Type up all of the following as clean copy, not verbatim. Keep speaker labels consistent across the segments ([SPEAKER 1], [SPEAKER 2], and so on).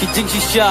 [SPEAKER 1] ki jing shisha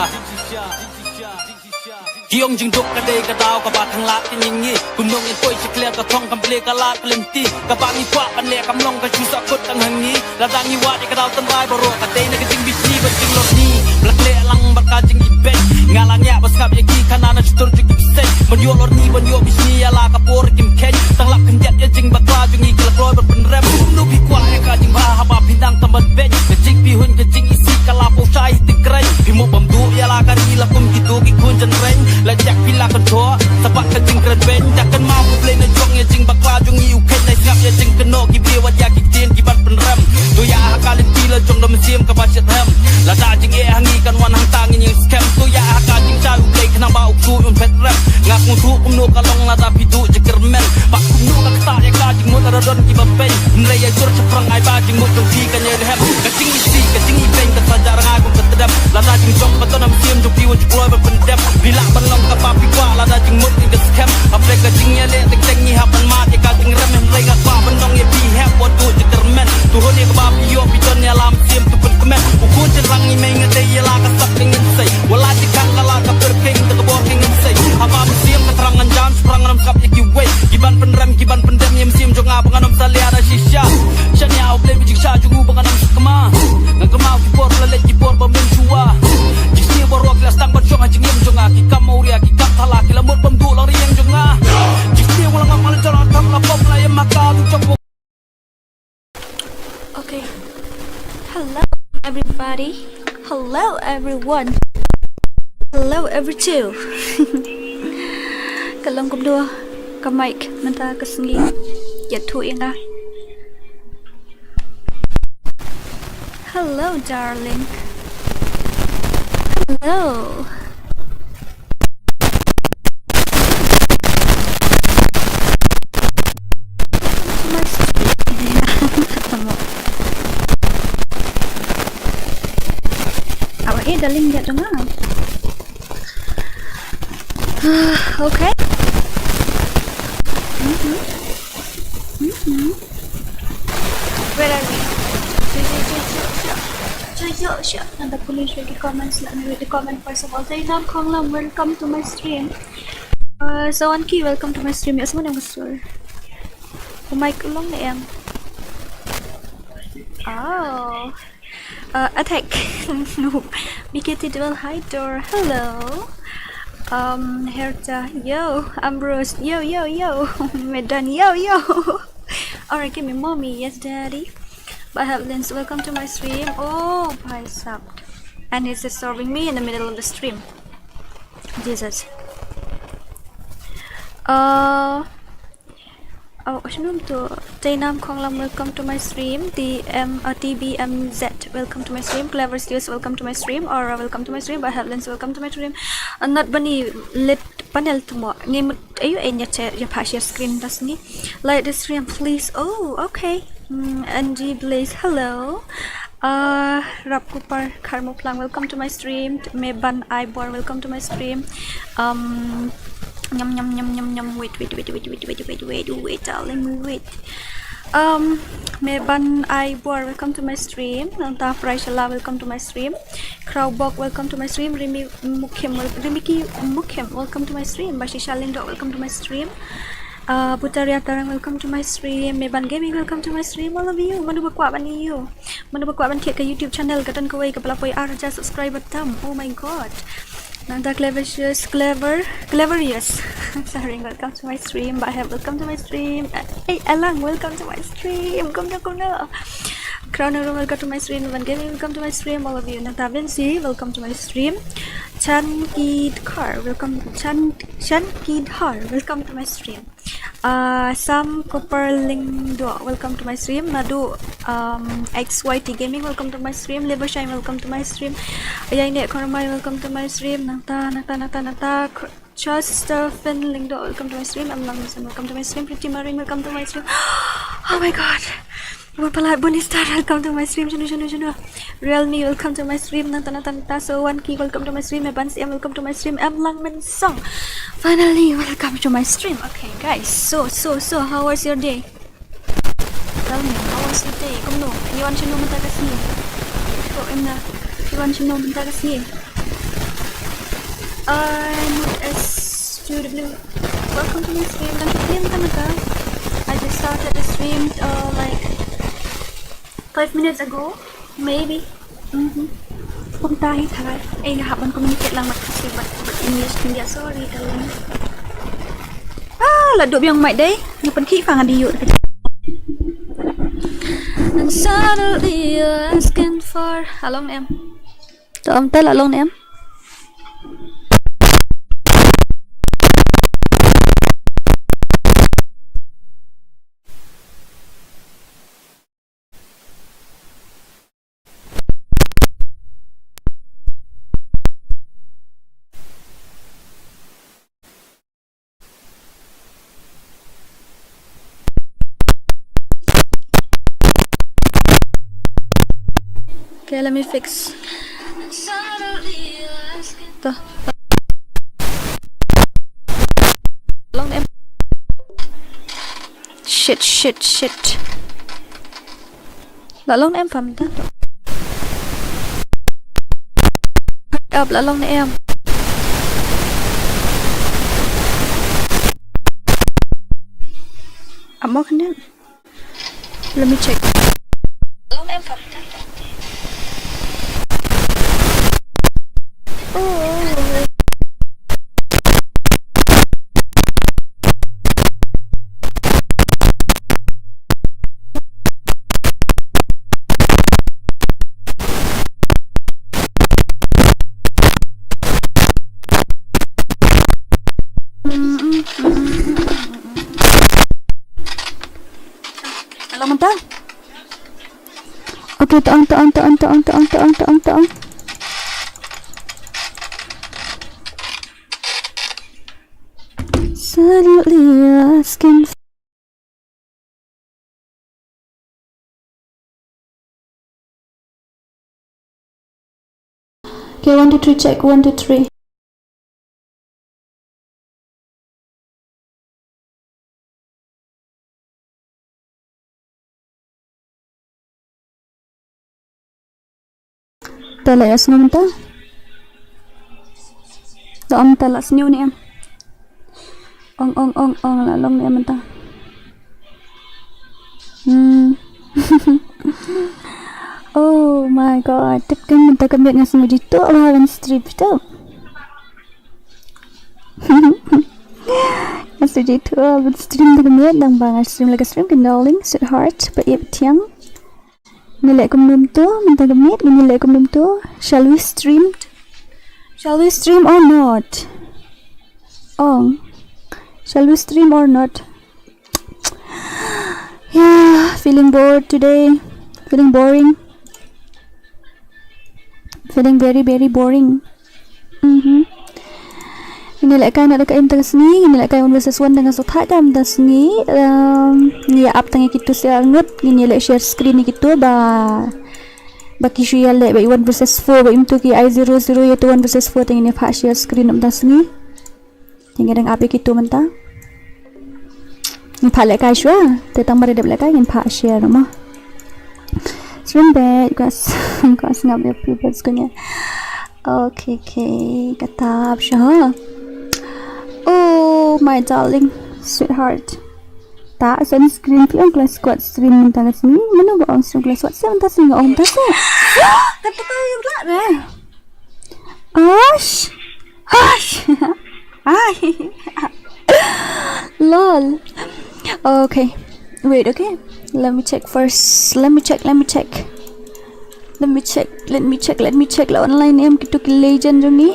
[SPEAKER 1] Kiong jing duk kadai kadau kabat hang lak kinyi gunung yang koi cikler ka thong kample ka lak kelinti ka bangi kwa pan le kam long ka chusa kut tang hangi la dangi wa de kadau tan bai boro ka dei na ka jing bisi ba jing lor ni blak le lang ba ka jing ibe ngalang ya bas kap ye ki kana na chutur jing bisi ban yo lor ni ban yo bisi ya la ka por kim ken tang lak kan jet ye jing ba kwa jing i kla kloi ba pen rem nu bi kwa ya ka jing ba ha ba pindang tamban be ka jing pi hun ka jing isi ka la po chai ti krai bi mo bam du ya la ka ri la kum ki tu ki kun jan ren la jak pila kan thua sabat ka jing kran ben takkan mau ku play na jong ye jing bakwa jong i u ken na ngap ye jing keno ki bi wa ya ki tien ki bat pen rem tu ya ha ka len ti la jong dam sim ka ba chet hem la da jing e hangi kan wan hang tang ni scam tu ya ha ka jing cha u play kana ba u tu un pet rem ngak mu thu kum no ka long la da pi du je kermen ba kum no ka ta ya ka jing mo ta don ki ba pen nre ya jor che prang ai ba jing mo tu ki kan ye hem ka jing i si ka jing i pen ka ta jar ngai kum ka tedam la da jing jong pa to nam sim jong pi wa ju kloi ba pen dem bila ban long ka ba pi kwa la da jing mut ka scam apre ka jing ye le tek tek ni ha ban ma te ka jing rem hem lai ka ba ban dong ye pi have what do je kermen tu ho ne ka ba pi yo pi ton ya lam sim tu pen kemen u ku chen rang ni meng te ye la ka sap ning in sei wala ti kang ka la ka per king ka bo king in sei ha ba sim ka trang an jan sprang nam kap ye ki wei ki ban pen rem ki ban pen dem yem sim jong a ba nam sa le ada shisha chan ya u play bi jing sha ju ba nam skama nang ka ma ki por la le ki por ba men chua ki si bo ro klas tang ba jong a jing yem jong a ki kam mau ria ki kap thala ki la mot bam du la rieng jong a ki si wala ngam mal jara tam la pom la yem maka tu chok.
[SPEAKER 2] Okay. Hello everybody. Hello everyone. Hello every two. Kalong kum dua. Ka mic manta ka sengi. Ya thu inga. Hello darling. Hello. Darling dia dengar. Okay. Where are we? Sure. Nanda please read the comments. Let me read the comment first of all. Zainab Khonglam, welcome to my stream. Sawan Ki, welcome to my stream. Yes, mana gusto? Mic long na em. Oh. Attack. No. BKT Dual, hi Dora, hello. Herta, yo. Ambrose, yo. Medan, yo. Alright, give me mommy, yes daddy. Bankerlin, welcome to my stream. Oh, bhai sab. And he's disturbing me in the middle of the stream. Jesus. Zainab Khonglam, welcome to my stream. TBMZ, welcome to my stream. Clever Steels, welcome to my stream. Aura, welcome to my stream. Bankerlin, welcome to my stream. Not bunny lit panel tomorrow. Name ayu enya ya share screen tas ni. Like the stream, please. Oh, okay. Angie Blaze, hello. Rap Cooper Karmoplang, welcome to my stream. Meban Ibor, welcome to my stream. Yum. Wait, darling, wait. Meban Ibor, welcome to my stream. Nanta Fraishala, welcome to my stream. Crowbok, welcome to my stream. Rimiki Mukim, welcome to my stream. Bashisha Lindo, welcome to my stream. Putaria Tarang, welcome to my stream. Meban Gaming, welcome to my stream. All of you, manu bakwa ban you. Manu bakwa ban ke YouTube channel katan ko way kapalapoy arja subscribe tam. Oh my god. Nanda Cleverous, Cleverous. Sorry, welcome to my stream. Bahab, welcome to my stream. Hey, Alang, welcome to my stream. Come na. Crown, welcome to my stream. Van Gaming, welcome to my stream. All of you. Nanda Vinci, welcome to my stream. Chan Kid Har, welcome to my stream. Sam Copperling Do, welcome to my stream. Nadu XYT Gaming, welcome to my stream. Libershine, welcome to my stream. Ayane Kormai, welcome to my stream. Nata Chester Finling Do, welcome to my stream. I'm Langson, welcome to my stream. Pretty Marine, welcome to my stream. Oh my god. Bonistar, welcome to my stream. Junu. Realme, welcome to my stream. Nata So One Key, welcome to my stream. Ebans M, welcome to my stream. M Langman Song, finally welcome to my stream. Okay guys, so how was your day? Tell me, how was your day? Come no, anyone should know mata kasi. So na want to know bentar ke sini. SW. Welcome to my stream. Dan stream kan ka? I just started the stream like 5 minutes ago, maybe. Kung tahi thai. Habang communicate lang kasi but English India. Sorry darling. Laduk biang mic day. Ngapan ki fangan di yuk. And suddenly you're asking for along em. Tụi tên là luôn em. Okay, let me fix. Tuh. Long em. Shit. Long em phẩm ta. Up long em. Amo kan dia? Let me check. Long em phẩm ta. Okay, taong. Suddenly asking. Okay, 1 2 3 check. 1 2 3. Tala ya sini minta. Doang tala sini ni em. Ong la long ni em minta. Oh my god, tekan minta kami ngas ngaji tu lawan strip tu. Ngaji tu lawan stream tu kami dang bang stream lagi stream kendaling sweetheart baik tiang. Nilai kumnum tu minta gemit nilai kumnum tu shall we stream or not? Shall we stream or not? Yeah, feeling bored today, feeling boring, feeling very boring. Nilai kai nak dekat imtang sini, nilai kai un versus one dengan sotai dalam das sini. Ni up tangi kita sial ngut, nilai share screen ni kita baki share le by 1 versus 4 by imtu ki I00 ya 1 versus 4 tangi ni fa share screen am das sini. Tangi dang api kita menta. Ni fa le kai shwa, te tang bare de le kai ni fa share ma. Swim back guys, guys ngap ya people skunya. Okay, katab shah. Oh my darling, sweetheart. Tak sen screen pi ong kelas squad stream minta kat sini. Mana buat ong stream kelas squad 7 tas ni ong tas ni. Kata kau yang gelap dah. Ash. Lol. Okay. Wait, okay. Let me check first. Let me check. La online em kita ke legend jong ni.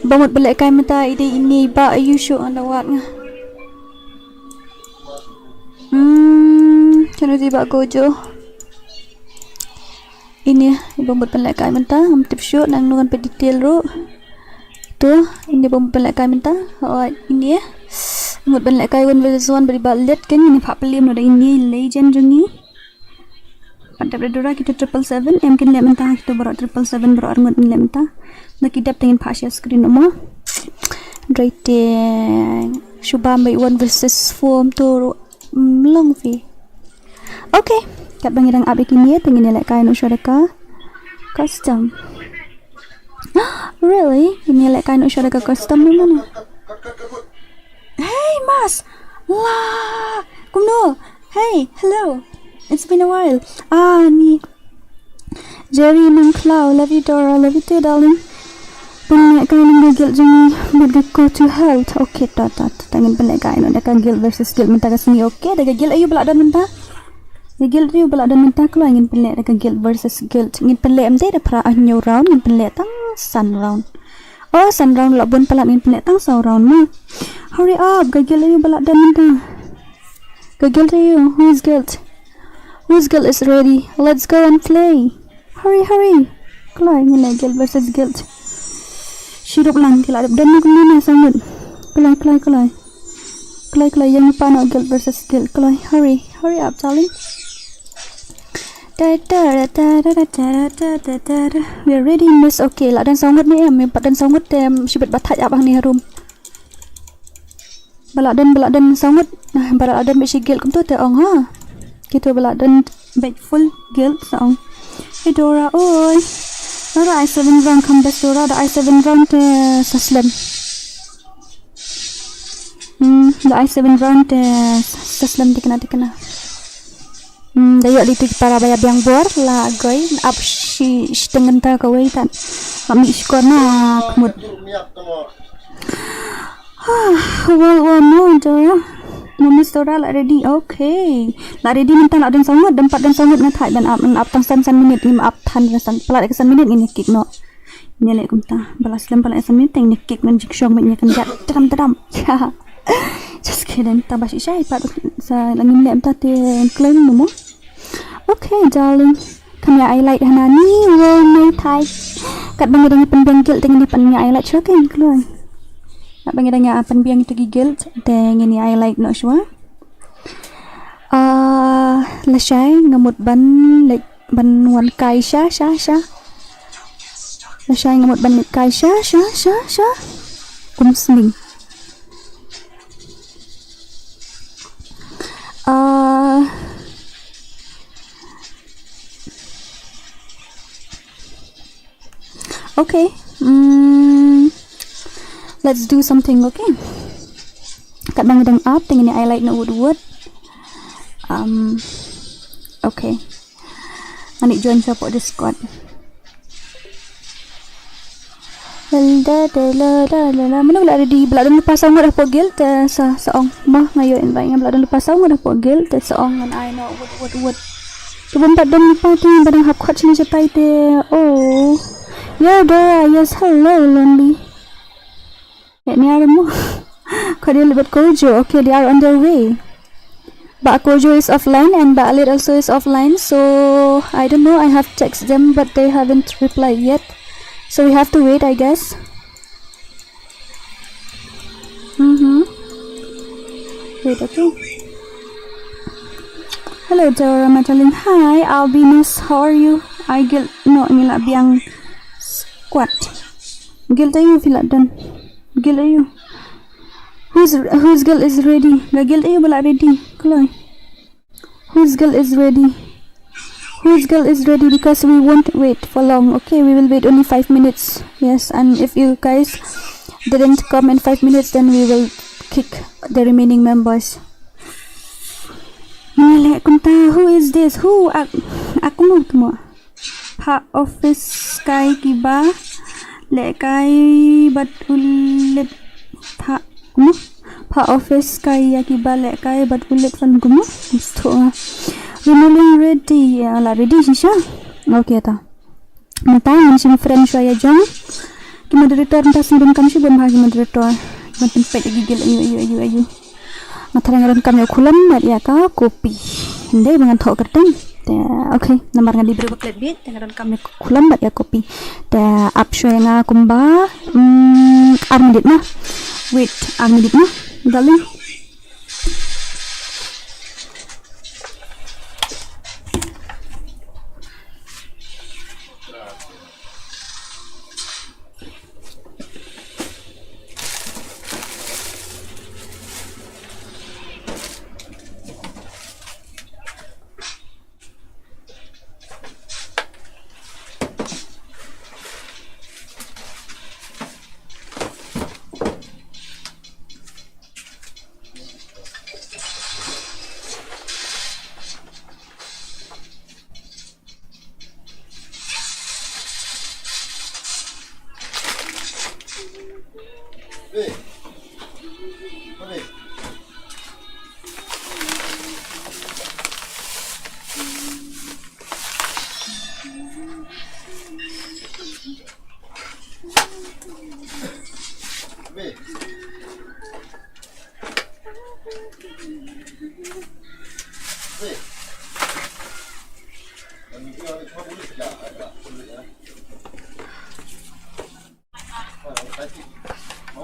[SPEAKER 2] Bangun balik kai mata ide ini ba you show on the what nga. Channel tiba GOJO. Ini bangun balik kai mata am tip show nang nuan pe detail ro. Tu ini bangun balik kai mata. Oh ini ya. Bangun balik kai one versus one beri balet kan ini pak pelim ada ini legend jong ni. Pada DORA kita 777 em kan lem entah kita berat 777 berat ngut lem entah nak kidap dengan partial screen nama rating shubam by 1 versus 4 tu long fi. Okay kat bangirang abi kini tengin nilai kai no syaraka Custom. Really? Ini like kain usah ada custom ni mana? Hey, Mas. Lah. Kumno. Hey, hello. It's been a while. Ni. Jerry nang Cloud. Love you, Dora. Love you too, darling. Penek kain yang gil jangan berdekat to health. Okay, tangan penek kain ada kan gil versus gil minta ke sini. Okay, ada gil ayu belak dan minta. Gil ayu belak dan minta kalau ingin penek ada gil versus gil. Ingin penek amde ada pra new round, ingin penek tang sun round. Oh, sun round lah bun pelat ingin penek tang sun round mah. Hurry up, gil ayu belak dan minta. Gil ayu, who's guilt? Whose guilt is ready? Let's go and play. Hurry. Kalau ingin gil versus guilt. Syurup lang kila dan nak mana sangat. Kelai yang lupa nak guilt versus guilt. Kelai, hurry up, darling. We're ready, miss. Okay, lah dan sangat ni em, dan sangat sibet batat abang ni harum. Balak dan sangat. Balak dan besi guilt kum tu teong ha. Kita balak dan baik full guilt song. Hey Dora, oi. Dora I7 round come back Dora. The I7 round saslam. The I7 round saslam dikena. Dayo dito para bayab yang bor la goy up si tengen ta kawai tan. Kami skor na kemud. Well, no Dora. Mami Dora lah ready. Okay. Lah ready minta nak dan sangat dan 4 dan sangat nak thai dan up tang 9 minit ni up tan dan pelat ke 9 minit ini kick no. Ni lek kumta. Balas lem pelat 9 minit ni kick men jik syong men kan jat teram. Ya. Just kidding. Tambah si syai pat sa langin lem ta te claim mo. Okay, darling. Kami I like hanani wo mai thai. Kat bang dengan penbengkel dengan di pan I like choking keluar. Nak bagi apa yang itu gigil dengan ni I like not sure. Lashay ngamut ban like ban wan kai sha. Lashay ngamut ban kai sha. Kumsling. Okay. Let's do something, okay? Kat bang dang up dengan ni I like no wood. Okay. Anik join siapa Discord. Mana pula ada di belakang lepas sang dah pogil te saong mah ngayo invite ngam belakang lepas sang dah pogil te saong ngan I know wood. Tu bombat dan lepas tu badang hap khot sini cetai te. Oh. Yeah, Dora. Yes, hello lonely. Ni ada mu. Kau dia lebih GOJO. Okay, they are on their way. But GOJO is offline and Baalit also is offline. So I don't know. I have texted them, but they haven't replied yet. So we have to wait, I guess. Wait, okay. Hello, Dora. Madeline. Hi, Albinus. How are you? I guilt. No, ini lah biang squat. Guilt ayu filat dan. Guild ayu. Whose guild is ready? The guild ayu bala ready. Kelai. Whose guild is ready? Whose guild is ready? Because we won't wait for long. Okay, we will wait only 5 minutes. Yes, and if you guys didn't come in 5 minutes, then we will kick the remaining members. Nilai kunta. Who is this? Who? Aku mau temu. Pak office kai kiba. Lekai bat ulit tak kumu pa office kai akiba lekai bat ulit fan kumu gusto renewing ready la ready sisha okay ta mata si friend saya jong ki moderator ntas ndon kam si bon bagi moderator ban tempat gigil ayu mata ngaran kam ya kulam ya ka kopi ndai dengan thok kerteng. Okay, nomor nga libre baklet bit tengaran kami kulam bat ya kopi. Da upshow nga kumba armidit na. Wait, armidit na. Darling.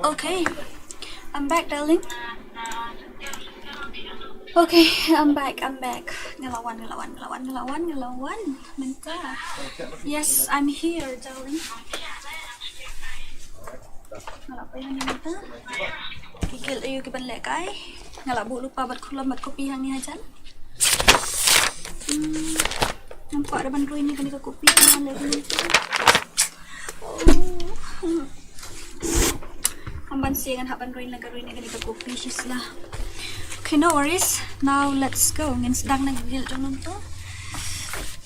[SPEAKER 2] Okay, I'm back, darling. Okay, I'm back. Ngelawan. Bentar. Yes, I'm here, darling. Ngelak apa yang minta? Gigil ayo ke balik kai. Ngelak bu lupa buat kopi yang ni aja. Nampak ada bandroi ni kan ke kopi yang lagi. Amban siang hak bandroi ni kan ke kopi sislah. Okay, no worries. Now let's go. Ngin sedang nagigil jong tu.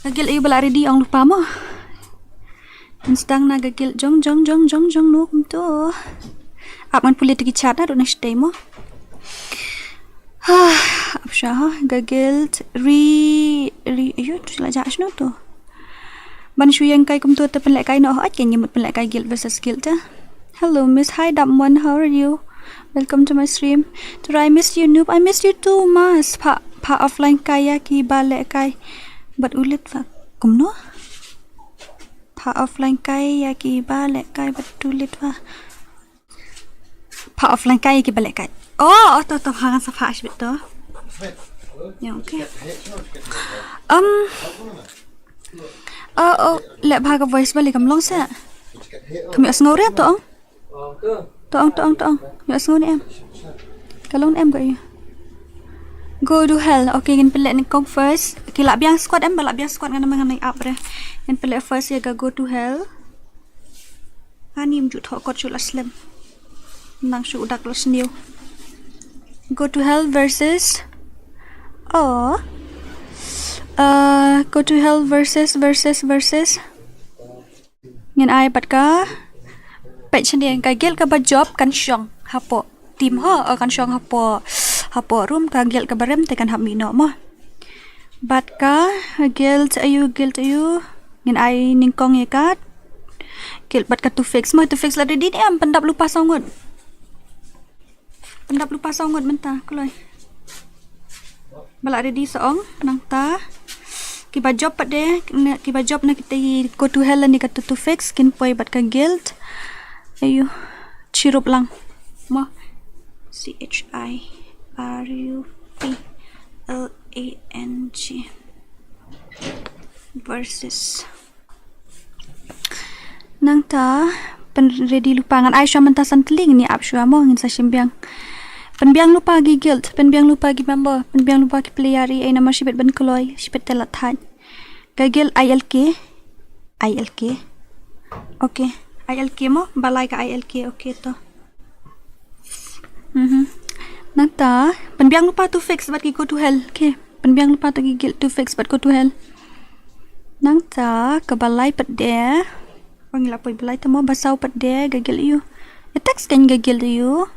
[SPEAKER 2] Nagigil ayo bala ready ang lupa mo. Ngin sedang nagigil jong nuk tu. Aman pulih tegi chat na do na stay mo. Ab syah gagil ayo tu sila jah no tu. Ban shu yang kai kum tu te pelek kai no hat kan nyemut pelek kai guilt versus guilt. Hello Miss Hi Damwan, how are you? Welcome to my stream. Today I missed you noob. I missed you too mas. Pa offline kaya ki balik kai. But ulit fa kumno. Pa offline kaya ki balik kai but ulit fa. Pa offline kaya ki balik kai. Oh, to hangan sa fa shbit to. Yeah, okay. Let bhaga voice balik kam long sa. Kami asngore to. Tong. Ya sngoni em. Kalon em gak ya. Go to hell. Okay, ngin pelek ni kong first. Okay, lak biang squad em balak biang squad ngana mengenai up dah. Ngin pelek first ya go to hell. Ani mju thok kot chula slim. Nang shu udak los new. Go to hell versus go to hell versus ngin ai pat ka Pet sendiri kagil ke job kan syong hapo tim ho kan syong hapo room kagil ke barem tekan hap mino mo bat ka guilt ayu ngin ai ningkong ye kat guilt bat ka to fix la di am pendap lupa songot mentah kuloi balak ready soong nang ta kiba job pat de kiba job na kita go to hell ni ka to fix kin poi bat ka guilt ayo cirup lang mo CHIRUPLANG versus nang ta pen ready lupa ngan Aisyah mentasan teling ni apsya mo ngin sa simbiang penbiang lupa gi guilt penbiang lupa gi member penbiang lupa ki playari ai nama sibet ban koloi sibet telat han gagil ILK okay ILK mo balai ka ILK okay to nata penbiang lupa to fix but go to hell okay penbiang lupa to gigil to fix but go to hell nata ke balai pet de orang lapoi balai to mo basau pet de gagil you text kan gagil you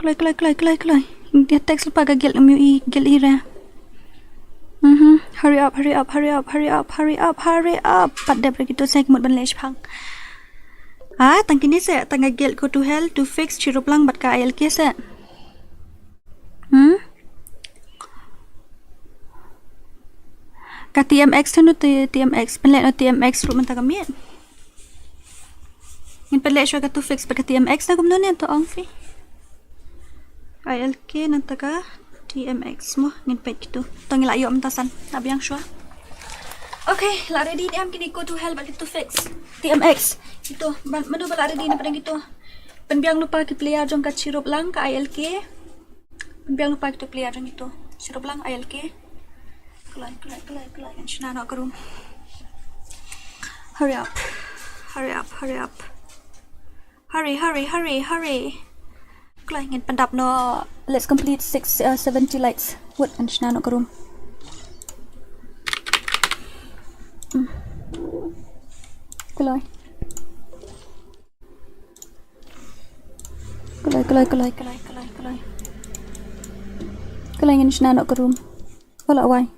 [SPEAKER 2] klai dia text lupa gagil mu gil ira hurry up pada begitu saya kemud ban lech phang tang kini se tang gel go to hell to fix chirup lang bat ka ILK se ka TMX tu TMX penlek no TMX ru mentang kami in penlek syo ka to fix bat ka TMX na kumno ni to ang fi ILK nantaka TMX mo ngin pet gitu tong ila yo mentasan nabi yang syua okay la ready diam kini go to hell but to fix TMX itu manu bala ready na padang gitu penbiang lupa ki player jong ka cirup lang ka ILK penbiang lupa ki player jong itu cirup lang ILK kelai kan shina nak kerum hurry up hurry kelai ngin pendap no let's complete 70 lights what and shna no room kelai Kelai ngin sna nak ke room. Ola wai.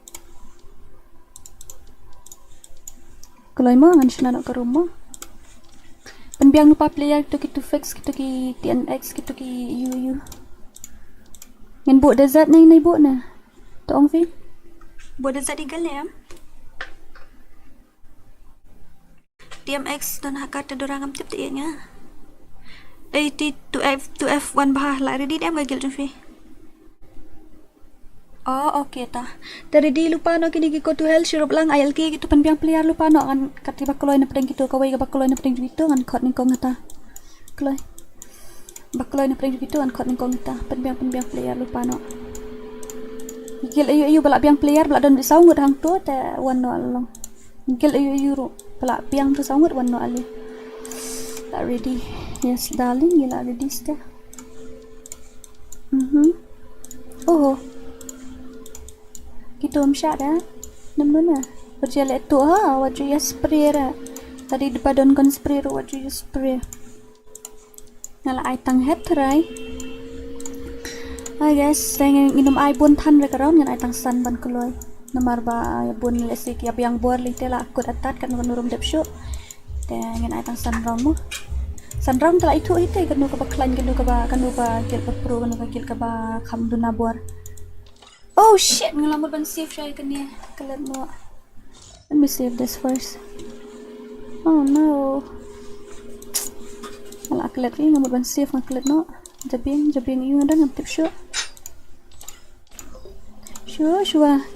[SPEAKER 2] Kelai mo ngin sna nak ke room mo. Penbiang lupa player kita fix kita ki TNX kita ki UU. Ngin buat desert nai buat na. Tong fi. Buat desert di galem. TMX dan hak kata dorang am tip tianya. 80 to F1 bah la ready dia magil tu fi. Oh, okay ta. Dari di lupa no kini go to hell sirup lang ILK gitu penbiang player lupa no kan kati bakuloy na pedeng gitu kawai bakuloy na pedeng gitu kan kot ning kong ta. Kloy. Bakuloy na pedeng gitu kan kot ning kong ta penbiang player lupa no. Gil ayu balak biang player balak don disau ngut hang tu ta wan no along. Gil ayu ru balak biang tu sau ngut wan no ali. La ready. Yes, darling, you like ready sta. Oh. Kita shot dah. Namanya. Berjalan tu ha, wajah ya spray dah. Tadi depan don kon spray ru wajah ya spray. Ngala ai tang het try. Hi guys, saya minum ai bun tan rekaron ngan ai tang san ban keloy. Nomor ba ya bun lesik ya biang bor li tela akut atat kan nurum dep show. Ngan ai tang san romo. San rom telah itu kan nu ka baklan kan nu ba gil pro kan nu ka gil ka ba kham duna bor. Oh shit, ngelamur ban save saya kan ni. Kelet mo. Let me save this first. Oh no. Ala kelet ni ngelamur ban save ngelet no. Jabing you ngada ngam tip show. Shua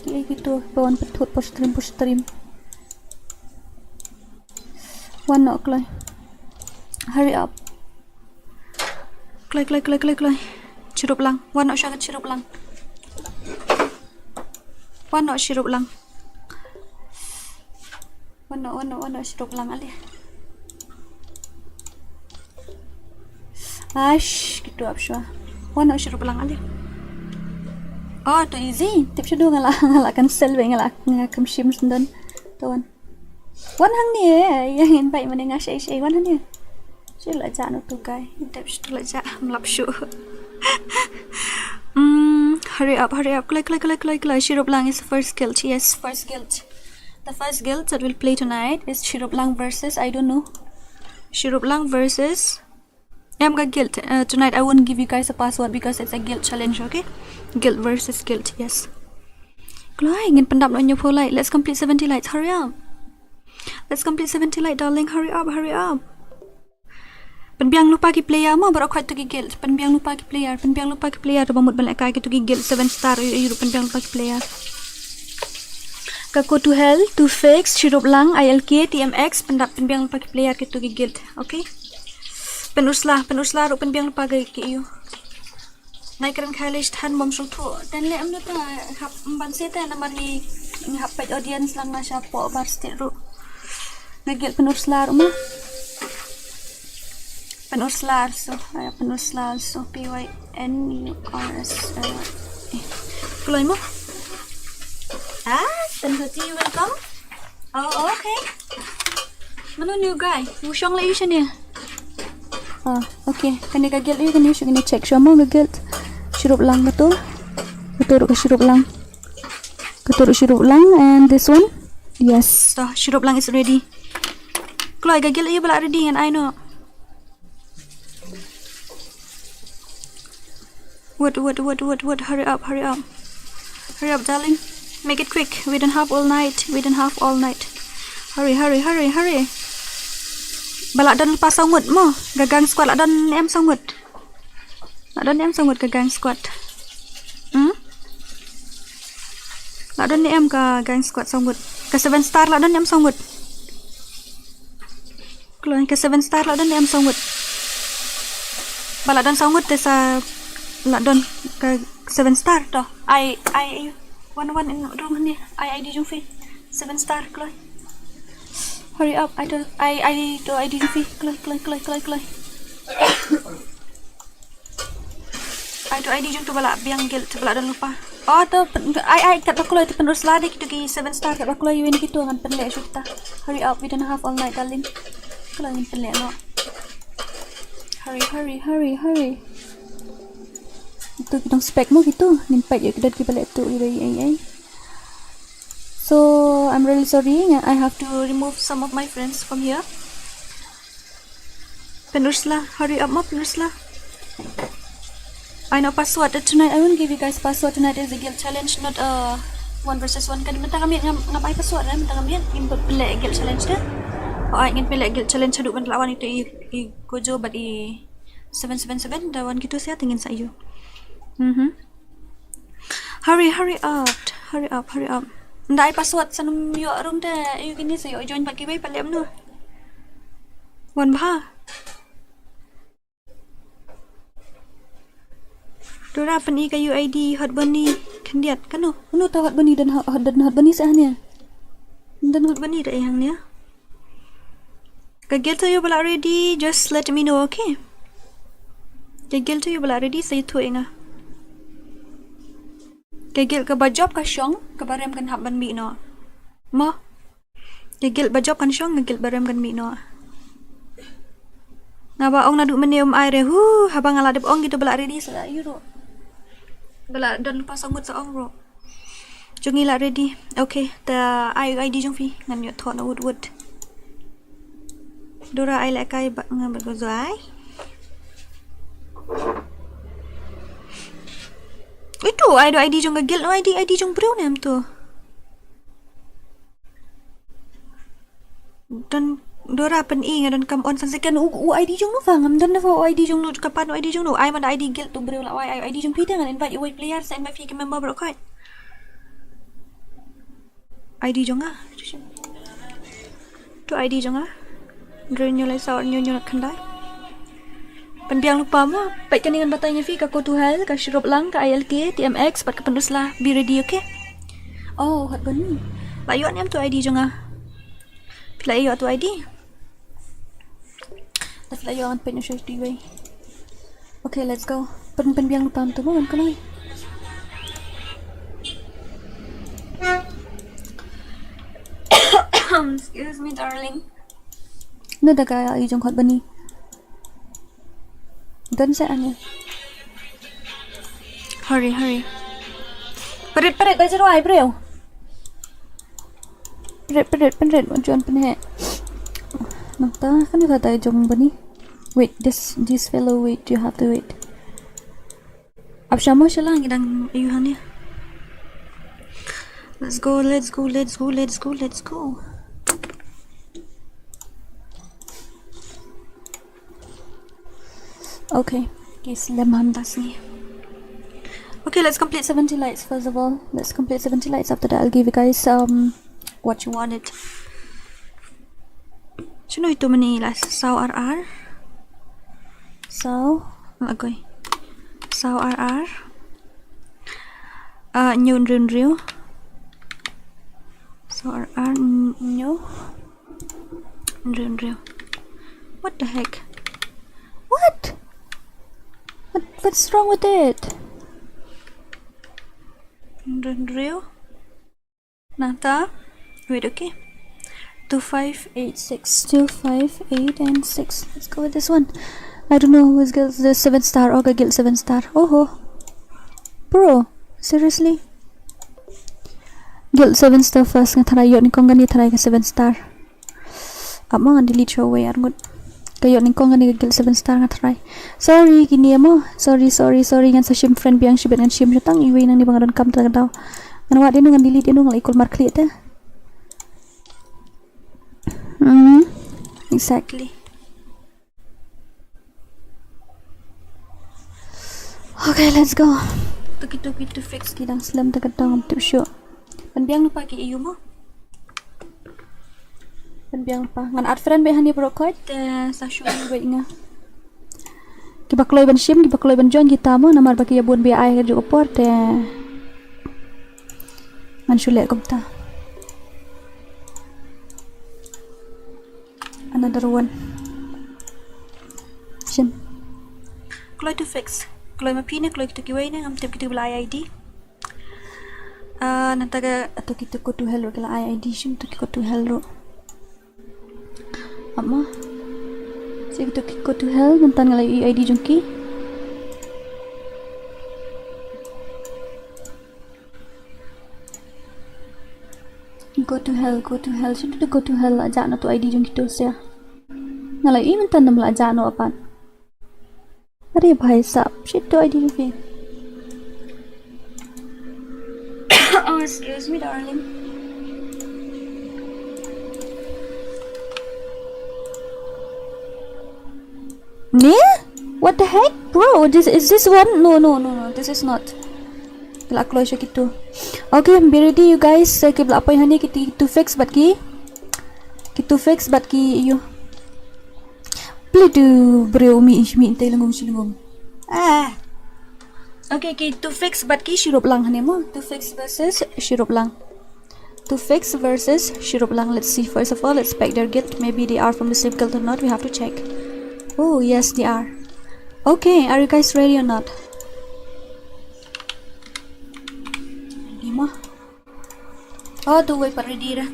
[SPEAKER 2] ki gitu bawan petut push stream. One no klay. Hurry up. Klay. Sirup lang. One no syakat sirup lang. One no sirup lang ali. Ash, gitu abswa. One no sirup lang ali. Oh, tu easy. Tip siya do ngala cancel ba ngala kamshim sundan. Tuan. One hang ni yang invite mana ngasih one hang ni. Siya la no tu guy. Tip siya la melap syu. Hurry up. Click. Sirup lang is the first guild. Yes, first guild. The first guild that we'll play tonight is Sirup lang versus, I don't know. Sirup lang versus guild. Tonight I won't give you guys a password because it's a guild challenge, okay? Guild versus guild, yes. Kloy, ingin pendap no nyo light. Let's complete 70 lights. Hurry up. Let's complete 70 light, darling. Hurry up. Penbiang lupa ki player mo baru kau tu ki guild. Penbiang lupa ki player. Bamut balik kai tu ki guild 7 star. You penbiang lupa ki player. Kako to hell, to fix, sirup lang, ILK, TMX, penbiang lupa ki player ki tu ki guild. Okay? Penuslah ru penbiang lupa ki you. Naik keren kalish tan bom sul tu. Dan le amno ta hap ban seta namar ni hap page audience lang na siya po bar state ru. Nagil penuslah ru mo. Penuslar so PYNURS. Keluar mo? Tentu you welcome. Oh okay. Mana new guy? Musyong la siya niya. Okay. Kani ka guild kani siya kani check siya mo ka guild. Sirup lang to. Keturu sirup lang. And this one. Yes. So sirup lang is ready. Keluar ka guild bala ready and I know. What? Hurry up, darling. Make it quick. We don't have all night. Hurry. Balak dan lepas sangut mo. Gagang squad lak dan em sangut. Gagang squad. Lak dan em ka gang squad sangut. Ke 7 star lak dan em sangut. Keluar ke 7 star lak dan em sangut. Balak dan sangut desa lak don ke 7 star toh. I one in room ni. I di jumfi 7 star keluar. Hurry up. I di jumfi keluar. I di jum tu balak biang guild tu balak don lupa. Oh tu I kat bakuloy tu penerus ladi kita ki 7 star kat bakuloy you ni gitu kan penlek syuta. Hurry up. We don't have all night darling. Keluar ni penlek no. Hurry. gitu kitong spek mo gitu nimpek yo kidat ki balik tu ai. So I'm really sorry. I have to remove some of my friends from here. Penurslah, hurry up mo penurslah. I know password tonight. I won't give you guys password tonight. Is a guild challenge, not a 1 versus 1 kan. Mentang kami ngapai password kan? Mentang kami input pelak guild challenge dah. Oh, I ingin pelak guild challenge haduk lawan itu i GOJO but i 777 lawan gitu saya tingin saya. Hurry up. Ndai password sanum yo room dah. You kini saya join pakai bay pelak no. Wan bah. Dora pani kayu ID hot bunny kandiat kanu. Anu tahu hot bunny dan hot bunny sahnya. Dan hot bunny dah yang ni. Kagil tu you bala ready, just let me know, okay? Kagil tu you bala ready, saya tu inga. Kagil ke bajob ka syong, ke barem kan hab ban mi no. Mo. Kagil bajob kan syong, kagil barem kan mi no. Ngaba ong nadu menium air habang ngaladep ong gitu bala ready sa you ro. Bala dan lupa sangut sa ong ro. Jungi la ready. Okay, the ID jong fi ngan yo thon wood. Dora ai lại cây bằng bật giỏi. Itu ai do ID jong gagil no ID jong bro nem tu. Dan Dora pen ing dan come on sansekan ID jong no fangam dan no ID jong no kapan ID jong no ai man ID gil tu bro la ai ID jong pidang and invite you player send my fee member bro kai. ID jong tu ID jong Drenyo lai sawar nyo nak kandai. Penbiang lupa mo. Baik kan dengan batanya fi ka Kotuhal, ka Shirop lang, ka ILK, TMX, pat ka pendus lah. Be ready, okay? Oh, hot bunny. Layo ni am tu ID jong Pila iyo tu ID. Dah layo ang pen show di way. Okay, let's go. Penbiang lupa am tu mo kan kalay. Excuse me, darling. No daga ijong hot bunny. Don sa ano? Hurry. Parit tayo sa ruay, bro. Parit. Manjuan pa niya. Nagta, kanila tayo jong bunny. Wait, this fellow, wait, you have to wait. Absya mo siya lang, idang ayuhan niya. Let's go. Okay, lemon das ni. Okay, let's complete 70 lights first of all. Let's complete 70 lights. After that, I'll give you guys what you wanted. Sino ito Manila? Sao RR? Sao? Okay. Sao RR? Nyun Rio. Sao RR Nyo. Rio. What the heck? What's wrong with it? Real? Nata? Wait, okay. 2586. 258 and 6. Let's go with this one. I don't know who is guild the 7 star or guild 7 star. Oh, bro, seriously? Guild 7 star first. Nga try yun ni kong gani try ka 7 star. Amo nga delete show away arngot. Kayo ning kong nga guild 7 star nga try. Sorry kini mo. Sorry ngan sa shim friend biang shibet ngan shim tang iwi nang ni bangaron kam talaga daw. Ngan wa din ngan delete din ngal ikol mark clear ta. Exactly. Okay, let's go. Tuki to fix kidang slam tagad daw tip show. Panbiang lupa ki iyo mo. Panbiang pa ngan art friend behan ni bro koit sa show ni nga. Kibakloy ban shim, kibakloy ban John kita mo namar baki yabun bi ay jo port man shule kumta. Another one. Shim. Kloy to fix. Kloy mapina, kloy kita kiway na ngam tip kita bala ID. Nantaga ato kita ko to hello kala ID shim to ko to hello. Amma. Sige to ko to hell nantan ngalay ID jungki. Go to hell. Should go to hell aja na tu ID jung kita sia. Ngalai iman tan nam la aja no apan. अरे भाई साहब shit to ID पे. Oh, excuse me, darling. Ne? What the heck, bro? Is this one? No. This is not. Kala close gitu. Okay, be ready, you guys. Kita bela apa yang ni kita fix bat ki. Kita fix bat ki you. Please do bro mi tay langum silungum. Okay, to fix bat ki sirup lang hane mo. To fix versus sirup lang. To fix versus sirup lang. Let's see. First of all, let's pack their guild. Maybe they are from the same guild or not. We have to check. Oh yes, they are. Okay, are you guys ready or not? Ready mo? Oh, tu way pa ready ra.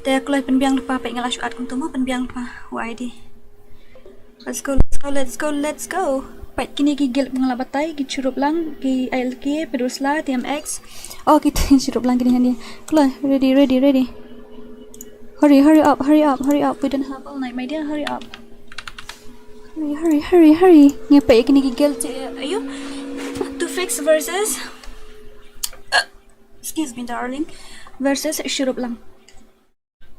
[SPEAKER 2] Te kloy penbiang lupa pa ingal asyuat kung tumo penbiang lupa. YD. Let's go. Pat kini gigil ngalabatay, gichurup lang, gi ALK, pedusla, TMX. Oh, kita churup lang gini hanya. Kloy, ready. Hurry up. We don't have all night, my dear. Hurry up. Hurry. Ngapai kini gigil ayo. To fix versus excuse me, darling. Versus churup lang.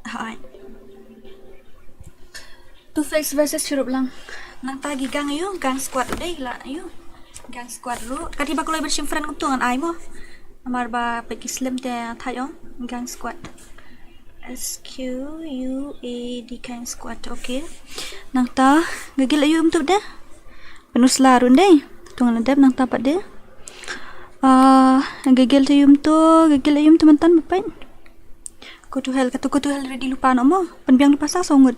[SPEAKER 2] Hai. To fix versus churup lang. Nang tagi gang ayo, gang squad udah lah ayo. Gang squad ru. Kati ba ko lay bersim friend ko tungan ay mo. Amar ba peki slim te tayo gang squad. SQUAD gang squad. Okay. Nang ta gagil ayo umtu dah. Penus larun deh. Tungan adab nang tapat deh. Gagil tu ayum teman-teman bapak. Go to hell ready lupa no mo. Penbiang lupa sa songut.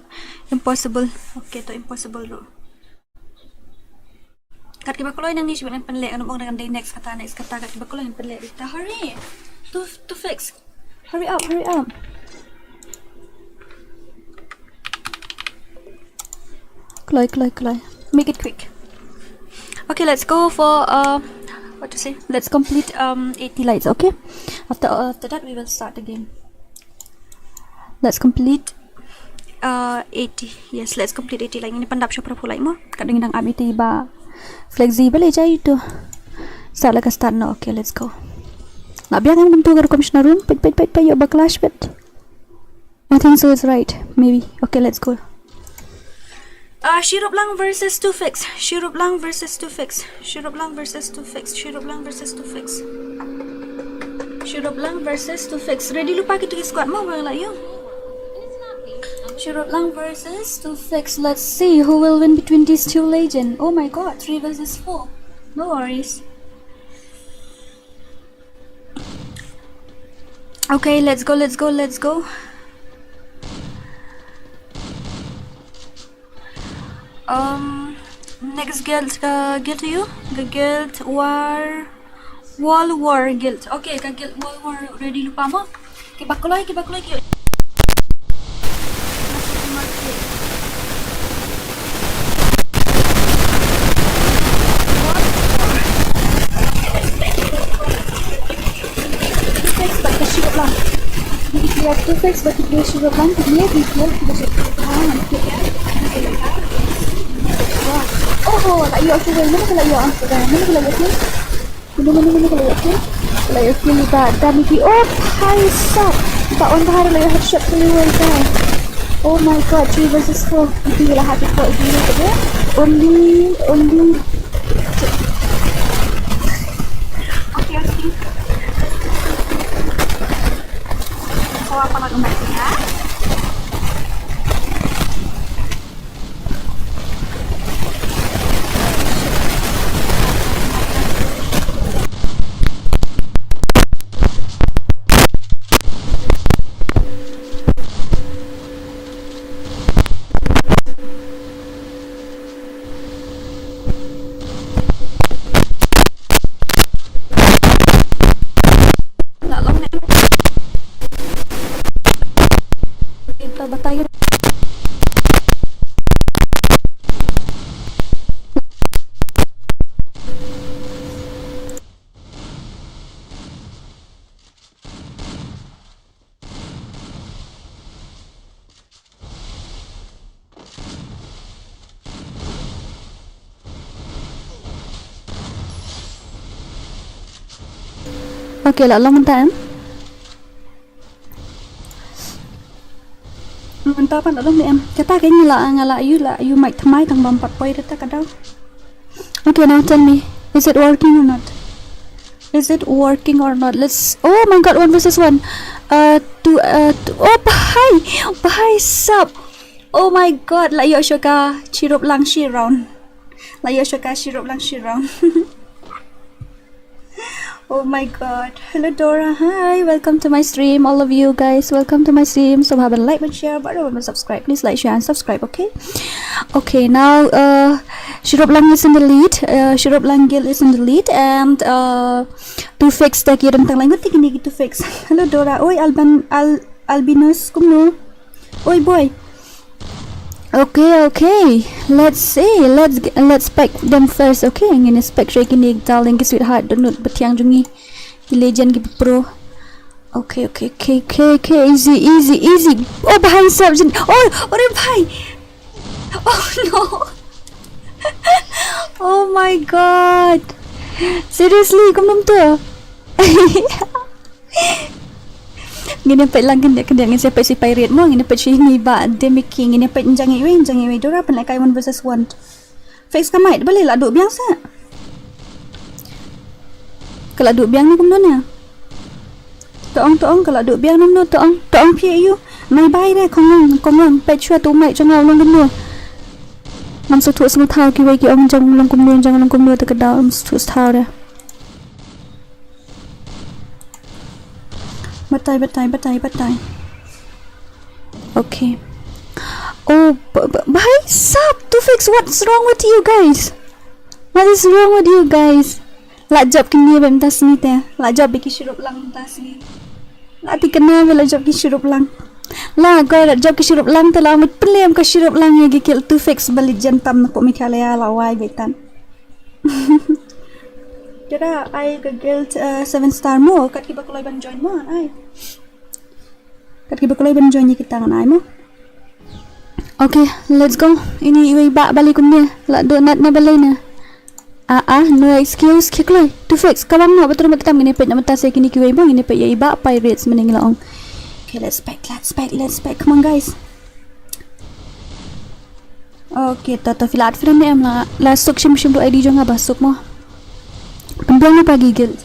[SPEAKER 2] Impossible. Okay, to impossible ro. Kat kiba kuloy nang ni sibulan penlek ano mo dengan day next kata kat kiba kuloy penlek kita hurry. To fix. Hurry up. Kuloy. Make it quick. Okay, let's go for what to say? Let's complete 80 lights, okay? After that we will start the game. Let's complete 80. Yes, let's complete 80 light. Ini pandap siya para pulay mo. Kadang nang abi tiba flexible aja itu. Start like a start no. Okay, let's go. Nabiang ang bentuk garu commissioner room. Pait yo backlash bit. I think so, it's right. Maybe. Okay, let's go. Shirup lang versus to fix. Shirup lang versus to fix. Shirup lang versus to fix. Ready lupa kita squad mo wala yo. Shirup lang versus to fix. Let's see who will win between these two legends. Oh my god, 3 versus 4. No worries. Okay, let's go. Next guild to you. The guild wall war guild. Okay, ka guild wall war ready lupa mo. Kibakuloy. To fix but kita sudah plan dia kita oh tak yo sudah mana kalau yo sudah mana kalau yo kalau yo kita dan di oh hai sap tak on bahar lah headshot keluar dah. Oh my god, 3 versus 4 itu lah hati kau ini saja only okay. Apa nak kembali ya? Okay lah, long time. Mentah apa long em. Kata kayaknya lah ngala you might thamai tang bam 4 point ta kadau. Okay, now tell me, is it working or not? Is it working or not? Let's. Oh my God, 1 versus 1. Oh, bye, sub. Oh my God, like you shoka chirup lang shi round. Like you shoka chirup lang shi round. Oh my God. Hello Dora. Hi. Welcome to my stream. All of you guys. Welcome to my stream. So have a like and share. But remember subscribe. Please like, share and subscribe. Okay. Okay. Now Shirup Lang is in the lead. Shirup Lang Gil is in the lead. And to fix the kiram tang lang. What need to fix? Hello Dora. Oi Albinus. Kumno. Oi boy. Okay. Let's see. Let's spec them first. Okay, I'm gonna spec shaking the darling sweetheart. Don't know, but yang jungi the legend give pro. Okay. Easy. Oh, behind subject. Oh, bhai. Oh no. Oh my God. Seriously, kamu tu? Ngine pet lang kende ngin sepe si pirate mo ngine pet si ni ba de making ngine pet jangi we Dora pen like 1 versus 1 fix kamai boleh lah duk biasa kalau duk biang ni kumno ni toong kalau duk biang nom no toong pie you mai bai de kong pet chua tu mai changau long kumno nam su thu smu thau ki we ki ong jang long kumno te kada am su thau de Batai. Okay. Oh, bhai sab to fix. What's wrong with you guys? What is wrong with you guys? La job kini bem tas ni te. La job biki shirup lang tas ni. La ti kena la job ki shirup lang. La go la job ki shirup lang te la mit plem ka shirup lang ye gikil to fix bali jantam na po mikhalaya la wai betan. Kira I guild 7-star mo kat kiba kulay ban join mo ay kat kiba kulay ban join kita ngan ay mo. Okay, let's go. Ini iwi ba balik kunya la do nat na balay na no excuse kiklay to fix kabam na betul kita ngini pet na mata se kini kiwi bang ini pet ya iba pirates mening laong. Okay, let's spec. Come on guys. Okay, tata filat friend em la suk shim do ID jo nga basuk mo. Pembiang pagi guild.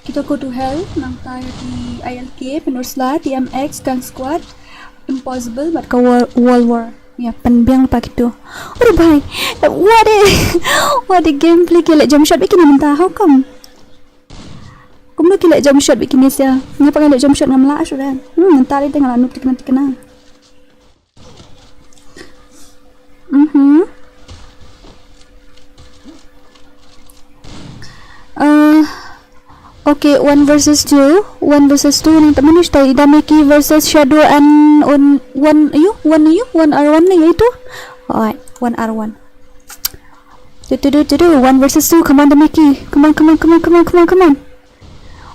[SPEAKER 2] Kita go to hell nang tayo di ILK, Penursla, TMX, Gang Squad, Impossible, mat ka World War. Ya, pembiang pagi tu. Oh bhai, what a gameplay kila jump shot bikin minta how come? Kumno kila jump shot bikin sia. Nya pakai jump shot ngamla sudah. Mentari tengah anu tikna. Okay, 1 versus 2 nang teman stay Dameki versus Shadow and on 1 R1 na itu. Alright, 1 R1. 1 versus 2. Come on Dameki. Come on.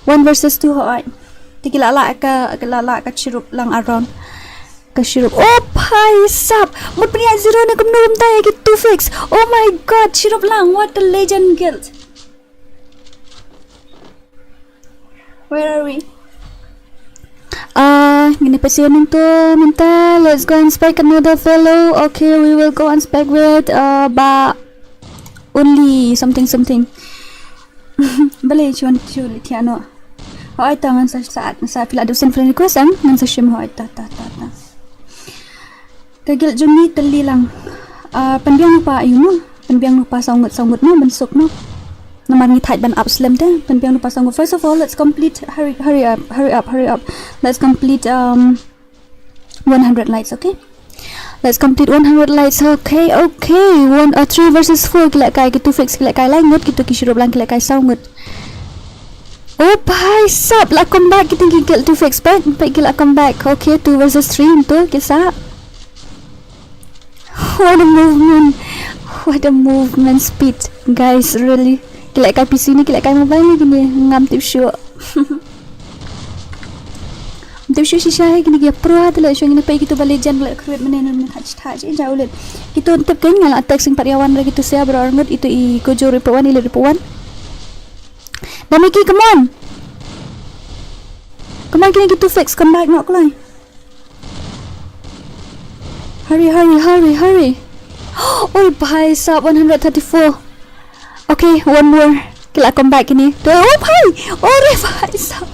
[SPEAKER 2] 1 versus 2. Alright. Tigilala ka chirup lang around. Ka chirup. Oh, bhai sab. Mut punya 0 na kumno tayo ki 2 fix. Oh my God, chirup lang. What a legend guild. Where are we? Gini pasianin to minta. Let's go and spec another fellow. Okay, we will go and spec with ba only something. Balik cuan tiano. Hoy tangan sa pila dosen friend request ang nang sa shim hoy ta. Kagil jumi teli lang. Penbiang lupa ayun mo. Penbiang lupa sangut mo bensuk mo. Naman ni tight ban up slim de penbiang lupa sangut. First of all, let's complete hurry up. Let's complete 100 lights, okay? Let's complete 100 lights. Okay. 3 versus 4 kila kai gitu fix kila kai langut gitu kisirup lang kila kai sangut. Oh bhai sab la come back kita gigil to fix back kila come back. Okay, 2 versus 3 tu kisah. What a movement speed, guys, really. Kila kai PC ni kila kai mobile ni gini ngam tip show. Tip show shisha hai gini pro hat la show gini pai gitu balejan la create menen touch jaulet. Gitu tip kan ngala attack sing pariawan la gitu saya berangut itu i GOJO report 1 report 1. Damiki come on. Come on, can you get to fix? Come back, not line. Hurry. Oh, bhai sab 134. Okay, one more. Kila come back ini. Oh, bhai. Oh, bhai sab.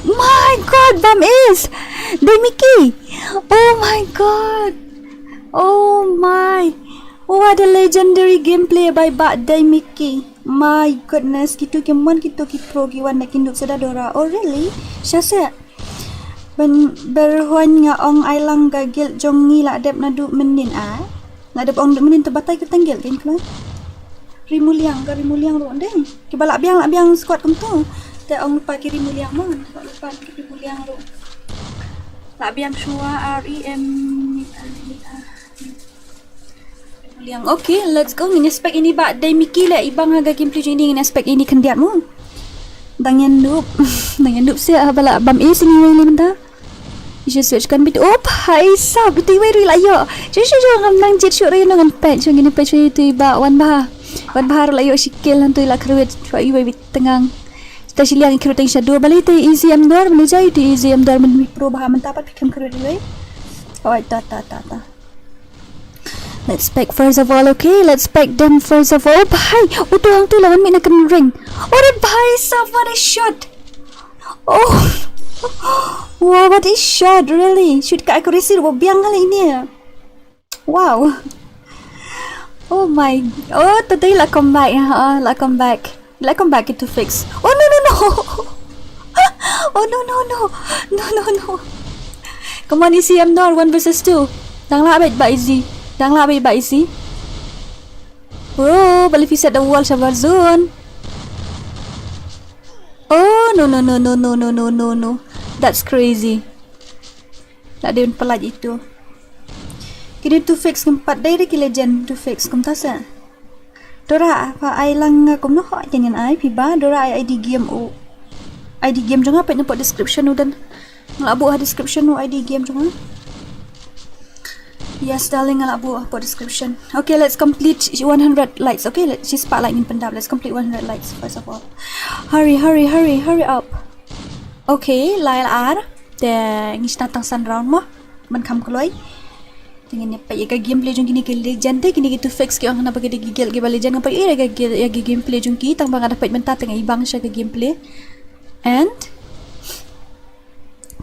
[SPEAKER 2] My God, bam is. Demiki. Oh my God. Oh my. What a legendary gameplay by Bak Demiki. My goodness, kita keman kita pro kiwan nak kinduk sudah Dora. Oh really? Syasa. Berhuan nga ong ailang gagil jongi la adep nadu menin ah. Nak adep ong menin terbatai ke tanggil kan keman. Rimuliang ro deh. Kiba lak biang squad kem tu. Te ong lupa ki rimuliang mon. Lupa ki rimuliang ro. Lak biang shua REM yang okay, let's go. Ngin aspek ini Bak Demiki lah ibang haga gameplay ini ngin aspek ini kendiat mu. Dangan noob sia bala bam is ni ni benda. You switch kan bit op hai sab tu wei la yo. Ju ngam nang jet shoot ri nang pet chung ini pet tu ba wan bah la yo sikil han tu la kruet fa i wei tengang. Kita siliang kruet teng shadow bali tu easy am dor bali jai tu easy am dor men pro bah mentapat pikam kruet wei. Oh ta. Let's pack first of all, okay? Let's pack them first of all. Bhai! Oh, tu hang tu lawan mi nak kena ring. Oh, that bhai sab, what a shot! Oh! Wow, what a shot, really? Shoot ka accuracy, biang kali ini. Wow! Oh my... Oh, today la come back. La come back itu fix. Oh, no! Oh, no! Come on, easy, I'm not 1 versus 2. Dang la abit ba easy? Đang la bị bậy gì? Oh, balik set the wall sa zone. Oh, no. That's crazy. Tak ada pelaj itu. Kini to fix keempat dari ki legend to fix kum tasa. Dora apa ai lang kum no ho jangan ai piba Dora ai ID game o. ID game jangan apa nampak description dan ngelabu description o ID game jangan. Yes, darling, I'll put description. Okay, let's complete 100 likes. Okay, let's just spotlight in pendap. Let's complete 100 likes first of all. Hurry up. Okay, Lail R. The ngisnatang sun round mo. Man kam kloy. Tingin niya pa yung gameplay yung kini legend de kini gitu fix kaya ang napag gigil giba legend ng pa yung gameplay yung kitang bang dapat mentatang ibang siya ka gameplay. And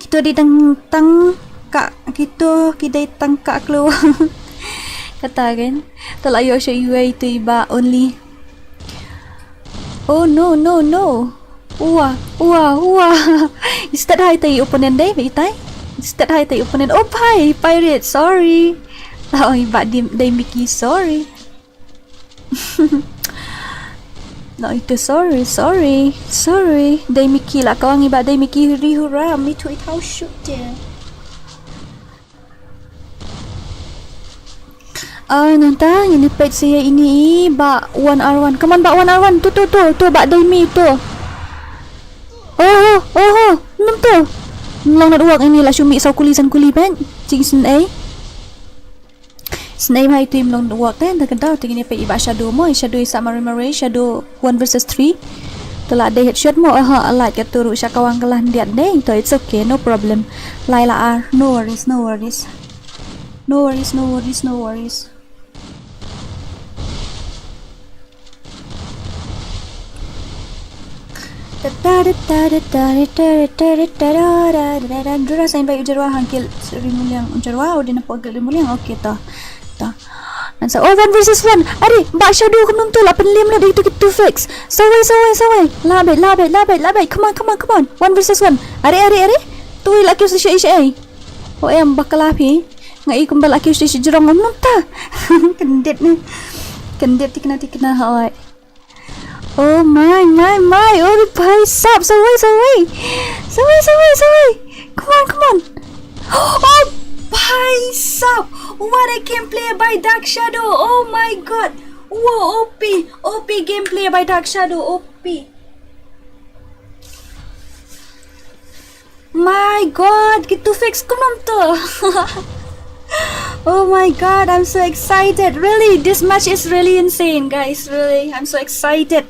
[SPEAKER 2] kito di tang kita tangka keluar kata kan talayo siya iway to iba only. Oh no uwa start hai tayo opponent day itay start hai tayo opponent. Oh bye pirate, sorry. Oh iba day Mickey, sorry. No itu sorry day Mickey lah kau ang iba day Mickey rihura me to it how shoot there. Nantang ini page saya ini Bak 1R1. Come on Bak 1R1. Tu Bak Daimi tu. Oh, nam tu. Long nak uak ini lah syumi sau kulisan kuli pen. Cing sen A. Sen A hai tu long uak ten. Tak kentau tinggi ni page Bak shadow mo. Shadow isa marimare. Shadow 1 versus 3. Telah ada headshot mo. Alat kat turu sya kawang kelah diat deh. So it's okay, no problem. Laila R. No worries. Dora saya baik ujarwa hangkil rimuliang ujarwa udah nampak agak rimuliang. Okay ta. And so 1 versus 1. Ari Bak shadow kum tu 85 lah itu kita fix. Sawai. Labai. Come on. 1 versus 1. Ari. Tu laki usah isya. Oh em bakal api. Ngai kum laki usah jerong ngom ta. Kendet tikna hawai. Oh my. Oh bhai sab sawai. Come on. Oh bhai sab. What a gameplay by Dark Shadow. Oh my god. Whoa, OP gameplay by Dark Shadow. OP. My god, gitu fix kumam to. Oh my god, I'm so excited. Really, this match is really insane, guys. Really, I'm so excited.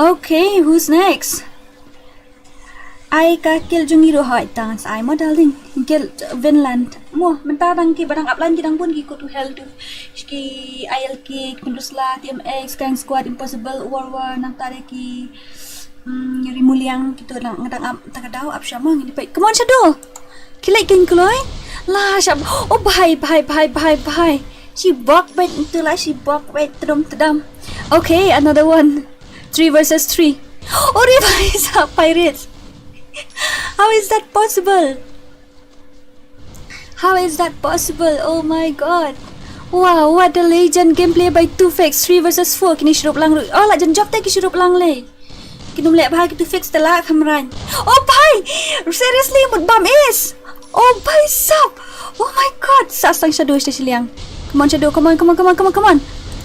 [SPEAKER 2] Okay, who's next? Ai ka kil jungi ro hai dance. I mo darling. Kil Vinland. Mo menta dang ki barang upline ki dang pun ki go to hell to. Ki ILK Kundusla TMX Gang Squad Impossible war nang tare ki rimuliang gitu lang ngadang takadaw up siya mo ngini pa. Come on Shadow. Kilay king kloy. La siya. Oh bye. She walk back into la she walk back tedam. Okay, another one. 3 versus 3. Oh, revise pirates. How is that possible? How is that possible? Oh my god. Wow, what a legend gameplay by 2fix 3 versus 4. Kini syurup lang. Oh, la jan job tay ki syurup lang le. Kini mlek bah ki 2fix tala kamran. Oh bye. Seriously, mud bomb is. Oh bye sub. Oh my god. Sasang Shadow siliang. Come on Shadow, come on.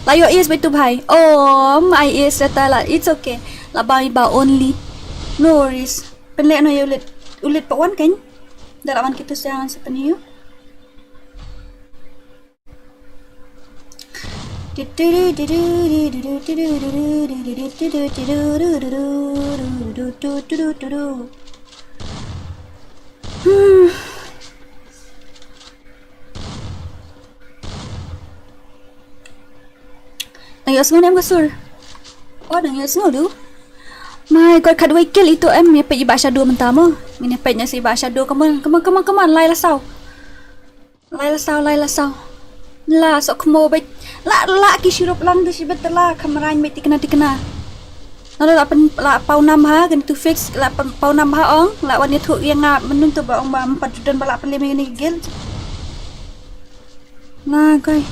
[SPEAKER 2] Layo is by 2 bhai. Oh, my is ratala. It's okay. Labay ba only. No worries. Penlek no ulit pa wan kan? Dalawan kita sayang sa paniyo. Nangis ngau em kasur. Oh, nangis ngau du. My god, kadway kill itu em ya pe iba Shadow mentamo. Ini pe nya si iba Shadow. Come on. Lai la sao. La sok mo bet. La ki sirup lang tu si betala kamerain bet tikena. Nalo la pau 6 ha kan tu fix la pau 6 ha ong la wan ni thuk yang ngap menung tu ba ong ba 4 judan bala pelim ni gel. Nah, guys.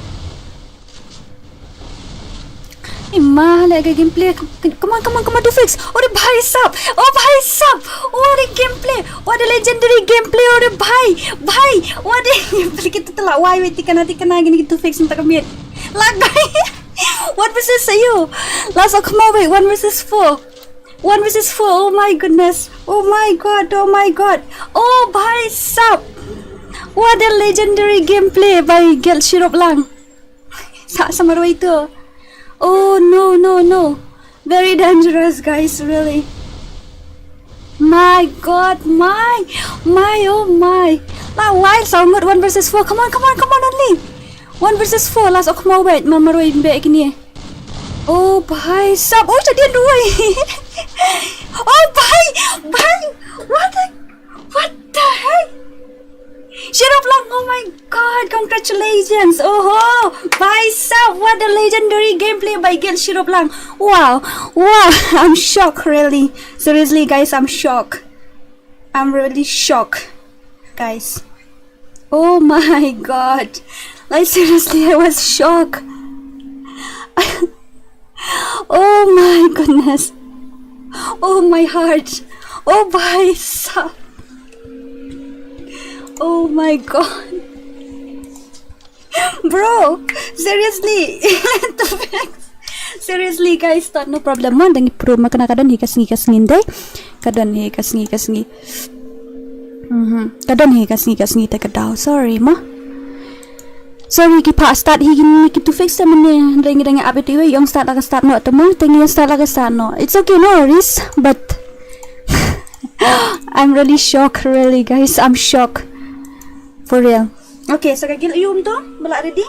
[SPEAKER 2] Mahal lagi gameplay. Come on to fix. Oh bhai sab. What a gameplay. What a legendary gameplay. Oh bhai. What a gameplay. Kita telah why tikana gini to fix untuk kami. Lagay. 1 versus sayo. Last come over 1 versus 4. Oh my goodness. Oh my god. Oh bhai sab. What a legendary gameplay by Gel Shirop lang. Sama ro itu. Oh no. Very dangerous guys, really. My god, my. Oh my. La wild sound 1 versus 4. Come on only. 1 versus 4 last ok mau bet mamaroi be kini. Oh bhai sab. Oh jadi dua. Oh bhai. What the heck? Shut up lang. Oh my god, congratulations. Oh bhai sab, what a legendary gameplay by Gil Shirop lang. Wow, I'm shocked really. Seriously guys, I'm shocked. I'm really shocked guys. Oh my god, like seriously I was shocked. Oh my goodness. Oh my heart. Oh bhai sab. Oh my god. Bro, seriously. Seriously guys, tak no problem man dangi pro makana kadan hikas nginde. Kadan hikas ngi. Kadan hikas ngi ta kadaw. Sorry ma. Sorry ki pa start higin ki to fix them ne dangi update we yung start no tamo tangi start no. It's okay, no worries, but I'm really shocked really guys. I'm shocked. For real. Okay, so kagil ayun to? Bala ready?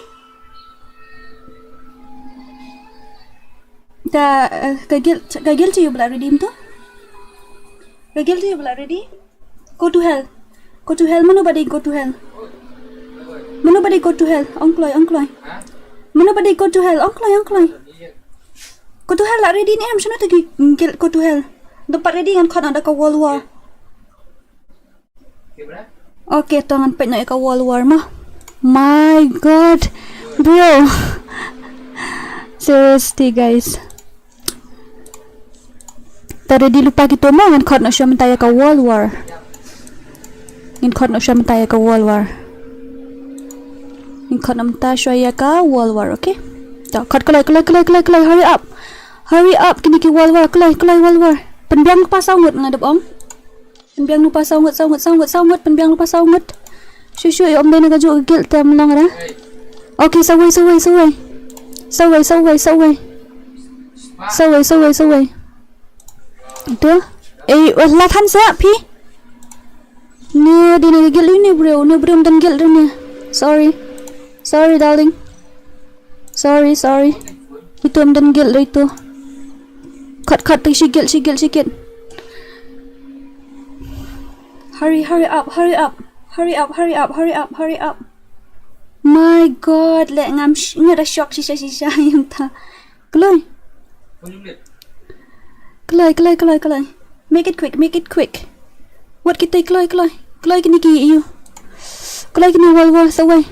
[SPEAKER 2] Kagil to you bala ready to? Kagil to you bala ready? Go to hell. Nobody go to hell. Ongkloy. Nobody go to hell. Ongkloy. Go to hell la ready ni am sino tagi go to hell. Dapat ready kan kan ada ka wall war. Okay, tangan pet na ikaw wall war mo. My god. Bro. Seriously guys. Tadi di lupa gitu mo ngan kot na siya mentaya ka wall war. Ngan kot na siya mentaya ka wall war. Ngan kot na mentaya siya ka wall war, okay? Tak, kot kelai. Hurry up, kini ki wall war, kelai wall war. Penbiang pasang ngut ngadep om. Penbiang lupa saungut. Penbiang lupa saungut. Shushu om dai naga jo gil tam lang ra. Okay, saway. Itu. Latan saya pi. Ni dia gel ini bro. Ni bro dan gel ni. Sorry darling. Sorry. Itu dan gel itu. Cut sikit. Hurry up. My god, lek ngam ngada shock sisa yang ta. Kelai. Make it quick. What kita kelai kini ki you. Kelai kini wal sawai.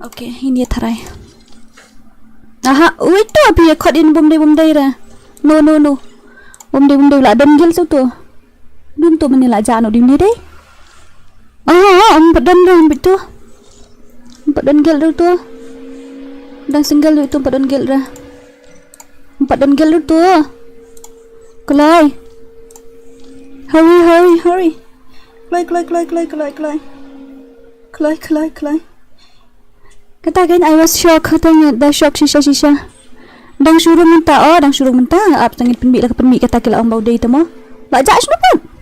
[SPEAKER 2] Okay, ini tarai. Aha, wait tu api cut in bom day ra. No. Bom day la dan gel tu. Dun tu menila jano di ni deh. Empat dan gel tu. Dan single itu 4 dan gel dah. 4 dan gel tu. Kelai. Hurry. Kelai. Katakan I was shocked katanya dah shock sisa. Dang suruh minta. Ap tangit penmi kata kila ang bau day temo. Lajak snupun.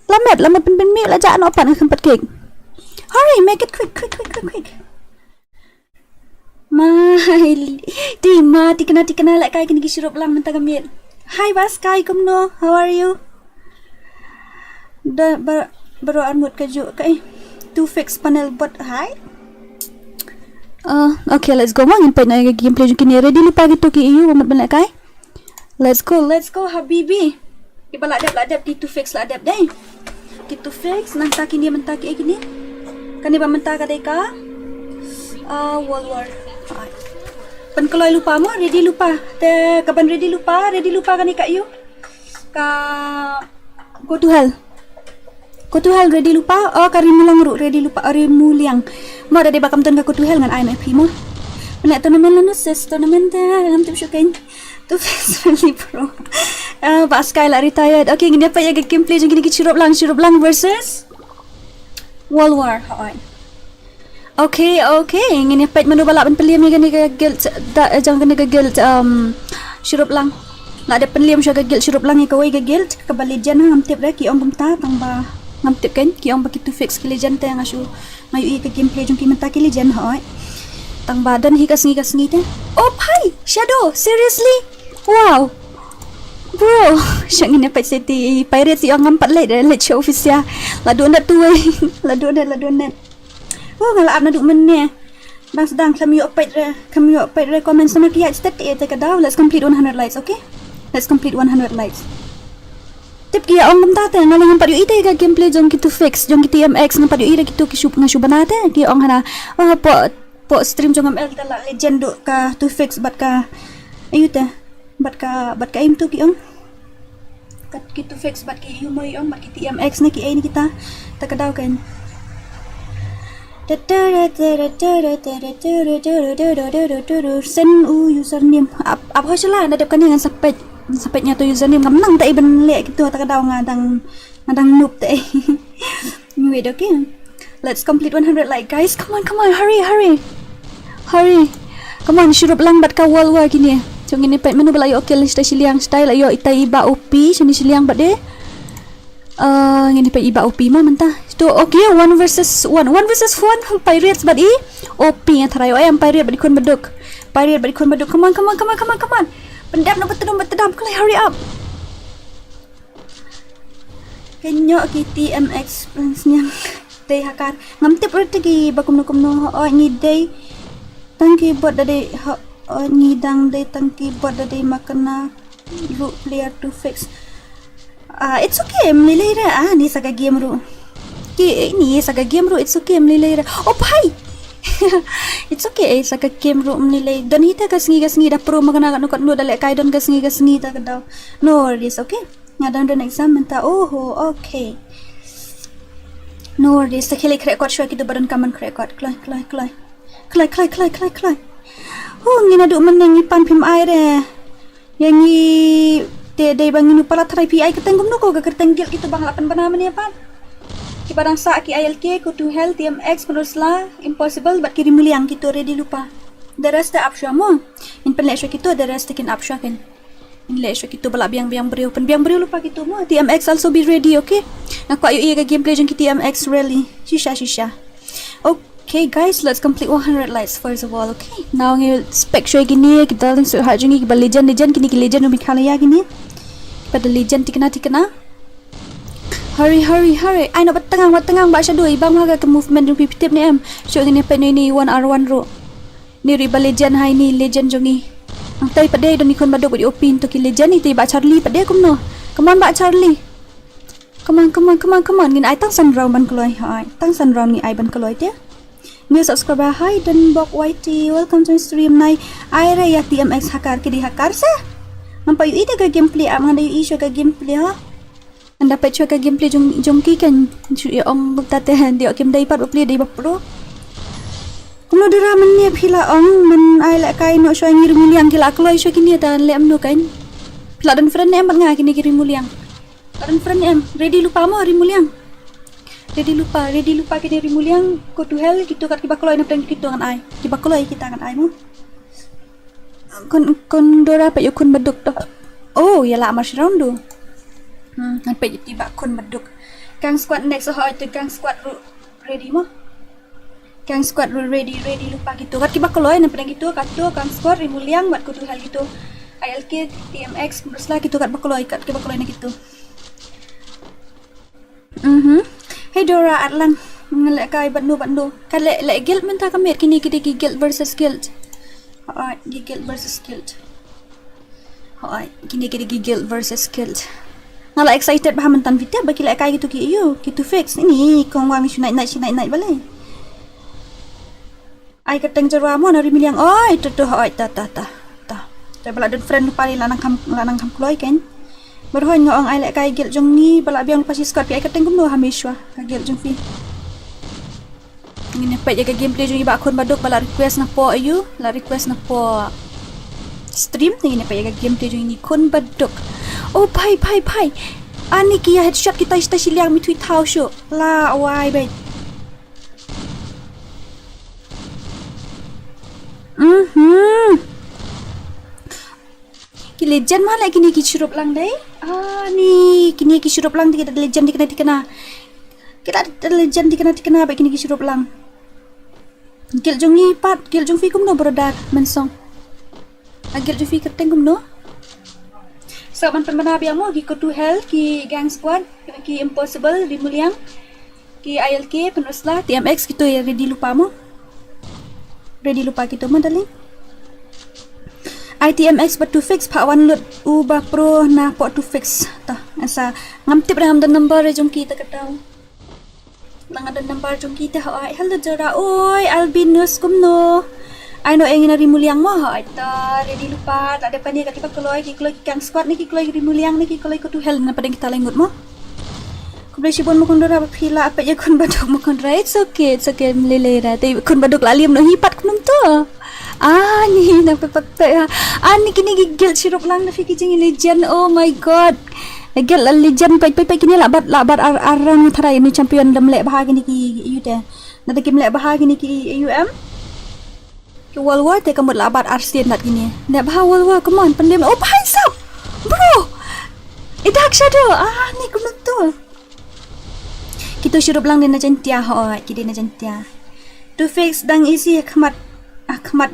[SPEAKER 2] Lamat penmi lajak no pan tempat kek. Hurry, make it quick. Mati kena lek kai kini sirup lang mentah kamit. Hi bas kai kumno, how are you? Baru armut kaju kai. To fix panel bot hi. Okay, let's go. Mang impai na gameplay kini ready lupa gitu ki iu amat banyak kai. Let's go habibi. Iba ladap di to fix ladap deh. Kita fix nang tak kini mentah ki gini. Kani ba mentah kadai ka? World War. Pen kalau lupa mo ready lupa. Te kapan ready lupa kani ka iu. Ka go to hell ready lupa. Karimulang ru ready lupa rimuliang. Mo ada bakam ton ka go to hell ngan IMF mo. Nek tournament lanu ses tournament ngam tip syukain. To fix friendly pro. Pas kay la retired. Okay, gini apa ya gameplay jeng gini sirup lang versus World War. Okay. Gini apa menu balapan peliam ni gini ka guild jang gini ka guild sirup lang. La ada peliam sya ka guild sirup lang ka way ka guild ka balijan ngam tip ra ki ong bumta tang ba ngam tip kan ki ong ba to fix ki legend ta ngasu ngayu ka gameplay jeng ki menta ki legend tang badan hi kas ngi te. Oh bhai, Shadow, seriously? Wow. Bro, siang ini pa seti pirate si ang ampat let show official. Ladu na tuwe. Ladu na. Oh, ngala na duk menne. Bang sedang kami opet re comment sama kiat stat e te kadaw. Let's complete 100 likes, okay? Let's complete 100 likes. Tip kia ong tate ngaling ampat yu ite ka gameplay jong kitu fix, jong kitu MX ngam pat yu ite kitu kisup ngasyubanate. Kia ong hana po stream jong ML tala legend do ka to fix bat ka ayu te bat ka im tu ki ong kat kitu fix bat ki humoy ong bat ki TMX na ki ai ni kita takadaw kan sen username apa salah ada kan dengan sapetnya tu username ngamnang tak iben lek gitu takadaw ngadang noob te wait, okay. Let's complete 100 like guys. Come on, hurry. Come on, syurup lang bat ka World War kini. Jong ini pet menu balayo okay list siliang style ayo itai iba OP sini siliang bat de. Ngini pet iba OP mah mentah. Tu okay, 1 versus 1 pirates bat i OP yang tharayo ayam pirate bat ikon beduk. Come on. Pendam nak betedam. Kelai hurry up. Kenyok ki TMX nya. Day hakar ngam tip urtigi bakumno ni day tangki bot dade ni dang day tangki bot dade makana ru player to fix. It's okay mlilay ra ni saga game ru it's okay mlilay ra. Oh bhai it's okay saga game ru mlilay dan hita kasngi da pro makana no kat no dale kai don kasngi ta kadaw no it's okay ngadang don exam menta okay. No worries, tak kili record show kita badan kaman record. Klai. Oh, ngina duk meneng ipan pim air Yang ni de bangin pala try PI ketengum no ko ga kertenggil kita bang 8 banaman ni pan. Ki barang sa ki ILK ko to hell TMX teruslah impossible bat kiri muliang kita ready lupa. the rest the option mo. In penlek syok itu, the rest taken option kan. In lek syok itu balak biang beriu. Pen biang beriu lupa gitu mo. TMX also be ready, okay? Aku ayo iya ke gameplay jeng ki TMX really. Shisha. Okay guys, let's complete 100 likes first of all, okay? Now ngi spek syok gini kita langsung hak jeng ki legend kini ki legend umi khala ya gini. Pada legend tikena. Hurry. Ai nak batang ba shadow ibang haga ke movement jung pipitip ni em. Syok gini pe ni 1R1 ro. Ni riba legend hai ni legend jongi. Ang tay pada don ikon badok di opin to ki legend ni tiba Charlie pada kumno. Come on ba Charlie. Come on. Ngin ai tang san round ban kloi hai. Tang san round ni ai ban kloi te. New subscriber hai dan bok YT. Welcome to stream nai. Ai re ya TMX hakar ki di hakar sa. Nampak yu ida ka gameplay am ngada yu isu ka gameplay ha. Anda dapat cuak gameplay jongki kan cuy ong tate dia game dai pat play dai bapro. Kuno dira men ni phila ong men ai la kai no shoy ngir muliang kila kloi shoy kini ta le am no kan. Phila dan friend em bat nga kini kiri muliang. Dan friend em ready lupa mo ri muliang. Ready lupa kini ri muliang go to hell gitu kat kiba kloi na plan gitu kan ai. Kiba kloi kita kan ai mo. Kon dora pa yukun baduk to. Oh ya la mas round do. Sampai tiba kon meduk. Kang squad next so itu kang squad ready mo. Kang squad ready lupa gitu. Kat kiba koloi na pedang gitu kat tu kang squad rimuliang buat kudu hal gitu. ILK TMX berslah gitu kat bakoloi kat kiba koloi na gitu. Hey Dora Atlan ngelek kai bandu. Kan lek guild menta kamet kini kita guild versus guild. Guild versus guild. Kini kita guild versus guild. Ngala excited bah mentan kita bagi lek kai gitu ki you gitu fix ini kong wang si naik balai ai keteng cerwa mo nari miliang oi tu ta bala dan friend pali lanang kam kloi kan berhoi ngong ai lek kai gel jong ni bala biang pasi squad pi ai keteng kum no hamishwa gel jong fi ngine pa jaga gameplay jong iba akun badok bala request na po you la request na po stream ngine pa jaga gameplay jong ni kun badok. Oh pai ani kia headshot kita siliang mi tweet house show la wai bai ki legend mah lagi ni ki syurup lang dai ni kini ki syurup lang kita legend dikena kita legend dikena baik kini ki syurup lang gil jong ni pat gil jong fi kum no brodar mensong agil jong fi keteng kum no. So man pernah biang mo ki to hell ki gang squad ki impossible di muliang ki ILK peneruslah TMX gitu ya ready lupa gitu mandali ITMX but to fix pak one load ubah pro na pot to fix tah asa ngamtip ram dan number jong kita ketau lang ada number jong kita hai hello jara oi albinus kumno I know yang nari muliang mo ha ita ready lupa tak ada pandai kat keloi ki kang squad ni ki keloi muliang ni ki keloi ko tu hell na padang kita lengut mo ko boleh sibon mo kondora phila apa ya kun baduk mo kondra it's okay melelera tapi kun baduk laliam no hipat kunum tu ni na papak ni kini gigil sirup lang na fiki jing legend oh my god gel legend pai kini labat arang tharai ni champion damlek bahagi ni ki you de na de kim lek bahagi ni ki UM World War te kamu labat arsian nak gini. Nak bah World War come on pandem. Oh hands up. Bro. Dark shadow. Ni kamu tu. Kita syurup lang din na jantia kidi na jantia. To fix dang isi khmat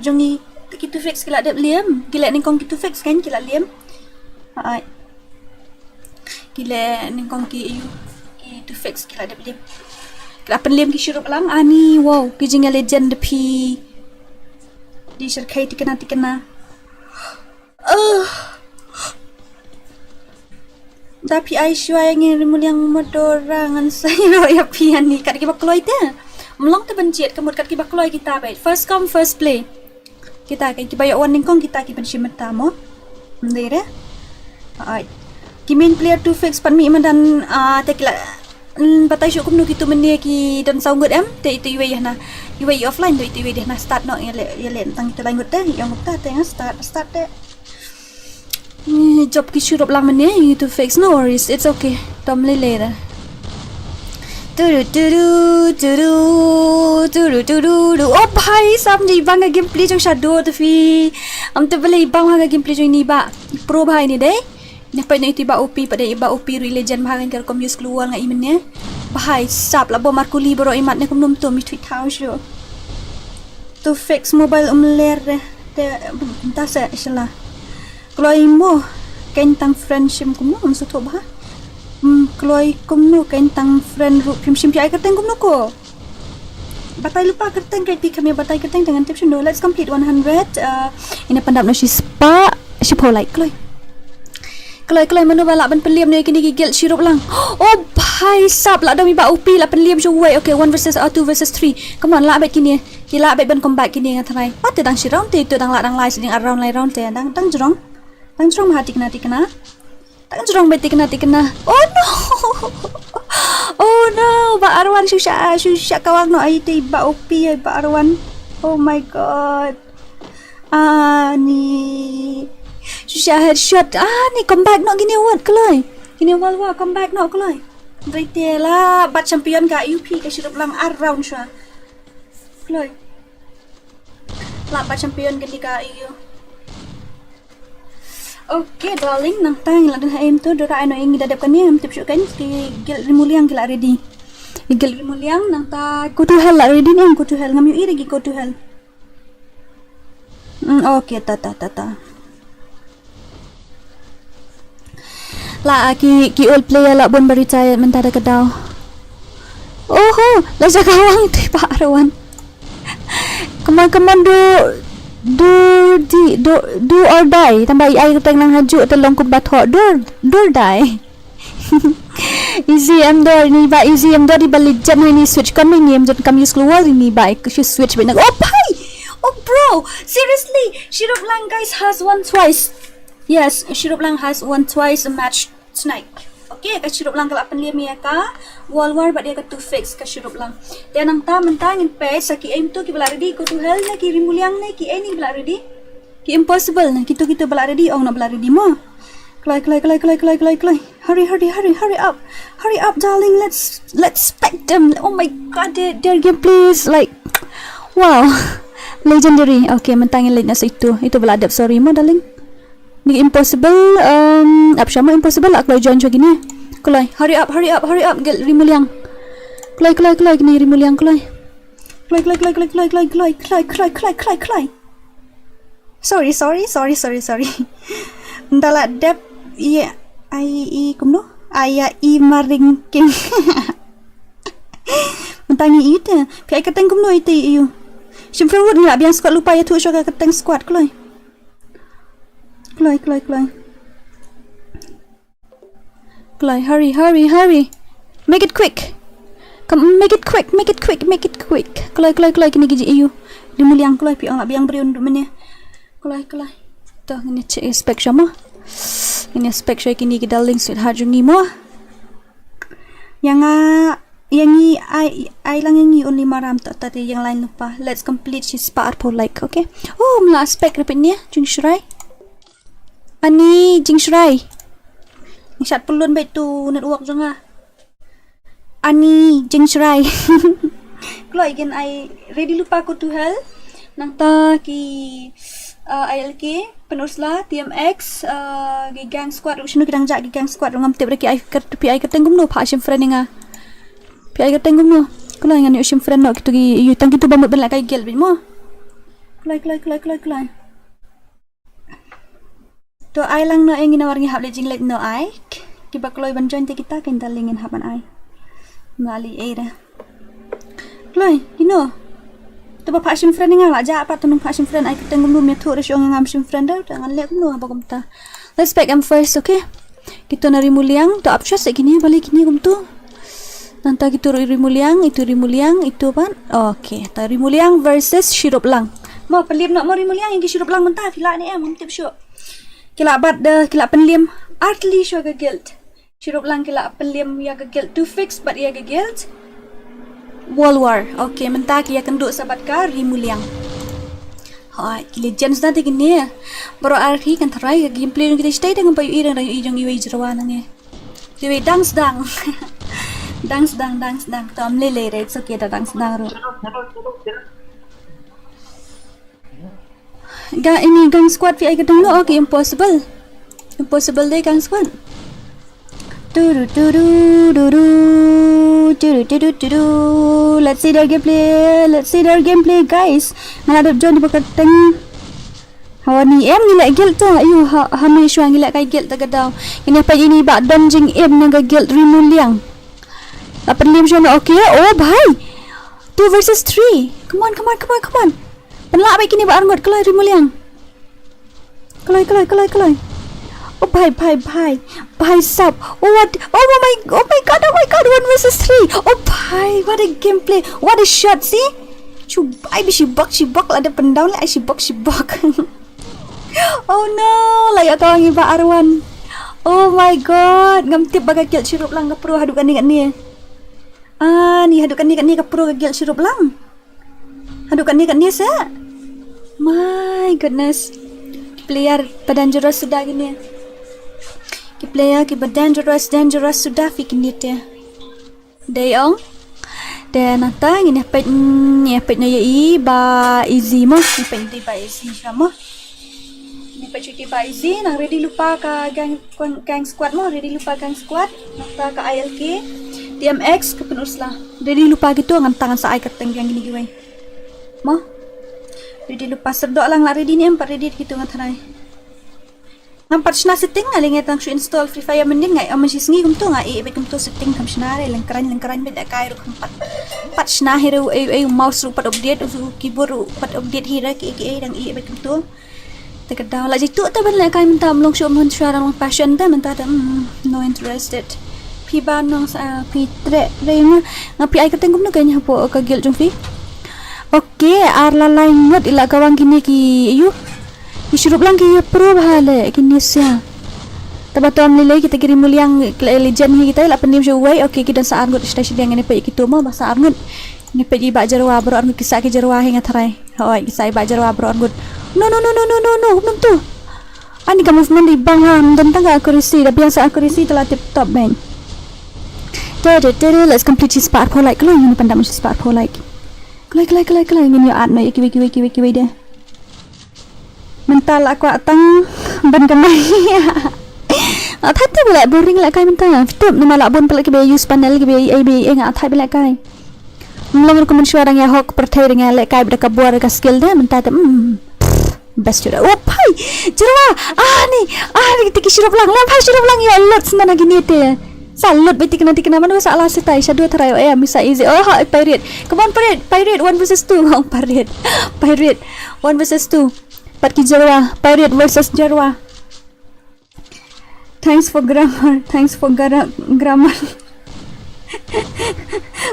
[SPEAKER 2] jongi. Kita fix kila dep liam. Gila ni kong kita fix kan kila liam. Gila ni kong ki you. To fix kila dep liam. Kila pandem ki syurup lang ni wow kijinga legend pi. Di serkai tikena tapi Aisyah yang muliang modora ngan saya ya pian ni kat kiba keloi te melong te bencit kemut kat kiba keloi kita baik first come first play kita kan kiba ya warning kong kita ki benci metamo ndere ki main player to fix pan mi dan te kila patai syuk kumnu gitu menia ki dan saungut em te itu iwe na iwe offline tu itu iwe dah na start no ya le tang kita langut deh yang kita te start deh job ki syurup lang menia itu fix no worries it's okay tom later Oh भाई साहब ni bang ka gameplay jong shadow tu fi am tu beli bang ha gameplay jong ni ba pro bhai ni deh dapat ni tiba OP pada iba OP religion bhai kan kom use keluar ngai iman ne bhai sap la bo markuli bro imat ne kom num tu mi tweet thau sho tu fix mobile ler te ta sa inshallah kalau imo kan tang friendship kom num so to ba Kloy kumno kain tang friend ru phim sim pi ai kateng kumno ko batai lupa kateng kai pi kami batai kateng dengan tips no let's complete 100 ina pandap no si spa si polai kloy manu bala ban peliam ni kini gigil sirup lang oh bhai sap la dami ba upi la peliam jo way okay 1 versus 2 versus 3 come on la bet kini kila bet ban combat kini ngatai pat tang si round te tu dang la dang lai sing around lai round te dang jrong ma tikna Tangan jurang beti kena. Oh no, Ba Arwan susah kawang no ai ti ba opi ai Ba Arwan. Oh my god. Ni susah headshot. Ni comeback no gini wat keloi. Gini wal comeback no keloi. Berite lah bat champion ka UP ka sirup lang around sya. Keloi. Lah bat champion gini ka iyo. Okay darling nang tang la dengan em tu dora ano ingin dadap kan em tip kan ki gel rimuliang gila ready gel rimuliang nang ta go to hell la ready ni go to hell ngam yu iri go to hell okay ta la ki old player la bon berita mentada kedau oh la jakawang ti Pak Arwan come on do or die tambah ai keteng nang haju telong ku bathok do die easy am dor ni ba easy am dor di balik jan ni switch kan ni am jan kam use keluar ni ba she switch ben oh bhai oh bro seriously Shirup Lang guys has won twice yes Shirup Lang has won twice a match tonight okay ka Shirup Lang kala penliam ya ka wall war ba dia ka to fix ka Shirup Lang dia nang ta mentangin page sa ki aim tu ki bala ready go to hell na ki rimuliang na ki any bala ready ki impossible na kita bala ready ong na bala ready mo klai hurry up darling let's spec them oh my god their gameplays like wow legendary okay mentangin late na sa itu bala adap sorry mo darling ni impossible apsha mo impossible ak join jo gini klai hurry up gel rimuliang klai gini rimuliang klai sorry ndala dep iya ai kumno aya I maring king mentangi ite pi ai kateng kumno ite iu simple word ni abiang squad lupa ya tu syo ka kateng squad klai hurry make it quick come make it quick klai kini giji iu rimuliang klai pi ang abiang beriun dumenya klai to ngini check spec sama ini spec shay kini ki darling sweetheart jungi mo yang ai lang yang only maram tadi yang lain lupa let's complete his part for like okay oh mla spec repeat ni jing shrai ani jing shrai sat pulun bai tu network jonga ani jing shrai kalau again I ready lupa ko to hell nang ta ki ILK penusla TMX gi gang squad usinu kidang jak gi gang squad ngam tip reki ai ketengum no pa sim friend nga pi ai ketengum no kalau ngan sim friend no kitu gi yu tang kitu bamut ben la kai gel bin mo klai to ai lang no engin warngi hab lejing let no ai ki bakloi ban join te kita kan dalingin haban ai ngali era kloi ino to pa sim friend nga la ja apa tunung pa sim friend ai ketengum no me thu re syong ngam sim friend da ngan lek no ba gumta let's back am first okay kita nari muliang to apsha segini balik ini gum tu nanti kita rimuliang itu pan okay ta rimuliang versus Shirup Lang mau penliam nak mau rimuliang yang Shirup Lang mentah fila ni am tip show kila bat kila penliam artli show ga guilt Shirup Lang kila penliam ya ga guilt to fix but ya ga guilt wall war okay mentah kia kenduk sabat ka rimuliang hai legends na tigini bro arki kan try gameplay ng kita stay dengan payu irang rayu ijong iwe jrawan nge iwe dang Dang sedang tom lele re so kita dang sedang ro. Ini gang squad vi ai kadang lo okay impossible deh gang squad. Let's see their gameplay guys. Ngadap John di bakateng hawa ni em ni lek guild tu. Ayu ha mai shwa ngi lek kai guild ta gadau. Ini apa ini bak donjing em naga guild rimuliang. Dapat lim shwa okay. Oh bhai 2 versus 3. Come on penlak baik ini bak arngot kelai rimuliang. Kelai oh bhai sub. Oh my god 1 versus 3. Oh bhai what a gameplay, what a shot. See cubai she buck lah ada pendaun lah she buck oh no layak kau ngi ba arwan. Oh my god ngam tip bagai gel sirup lang kapro hadukan ni kat ni. Ni hadukan ni kat ni kapro gel sirup lang. Hadukan ni kat ni sa. My goodness. Player dangerous sudah gini. Player ki dangerous sudah fikir dia. Dayong. Dan nata ini pet na yai ba easy mo. Ni pet di ba easy sama. Ni pet cuti ba easy nang ready lupa ka gang squad mo, ready lupa gang squad. Nata ka ILK DMX ke penuslah. Ready lupa gitu ngan tangan sa ai kateng yang gini giwai. Mo. Ready lupa serdok lang la ready ni empat ready gitu ngan thanai. Nampak sena setting nga lingat ang install FreeFire mending nga aman singi kum tu nga bet kum tu setting kam senare lengkaran bet kai ru empat sena hero mouse ru pat update u keyboard ru pat update hira ki dang bet kum tu tekadaw la jitu ta ban la kai minta mlong show mon shara long passion ta minta ta no interested pi ban nong sa pi tre re nga pi ai ka tengkum na kanya po ka gil jong fi. Okay ar la lain ngot ila kawang kini ki ayu isurup lang kaya pro bahale kini siya. Tabatom nilai kita kirim muliang legend kita la penim showai. Okay kita sa arngot station yang ini pe kita mau bahasa arngot. Ni pe ba jarwa bro arngot kisah ke jarwa hinga tharai. Hoi kisah ba jarwa bro arngot. No belum tu. Ani ka movement di bang ha tentang accuracy dah biasa accuracy telah tip top man. Let's complete this part for like kalau ini pandang mesti part for like. Kelai ini art mai kiwi dia. Mental aku atang ban kamai. Thai bela boring la kai mental. Tup nama la bon pelak ke use panel ke ai nga thai bela kai. Mlong ko men suara nga hok perthai dengan la kai beda buar ka skill dia mental best sudah. Oh pai. Jerwa. Ni tiki sirup lang ya lot senana gini te. Salut beti kena mana salah setai syadu terayo bisa easy. Oh pirate. Come on pirate 1 versus 2. Oh pirate 1 versus 2. Pat ki jarwa pirate versus jarwa. Thanks for grammar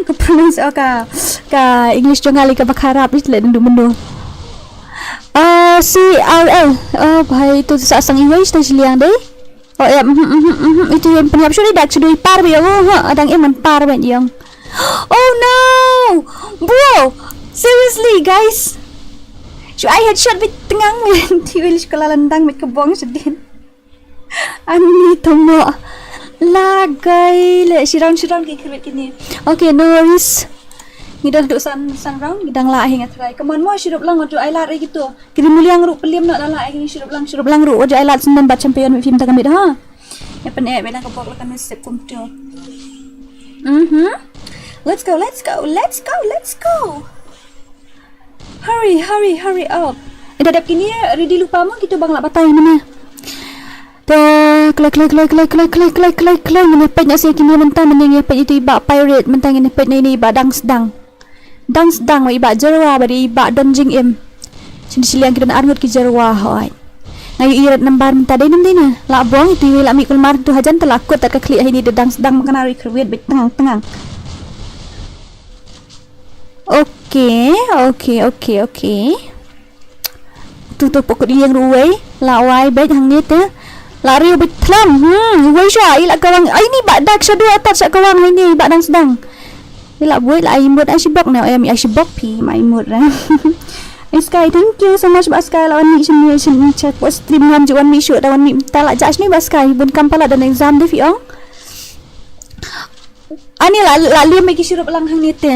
[SPEAKER 2] ka pronounce ka English jongali ka bakharap isle ndu CRL. Oh bhai tu sa sang English ta siliang deh. Oh ya itu yang penyap sudah dak sudah par be adang eman par ben yang. Oh no bro seriously guys I headshot with tengang men tiwil sekolah lendang mit kebong sedin ani tomo lagai le sirang ki krebet kini. Okay no worries ngidang duk sang round ngidang la hinga try kaman mo sirup lang ojo ai lat gitu kirim muliang ru pelim nak dala ai sirup lang ru ojo ai lat sendan bat champion film ta kamit ha ya pen bena ka bok kan step kumto. Let's go hurry up. Dadap kini ready lupa mo gitu bang lak batai mana klek menepet nak saya kini mentang menepet itu iba pirate mentang menepet ini iba dang sedang iba jarwa bari iba donjing em sini yang kita arngot ki jarwa hoi ngayu irat nambar mentah dai namdina la bong itu la mi kulmar tu hajan telakut tak klik ini dedang sedang mengenari kerwet tengang. Okay. Tutup pokok yang ruway lawai bet hang ni te lari bet thlam wei sha ila kawang ai ni ba dak sha dua atat sha kawang ini ba dang sedang ila buat la imut asibok na ai asibok pi mai imut ra. Sky thank you so much ba Sky lawan ni simulation check what stream ham juan mi shoot lawan mi talak jas ni ba Sky bun kampala dan exam de fiong. Ani la liam bagi syurup lang hang ni te.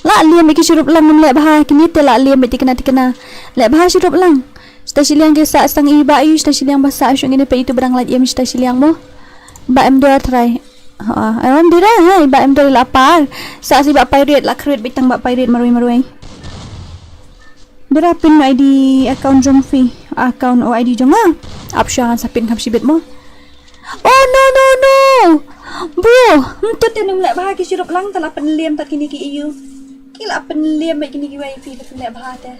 [SPEAKER 2] La liam bagi syurup lang lek bah kini te la liam bagi kena. Lek bah syurup lang. Stasi liang ke sa stang iba ayu stasi liang basa syung ini pe itu berang la liam stasi liang mo. Ba em dua try. Ayon dira hai ba em dua lapar. Sa si ba pirate la create bitang ba pirate marui. Dira pin ID account jong fee. Account o ID jong ah. Option sa pin kap sibit mo. Oh no. Bro, tu tenung lek bah ki syurup lang tala penliam tak kini ki iu. Kila penliam baik kini ki wifi tak lek bah ta.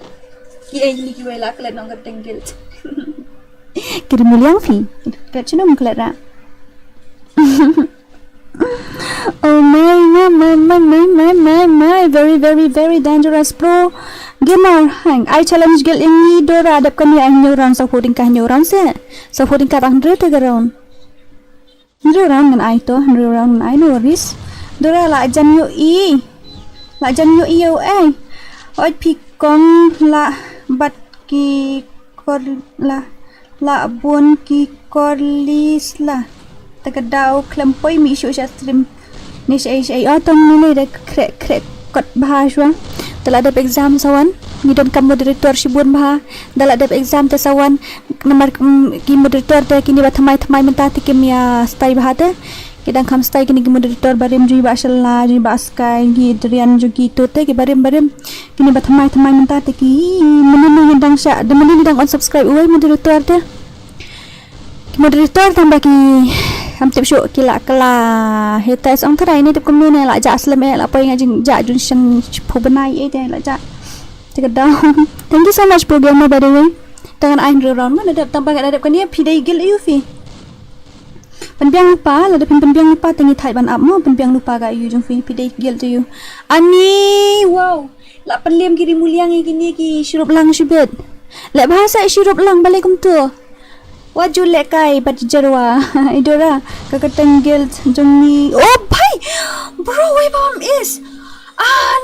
[SPEAKER 2] Ki ai kini ki wai la kala nong gateng guilt. Kira muliang fi. Kat chino muklat ra. Oh my, very dangerous bro. Gamer hang. I challenge girl ini DORA adap kami ang neuron sa holding ka neuron se. Sa holding ka rang dre tagaron. Neuron ngan ai to, neuron ngan ai no worries. DORA la jan yo i. La jan yo i yo ai. Oi pi kong la bat ki kor la bun ki korlis la. Tagadaw klampoi mi show stream ni ay atong nilay de krek kot bahaswa dala dap exam sawan ni dan kam moderator sibun bah dala dap exam ta sawan nomor ki moderator ta kini ba thamai menta ti kimia stay bahate kidang kam stay kini ki moderator barim jui ba shala jui ba sky gi drian jugi to te ki barim kini ba thamai menta ti ki menini dang sya de menini dang unsubscribe uai moderator ta moderator tambah ki am tip show kila kala hitas ang tharai ni tip komnu ne la ja aslam e la pai ngajing ja jun shan phobanai e te la ja take down. Thank you so much programmer by the way. Tangan aing round mana dap tambah kat kan ni pidai gil you fi. Penbiang lupa la dap penbiang lupa tangi thai ban up mo penbiang lupa ga you jung fi pidai gil to you. Ani wow. La penliam kiri muliang gini ki syurup lang syubet. La bahasa syurup lang balik kum tu. Wajul lekai bat jarwa idora kakatang guild jongni oh bhai bro wai bam is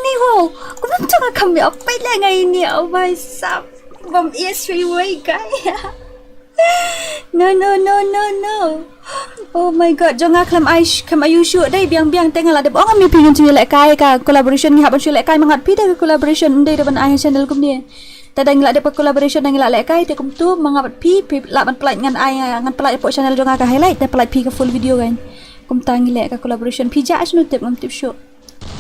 [SPEAKER 2] ni wow kunang changa kami apai le ngai ni oh bhai sap bam is wai guy no oh my god jonga klam ayu shoot dai biang tengah la de bong ami pingin tu lekai ka collaboration ni haban shoot lekai mangat pi de collaboration dai depan ai channel kum ni tadang la dapat collaboration dengan la lekai te kum tu mangabat pi la ban pelaj ngan ai ngan pelaj po channel jonga ka highlight te pelaj pi ka full video kan kum tangi le ka collaboration pi ja asnu tip ngam tip show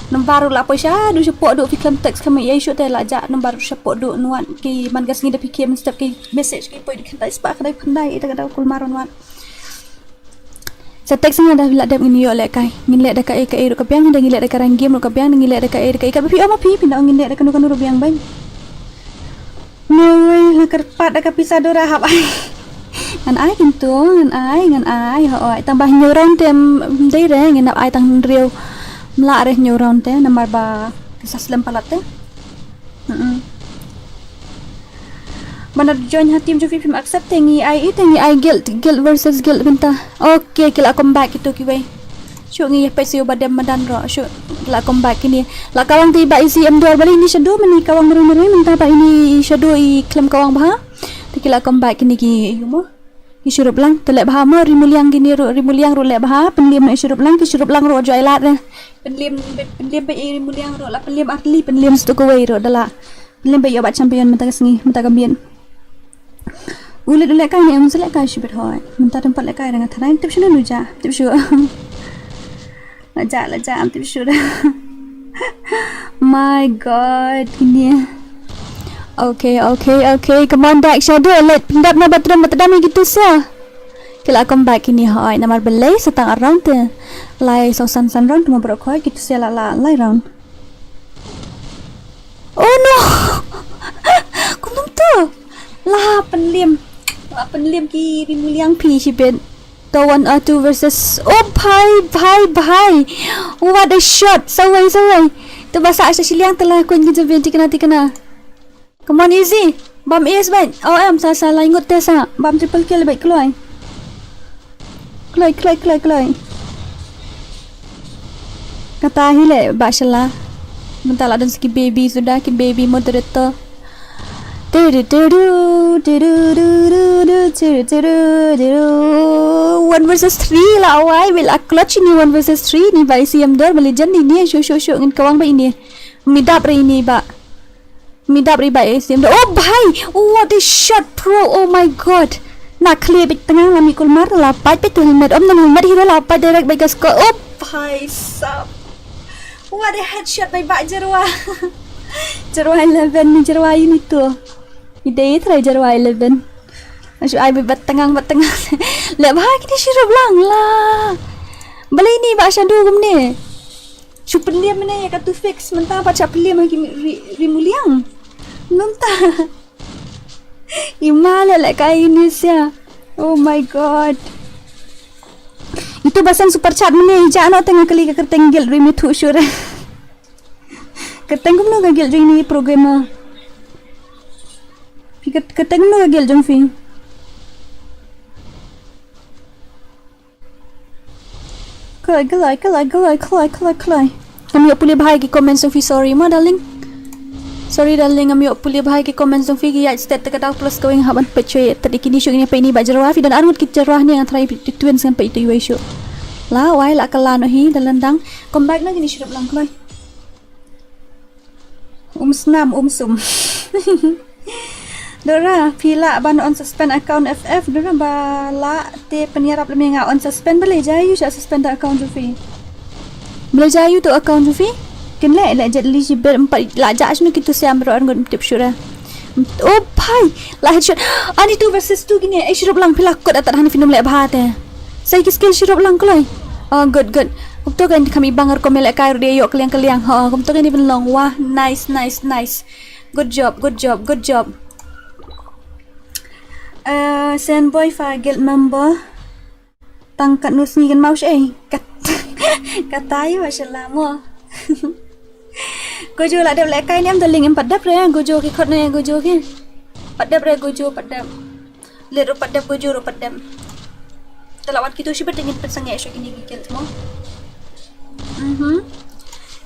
[SPEAKER 2] nombaru la po sha du support du fikam text kami ai show te la ja nombaru support du nuan ki man gas ngi de pi kem step ki message ki po di khandai spa khandai ita kada kul maron wan sa text nga dah la dem ini yo lekai ngin le de ka e ka e ru ka biang ngi le de ka rang game ru ka biang ngi le de ka e ka pi ama pi pinda ngin le de ka nu ru biang ban Noi la kerpat aka pisadora hab ai. Ngan ai kintu, ngan ai ho tambah neuron tem dei re ngan ai tang riu. Mla re neuron te namar ba kisas lem palat te. Mana join hatim jo film accept tengi ai guilt versus guilt benta. Okay, kila come back itu ki wei. Syuk ngi pe siu badam madan ro syuk la come back ini. La kawang tiba isi M2 bali ni shadow meni kawang meru minta pa ini shadow I klaim kawang bah. Tikila come back ini ki yumo. Ki syurup lang telek bah mo rimuliang gini ro rimuliang ro lek bah penlim na syurup lang ki syurup lang ro jo ailat ne. Penlim pe rimuliang ro la penlim atli penlim stu ko wei ro dala. Penlim pe yo bat champion menta kasngi menta kambian. Ulit lek kai ni am selek kai syubet hoy. Menta tempat lek kai dengan tharai tip shunu nuja. Tip syu. Lajak am tip syu. My god ini. Okay. Come on back shadow. Let pindap na batram gitu sa. Kila come back ini hoy. Namar belai setang around te. Lai so san round tu mabrok hoy gitu sa la lai round. Oh no. Kunum tu. La penlim ki rimuliang pi sibet. The 1 or 2 versus oh bhai what a shot sawai tu bahasa asal siliang telah kun kita binti kena come on easy bam is baik oh am salah ingut tes bam triple kill baik keluar kata hile bashala mentala dan segi baby sudah ki baby moderator One versus three lah awai. Bila clutch ni one versus three ni ba ICM dor beli jan ni show ngin kawang ba ini. Midap re ini ba. Midap re ba ICM dor. Oh bhai, what a shot pro. Oh my god. Nak clear bit tengah lah mikul mar lapat pe tu helmet om nan helmet hero lapat direct by gas ko. Oh bhai sab. What a headshot by ba jarwa. Jarwa 11 ni jarwa ini tu. Ide try jarwa 11. Asyik ai bat tengah. Lek bah kita sirup lang lah. Balai ni ba syandu gum ni. Super liam ni ya katu fix mentah baca liam lagi rimuliang. Mentah. Imala lek kai ni sia. Oh my god. Itu basan super chat ni jano tengah kali ke kerteng gel rimi thu sure. Kerteng gum no gel jing ni program. Kerteng no gel jong fi. Kelai. Kami boleh bahagi komen Sofi, sorry ma darling. Sorry darling, kami boleh bahagi komen Sofi ya stat tekadau plus going haban pecoy tadi kini show ini apa ini bajarwa fi dan armut kita jarwah ni antara twin sampai itu iwe show. La wai la kalano hi dalandang comeback na gini syrup lang kelai. Snam sum. Dora pila ban on suspend account FF Dora bala te penyarap lebih ngak on suspend boleh jayu syak suspend account Sufi boleh jayu tu account Sufi ken lek jad eligible 4 la jak snu kita siam ron gon tip syura. Oh bhai la headshot ani tu versus tu gini syrup lang pila kod atat hani finum lek bah te sai skill syrup lang kolai. Oh good Kumto kan kami bangar ko melek kai dia yok keliang ha kumto kan ni belong wah nice good job Sandboy Fagel member tangkat nus ni kan mau katai masyaallah mo gojo la dep lek kai ni am daling em padap re gojo ki khot ne gojo ki padap le ro padap gojo ro padap telawat kita syubat dengan pesangnya esok ini gigil semua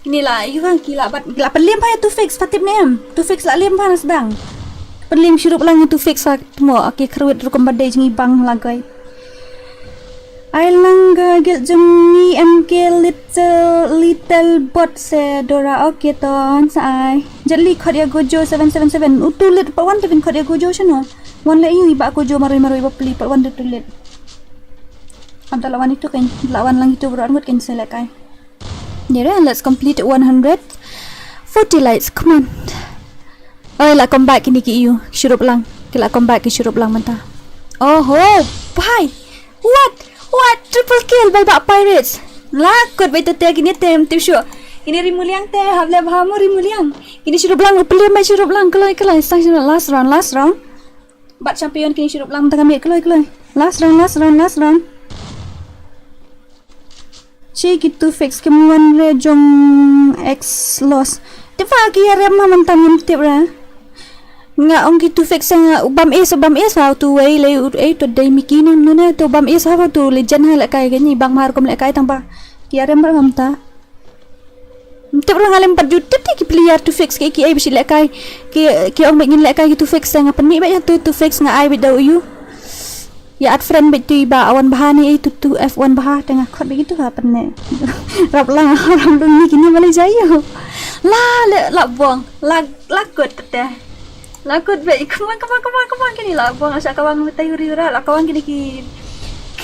[SPEAKER 2] inilah iwan gila pelim pa tu fix patip nem tu fix la lem pa nasbang pelim syurup lang tu fix lah semua okey keruit ro kembadai jengi bang lagai ai langga gil jengi mk little bot se Dora okey ton sai jali khot ya gojo 777 utulit pa wan tevin khot ya gojo chano wan le yu ba gojo maroi ba peli pa wan tulit ada lawan itu kan lawan lang itu berat kan selekai. Yeah, let's complete 140 lights. Come on. Oh, la come back ini ki you. Syurup lang. Kila come back ki syurup lang mentah. Oh, bye. What? Triple kill by Bak Pirates. Lakut by tete kini tem sure. Ini rimuliang te havle bhamu rimuliang. Ini syurup lang pelem by syurup lang kelai. Last round. Bat champion kini syurup lang mentah kami kelai. Last round. Cik itu fix kemuan re jong X loss. Tiba lagi rem mantan yang tip ra. Nga ong gitu fix nga ubam is how to way le to day mikinin nuna to ubam is how to legend hala kai gani bang mahar kom le kai tamba. Ki rem ra mamta. Tip ra ngalem 4 juta ti ki player to fix ki ai bisi le kai. Ki ong ngin le kai gitu fix nga penmi ba to fix nga ai bidau you. Ya at friend betu iba awan bahani itu tu F1 bah tengah khot begitu ha penne rap lang orang dun ni kini boleh jayo la buang la kot teh la kot be come on kini la buang asa kawang metai uri-ura la kawang kini ki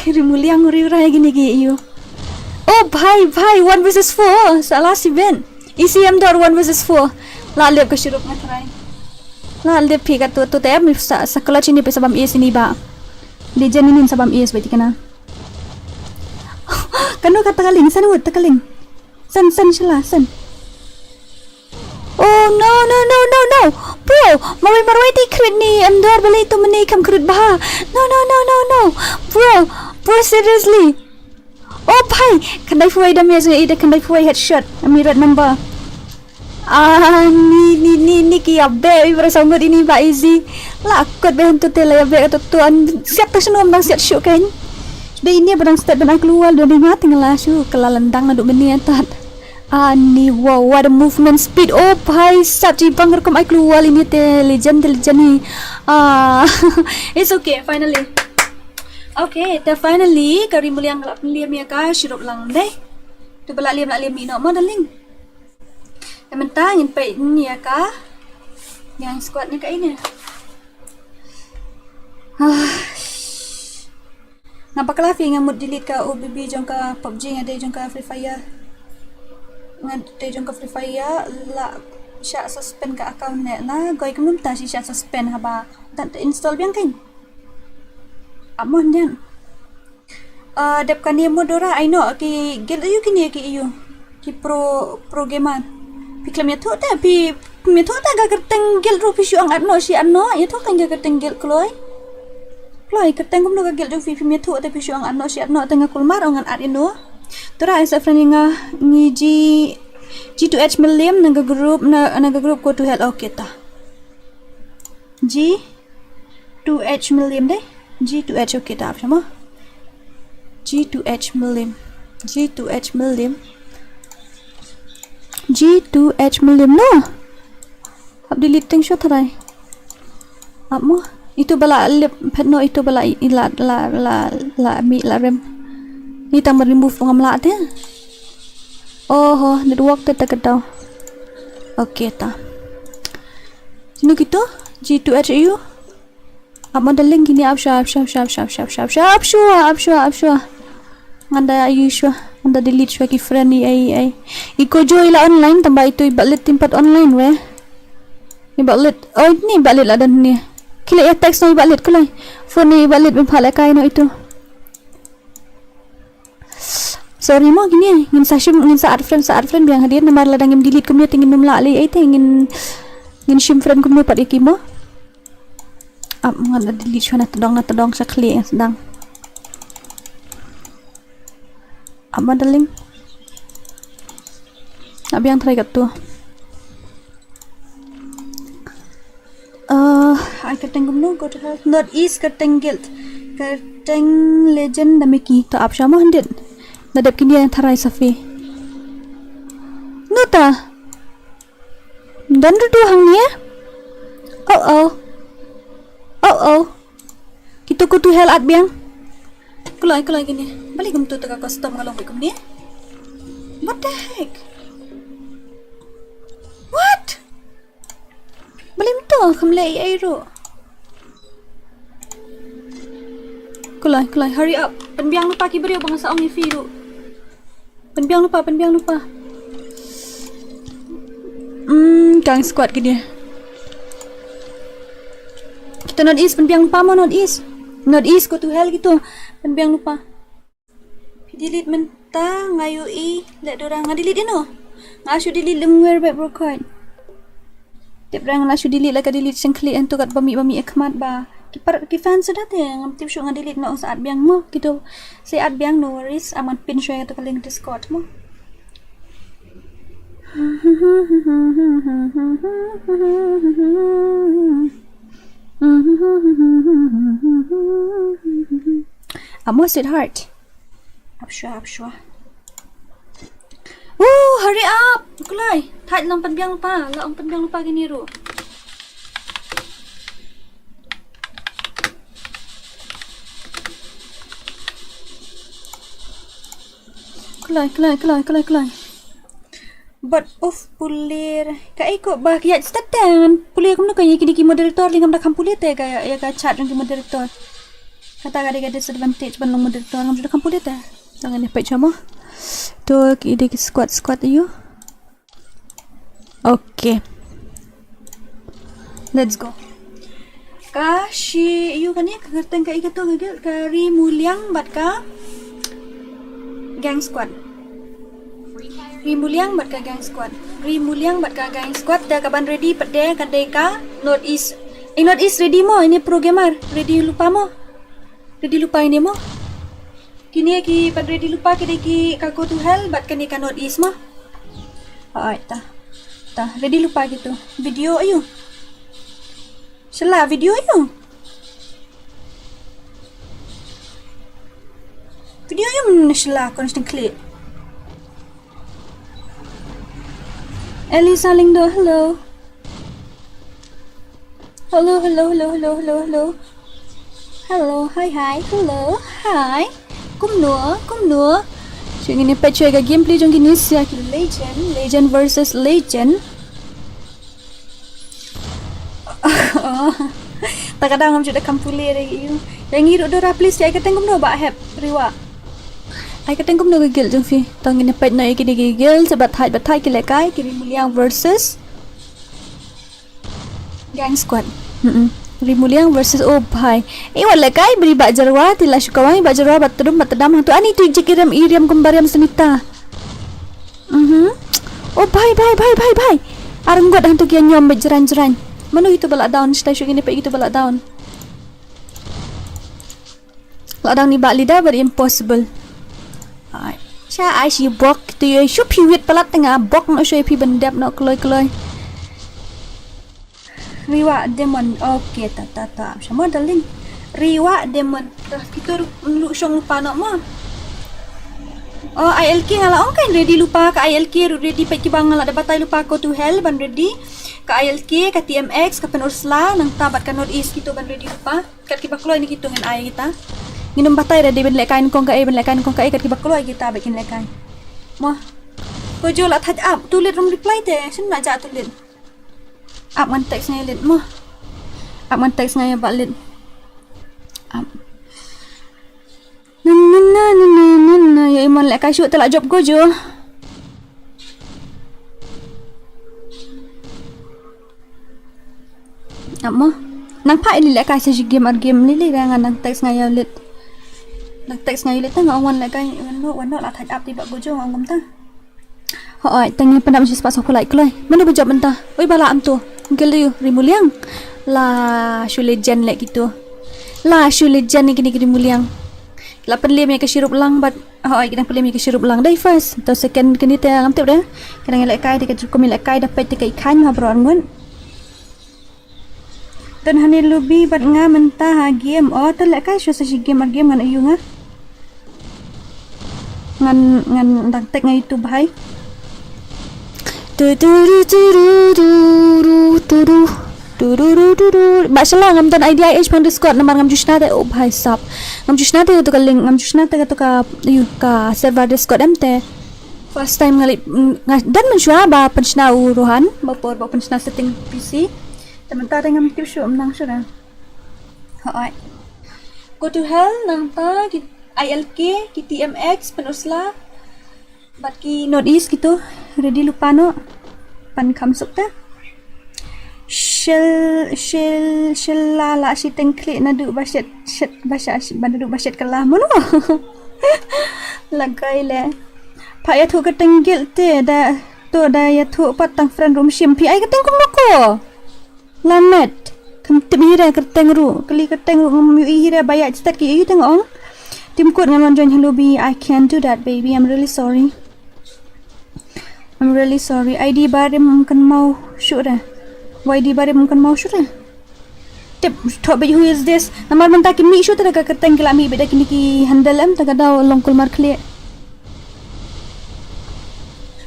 [SPEAKER 2] rimuliang uri-ura gini ki you. Oh bhai 1 versus 4 salah si ben ICM dor 1 versus 4 la lep ke syurup ngatrai la lep pi ka tu teh mi sa sekolah sini pe sabam is ini ba Legend ini sabam is berarti kena. Kanu kata kaling san word takaling. San shalasan. Oh no. Bro, marwai ti crit ni amdar balai tu meni kam crit bah. No. Bro seriously. Oh bhai, kandai fuai damage ni ida kandai fuai headshot. Amirat number. Ni ki abbe ibra sanggot ini ba easy. Lakot behan tu tele abbe tu tuan siap tersenum bang siap syuk kan. Sudah ini barang start dan keluar dari ngati ngelasyu kelalendang naduk beni atat. Ani wow, what a movement speed. Oh bhai sat banggar kom ai keluar ini legend ni. It's okay finally. Okay, finally kari muliang lap liam ya ka sirup lang deh. Tu balak liam ni no mo darling. Mentang in pe ni ya ka. Yang squad ni ka ini. Nampak lafi ngamut delete ka OBB jong ka PUBG ngade jong ka FreeFire. Ngade jong ka FreeFire la syak suspend ka account net na goi kum ta si syak suspend haba dan install biang kan. Amon jan. Dep kan ni mo DORA I know ki gel you kini ki you. Ki pro gamer. Pi klam ya tu ta pi me tu ta ga kerteng gel ro pi syuang atno si anno ya tu kan ga kerteng gel kloi. Kloi kerteng kum no ga gel ro pi me tu ta pi syuang atno si atno tengah kulmar ongan at ino. Tura isa friend nga ni G2H Milliam naga group go to hell okay ta. G2H Milliam deh. G2H okay ta apa G2H Milliam. G2H Milliam no. Ab delete ting shot tharai. Ab mo itu bala lip pet no itu bala la mi la rem. Ni tang remove pengamla dia. Oh, network tu tak tahu. Okay ta. Sini kita G2HU. Apa dah link ini absha. Nganda ayu shua. Nganda delete shua ki friend ni ai. GOJO ila online tambah itu ibalit tempat online we. Ibalit. Oh ni ibalit lah dan ni. Kila ya text no ibalit kulai. Phone ni ibalit bempala kai no itu. Sorry mo gini ngin saat friend biang hadir namar ladang im delete kumnya tingin numla ali ai ngin shim friend kumnya pat ikimo ap ngada delete shona tedong sakli yang sedang apa darling abi yang try kat tu I kateng kumno go to health not east kateng guilt kateng legend damiki to ap shamo handit nadap kini yang tharai safi nota dan tu hang ni oh kita kutu hell at biang kulai gini balik kum tu tak custom ngalong kum ni what the heck what balik tu kum lei airo kulai hurry up penbiang lupa ki beri bang sa ong ifi ru penbiang lupa gang squad gini kita not east penbiang lupa mo not east go to hell gitu penbiang lupa delete menta ngayu let dorang ngadelete no ngasu delete lengwer back record tip rang ngasu delete la ka delete sengklik entu kat bami akmat ba ki fan sudah teh ngam tip syung ngadelete no saat biang mo gitu saat biang no worries aman pin share to link Discord mo amo sweetheart Abshua. Oh, hurry up. Kulai. Thai lang panbiang lupa. Laong panbiang lupa gini ru. Kulai. But of pulir. Kai ko ba kaya statan. Pulir ko no kaya kini moderator lingam dah kampulir te kaya ya ka chat dengan moderator. Kata ada disadvantage ban moderator ngam dah kampulir te. Jangan ni page mo. Tu ide squad you. Okay. Let's go. Kashi you kan ni kerteng ka ikato gagel kari muliang bat ka gang squad. Rimuliang bat ka gang squad. Dah kaban ready pade kadeka northeast. Northeast ready mo ini programmer. Ready lupa ini mo. Kini ki pad ready lupa kini ki ka go to hell bat kani ka northeast mo. Alright ta. Ready lupa gitu. Video ayo. Sela video ayo. Video ayo sela constant clip. Elisa Lindo, hello. Hello, hello, hello, hello, hello, hello. Hello, hi, hi, hello, hi. Come nữa. Chuyện ini pecah ke gameplay jong gini siya ki legend versus legend. Tak kadang ngam juda kampule lagi you. Yang ngiru Dora please ya kita tengok ba hep riwa. Ai ka tengok no gigil jong fi. Tang ini pet no iki gigil sebab thai ki lekai ki Rimuliang versus Gang Squad. Rimuliang versus oh bhai. Wala kai beri bak jarwa tila syukawai bak jarwa bat tedam hantu ani tu jikiram iriam kembariam semita. Oh bhai. Arang god hantu kian nyom bejeran-jeran. Manu itu balak down station ini pe itu balak down. Ladang ni bak lidah very impossible. Ai. Cha ai si bok tu ye shup hiwit palat tengah bok no shoy pi bendap no keloi. Riwa demon. Okay, tak. Sama darling. Riwa demon. Kita lupa nak mah. Oh, ILK ngala on kan ready lupa ke ILK ready pagi bang ngala dapat lupa ko to hell ban ready. Ke ILK ke TMX ke Penursla nang tabat ke North East kita ban ready lupa. Kat kiba keluar ni kita ngan ai kita. Nginum batai ready ben lekain kong ka kat kiba keluar kita bakin lekain. Mah. Gojo la touch up tulis rom reply te. Sen nak ja tulis. Up man text ngay lit mo. Up man text ngay ba lit. Up. Na. Ya iman lek kai shoot telak job Gojo. Up mo. Nang pa ili lek kai sa game lili nang text ngay lit. Nang text ngay lit tang awan lek kai wano la touch up tiba Gojo ngom ta. Hoi, tengah pandam si sepas aku like kelai. Mana berjob mentah? Oi bala am tu. Ngkel you Rimuliang. La shulejan lek gitu. La shulejan ni kini Rimuliang. La perli me ke sirup lang bat. Hoi, kita perli me ke sirup lang dai first. To second kini te ngam tep dah. Kena lek kai dekat ko mi lek kai dapat te kai kan ma bro ngon. Dan hani lubi bat nga mentah game. Oh, te lek kai shu sa game ngan ayu nga. Ngan dak tek ngai tu bhai. Masalah ngam dan IDIH pan Discord namar ngam jusna te oh bhai sap ngam jusna te to link ngam jusna te to ka server Discord MT first time ngali dan mensyua ba pensna uruhan bapor ba pensna setting PC teman ta ngam tip show menang sudah hai go to hell nang ta ILK ki TMX Penursla bat ki North East gitu ready lupa no pan kamsuk ta shell la si tengklik na du basyat bandu basyat kalah mono lagai le pa ya thu ka tenggil te da to da ya thu patang friend room sim pi ai ka tengkum noko lamet kam tibira ka tengru kali ka tengru mu hira bayat stat ki you tengong tim kod ngan join hello bi I can't do that baby I'm really sorry ID bare mungkin mau shoot dah. YD bare mungkin mau shoot dah. Tip top who is this? Namar menta ki mi shoot dah ka teng kelami beda kini ki handle am tak ada longkul mar clear.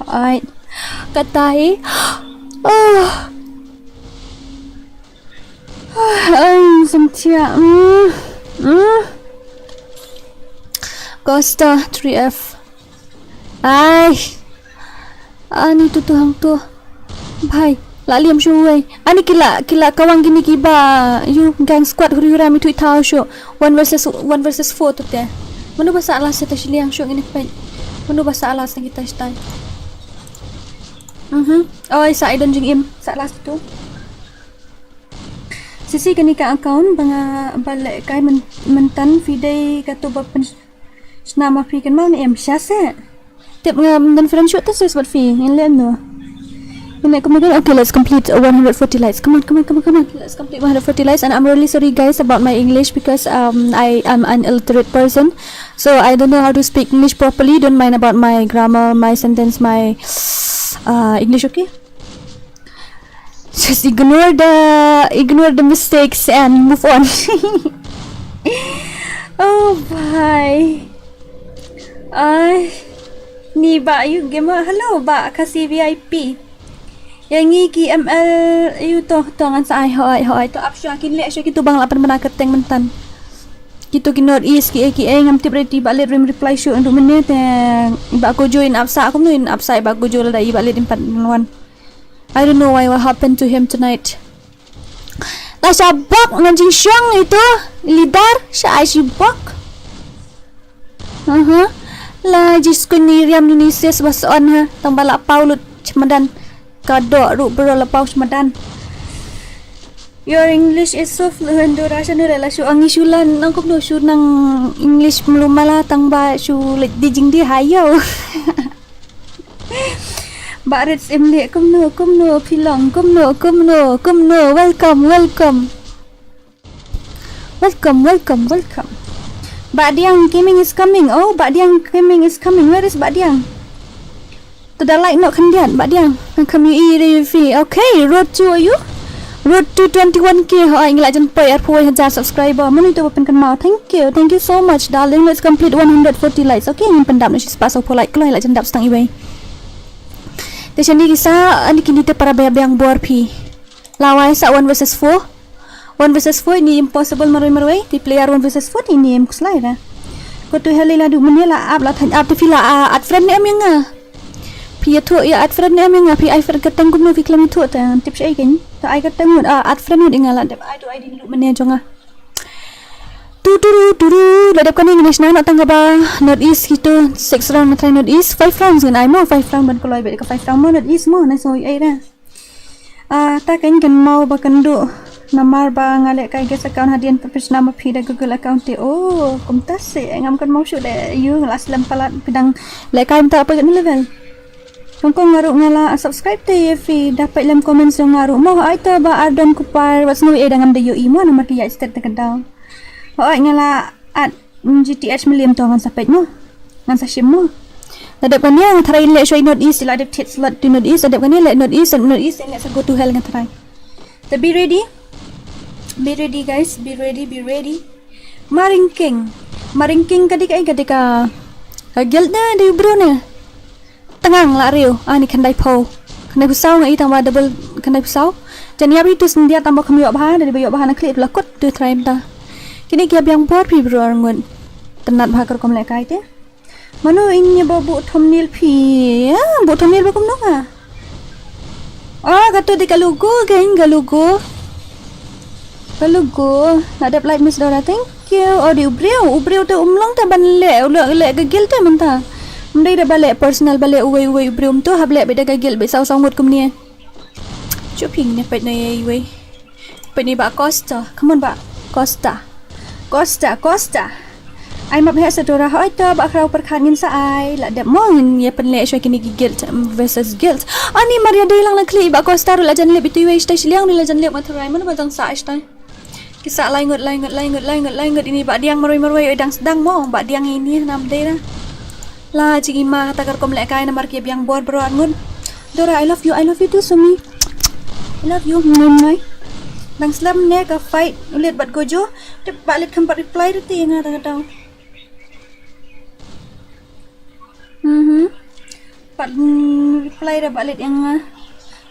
[SPEAKER 2] Right. Katai. Sentia. Costa 3F. Ani tu hang tu. Bhai, la liam shuai. Ani kila kawang gini kiba. You gang squad huri-huri mi tu tau show. 1 versus 4 tu te. Manu bahasa alas ta shiliang show ini pen. Manu bahasa alas kita stay. Oh, sa idon jing im. Sa alas tu. Sisi kani ka account banga balik kai mentan fidei ka tu bapen nama free kan mau ni em syase. Tip dan friend shoot tas buat fee yang lain no. Ini kemudian okay, let's complete 140 likes. Come on. Let's complete 140 likes and I'm really sorry guys about my English because I am an illiterate person. So I don't know how to speak English properly. Don't mind about my grammar, my sentence, my English, okay? Just ignore the mistakes and move on. Oh bye. Ni ba you game hello ba kasi VIP Yang ni KML you to ngan sa ai hoi to up sya kin le sya kitu bang lapan mana keteng mentan. Kitu ki North East ki ngam tip ready balik reply show untuk menit ba ko join apsa aku nuin apsa ba ko join dai balik empat lawan. I don't know what happened to him tonight. La sabak nanjing syang itu lidar sya ai sibak. La jisku ni riam Indonesia sebason ha tang balak paulut cemadan kadok ru bro la pau cemadan. Your English is so fluent Dora sana rela syu angi syulan nang kop no syu nang English melum mala tang ba syu di jing di hayo. Barit emle kum no pilong kum no welcome. Badiang gaming is coming. Oh, Badiang gaming is coming. Where is Badiang? Tada like no kandian Badiang. Come you eat free. Okay, road to you. Road to 21k. Oh, ingin lajan pay at 4,000 subscriber. Mana itu open kan mau. Thank you so much darling. Let's complete 140 likes. Okay, ingin pendam na siya pasok po like. Kalau lajan dap setang iway. Jadi ni kisah ani kini te para bayang bor pi. Lawai sa 1 versus 4. 1 versus 4 ini impossible maroi di player 1 versus 4 ini em kuslai dah. Ko tu helila du menela ab la than ab tu fila at friend em yang ah. Pi tu ya at friend em yang ah pi ai friend keteng kum no fi klam tu ta tips ai kan. Ta ai keteng at friend ud ingala dep ai tu ai di du menel jonga. Tu la dep kan English na nak tangga ba North East gitu 6 round na try North East 5 rounds kan ai mo 5 round ban koloi be ka 5 round mo North East mo na so ai dah. Ta kan mau ba kan du namar ba ngale kai guys account hadian pepes nama pida Google account te oh kumtas se ngam kan mau syu de you ngelas lam palat pedang le kai minta apa kan level kong ngaru ngala subscribe te fi dapat lam comment so ngaru mau ai ta ba ardon kupar was no e dangam de yo imo namar ki ya state te kedau ai ngala at GTH million to ngan sapet mo ngan sa shim mo adap kan ya try le show North East la adap tit slot to North East adap kan le North East let go to hell ngan try to be ready guys, be ready. Maringking kadika gel na di bro na tangang la rio ani kandai pusau ngai tang ba double kandai pusau jan ya bi tu sendia tambah kami yok bah dari yok bah na clip la kot tu try ta kini kia biang bor pi bro ngun tenat bah kar kom le kai te mano innya babu thumbnail pi bu thumbnail ba kom no ha gato di galugo ada like Miss Dora thank you di ubreu tu umlong ta ban le gagil ta menta mendai da balik personal balik uwe ubreu tu hable beda gagil be saw ngut kum ni shopping ni pet na uwe pet ni ba Costa come on ba Costa ai map he Dora hoi ta ba krau perkhan ngin sa ai la dep mon ye pen le shoi kini guilt versus guilt ani Maria dei lang la kli ba Costa ru la jan le bitu uwe stai liang ni la jan le matrai mana ba jang sa stai kisah laingut ini bak diang maroi edang sedang mo bak diang ini nam de la cigi ma kata kar kom lek kai namar ke biang bor bro angun Dora I love you too Sumi I love you mai dang slam ne ka fight ulit bat gojo te balik kampat reply ti nga ta taw pat reply da balik yang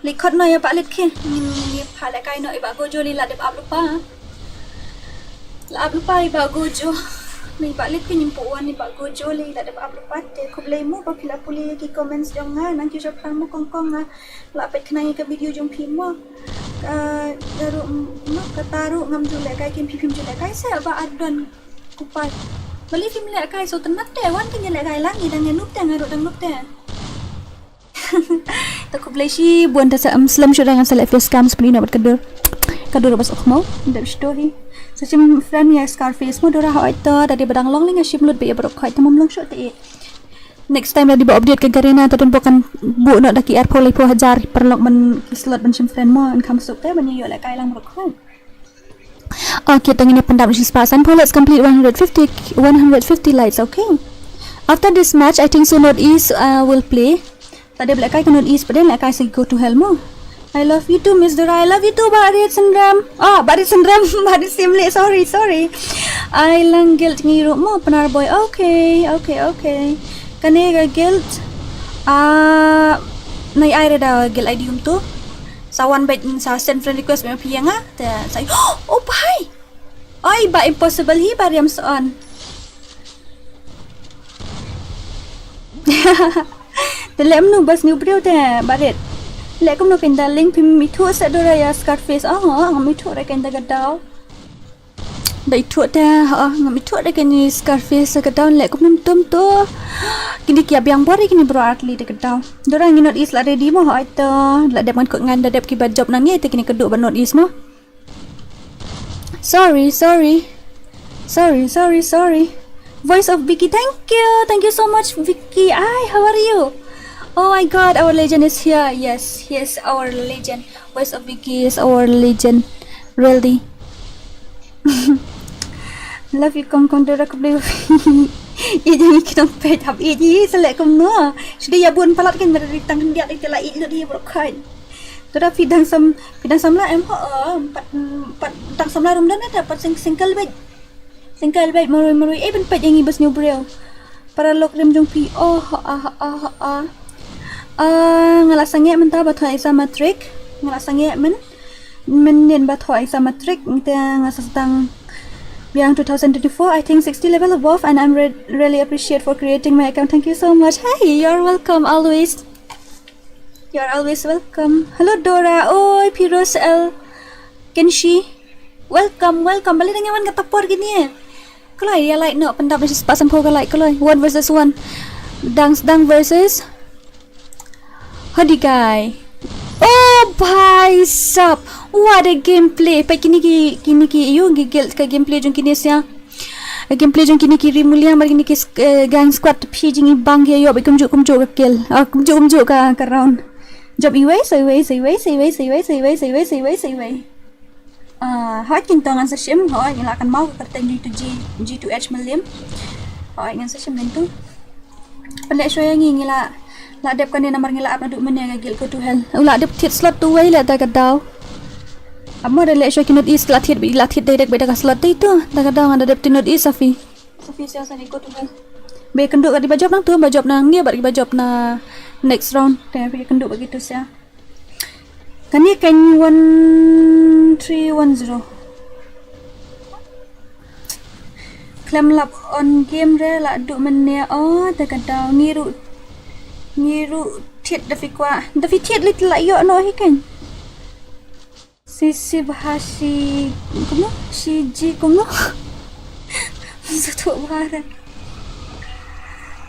[SPEAKER 2] likot no ya balik ke ni phala kai no iba gojo li la de ab lupa iba gojo ni balik ke nyimpuan ni pak gojo li tak ada apa te ko blemu pa pila puli ki comments jong nga nang ki jap mo kong nga la pet knai ke video jong phimo daru no kataru ngam jule kai kim phim jule kai sa ba adon kupai bali phim le kai so tenat te wan ke le kai lang idang nup te ngaru dang nup te ta ko bleshi buan ta sa slam shoda ngan sa live scam spli na bat kadur bas okmo the story Sacim friend ya Scarface mo Dora hoi ta dari badang long ling ship lut be ya brok hoi ta mom long shot te next time di ba update ke garena ta ton pokan bu no daki air poli po hajar perlok men slot ben shim friend mo and come sup te ban yo la kai lang brok hoi okay tangin pendam shis pasan po let's complete 150 likes okay after this match I think so North East will play tadi black kai ke North East padahal like I say go to hell mo I love you too, Miss Dora. I love you too, Barit Sandram. Barit Simle. Sorry. I lang guilt ngiro mo, panar boy. Okay. Kanega guilt. Nay ay da guilt ID to. Sawan baik sa send friend request memang piang ah. Saya oh bye. Ai ba impossible hi bariam soon. Telem nu bas new brio te baret. Lekom no kinda link pim mithu sa dora ya Scarface. Mithu ra kinda gadau. Dai thu te mithu ra kini Scarface gadau lekom num tum to. Kini kia biang bori kini bro atli de gadau. Dora ngi not is la ready mo ha ito. La dep man ko ngan dep ki ba job nang ye te kini kedu ba not is mo. Sorry. Voice of Vicky, thank you so much, Vicky. Hi, how are you? Oh my God, our legend is here. Yes, our legend. Voice of Vicky is our legend. Really. Love you, kong dora ko beli. Ini kita pay tab ini selek kum no. Sudah ya buan palat kan beritang dia itu lah itu dia berkain. Dora pidang sam lah em empat tang sam lah rumdan ada dapat single bed marui ben pet yang ibas new bril para lok rem jong pi ngalasangnya mentah bathoi sa matrik ngalasangnya men nen bathoi sa matrik ngta ngasastang biang 2024 I think 60 level above and I'm really appreciate for creating my account. Thank you so much. Hi, you're welcome always. You're always welcome. Hello Dora. Oi Piros L Kenshi. Welcome. Balik dengan wan kata por gini. Kalau dia like no pendap mesti pasang po like kalau 1 versus 1. Dang versus Hadi guy. Oh bhai sab. What a gameplay. Pa kini ki you gigil ka gameplay jong kini sia. Gameplay jong kini ki rimulia mar kini ki gang squad phi jingi bang he yo be kumjuk ka kill. Kumjuk ka round. Job iway. Hỏi kinh tông sa sim hỏi như là kan mau ka tên G2H million. Hỏi ngan sa sim lentu. Pendek soya ngi la dep kan namar ngila apa duk men yang gil ko to hell. Ula dep thiet slot tu way la ta gadau. Amma de le soya kinot is la thiet direct beda ka slot itu. Ta gadau ngada dep tinot is Safi sia sa ni ko to hell. Be kenduk ka di bajop nang tu bajop nang ni ba di bajop na next round. Ta be kenduk begitu sia. Kani kan 1310 Klam lap on game re la duk menne ta kadau ngiru thiet da fi thiet lit la yo no hi kan sisi bahasi kuno siji kuno satu bahara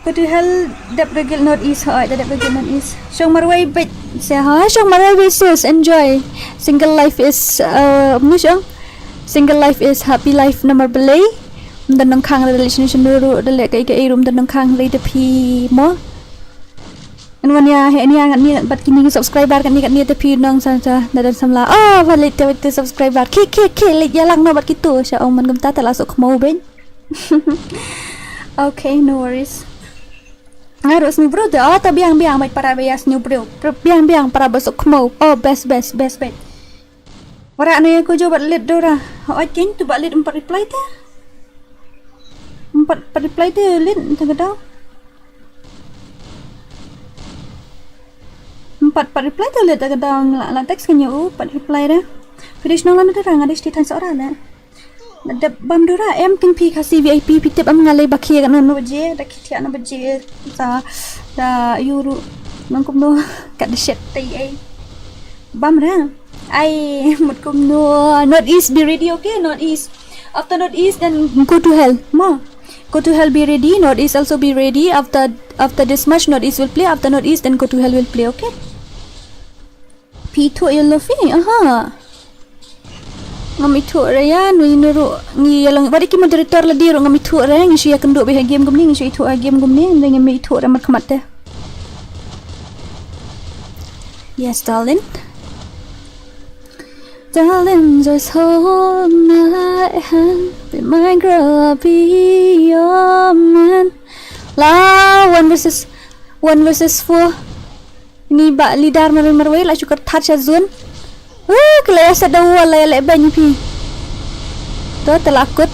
[SPEAKER 2] padahal dap regil not is dap regil not is shong marway bet say ha shong marway sis enjoy single life is single life is happy life number belay dan nang khang relationship dulu dale kai room dan nang khang le de pi mo an wan ya he ni bat kini subscriber kan ni te pi nang sa dan samla balik te subscriber ki le yalang no bat kitu sya ong man gemta tala sok mau ben. Okay, no worries. Harus ni bro ta biang baik para bias ni bro biang para besok mau best wara ni aku coba lihat Dora kin tu balik 4 reply ta 4 reply tu lihat tak tahu 4 reply tu lihat tak tahu la teks kan yo 4 reply dah finish nang lan Dora ngadis di tan seorang dah ada bam Dora em ting pi KHASI VIP pitip am ngalai bakia kan no je dak kitia no je sa da yuru nang kum no kat de shit tai ai bam ra ai mut kum no not is be ready okay not is after not is then go to hell be ready not is also be ready after this match not is will play after not is then go to hell will play okay P2 yellow fi ngami thu raya nui nuru ngi yalang bari ki moderator la diro ngami thu raya ngi sya kenduk be game gum ni ngi sya thu game gum ni ngi ngami thu ramat khamat te. Yes darling just hold my hand be my girl be your man la 1 versus 4 ni ba lidar marwai la syukur touch azun kelaya sadawa la banyu pi to telakut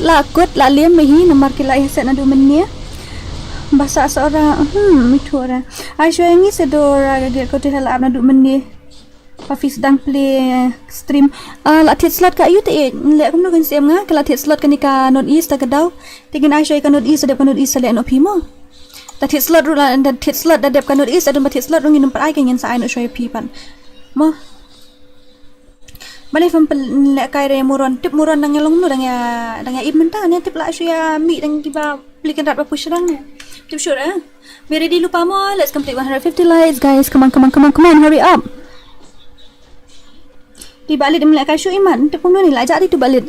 [SPEAKER 2] la liam mehi nomor kelaya sanadu menia bahasa seorang mitu ora ai shoyangi sedora gagal ko tehal abna du menia Pafi sedang play stream. Latihan slot ka ayu te. Lek kum no kan siam nga kala latihan slot kan ka North East ta kadau. Tingin ai shoy ka North East adep ka North East le no phimo. Latihan slot ru la latihan slot adep ka North East adep latihan slot rungin numpat ai kan yen sa ai no shoy pi pan. Mo. Bale fam le kai re moron tip moron nang yalong no dang ya ip menta ne tip la shoy mi dang tiba plikan rat ba push rang ne. Tip sure We ready lupa mo. Let's complete 150 likes guys. Come on, hurry up. Di balik dia melihat show iman. Tepung ni lah ajak dia tu balik.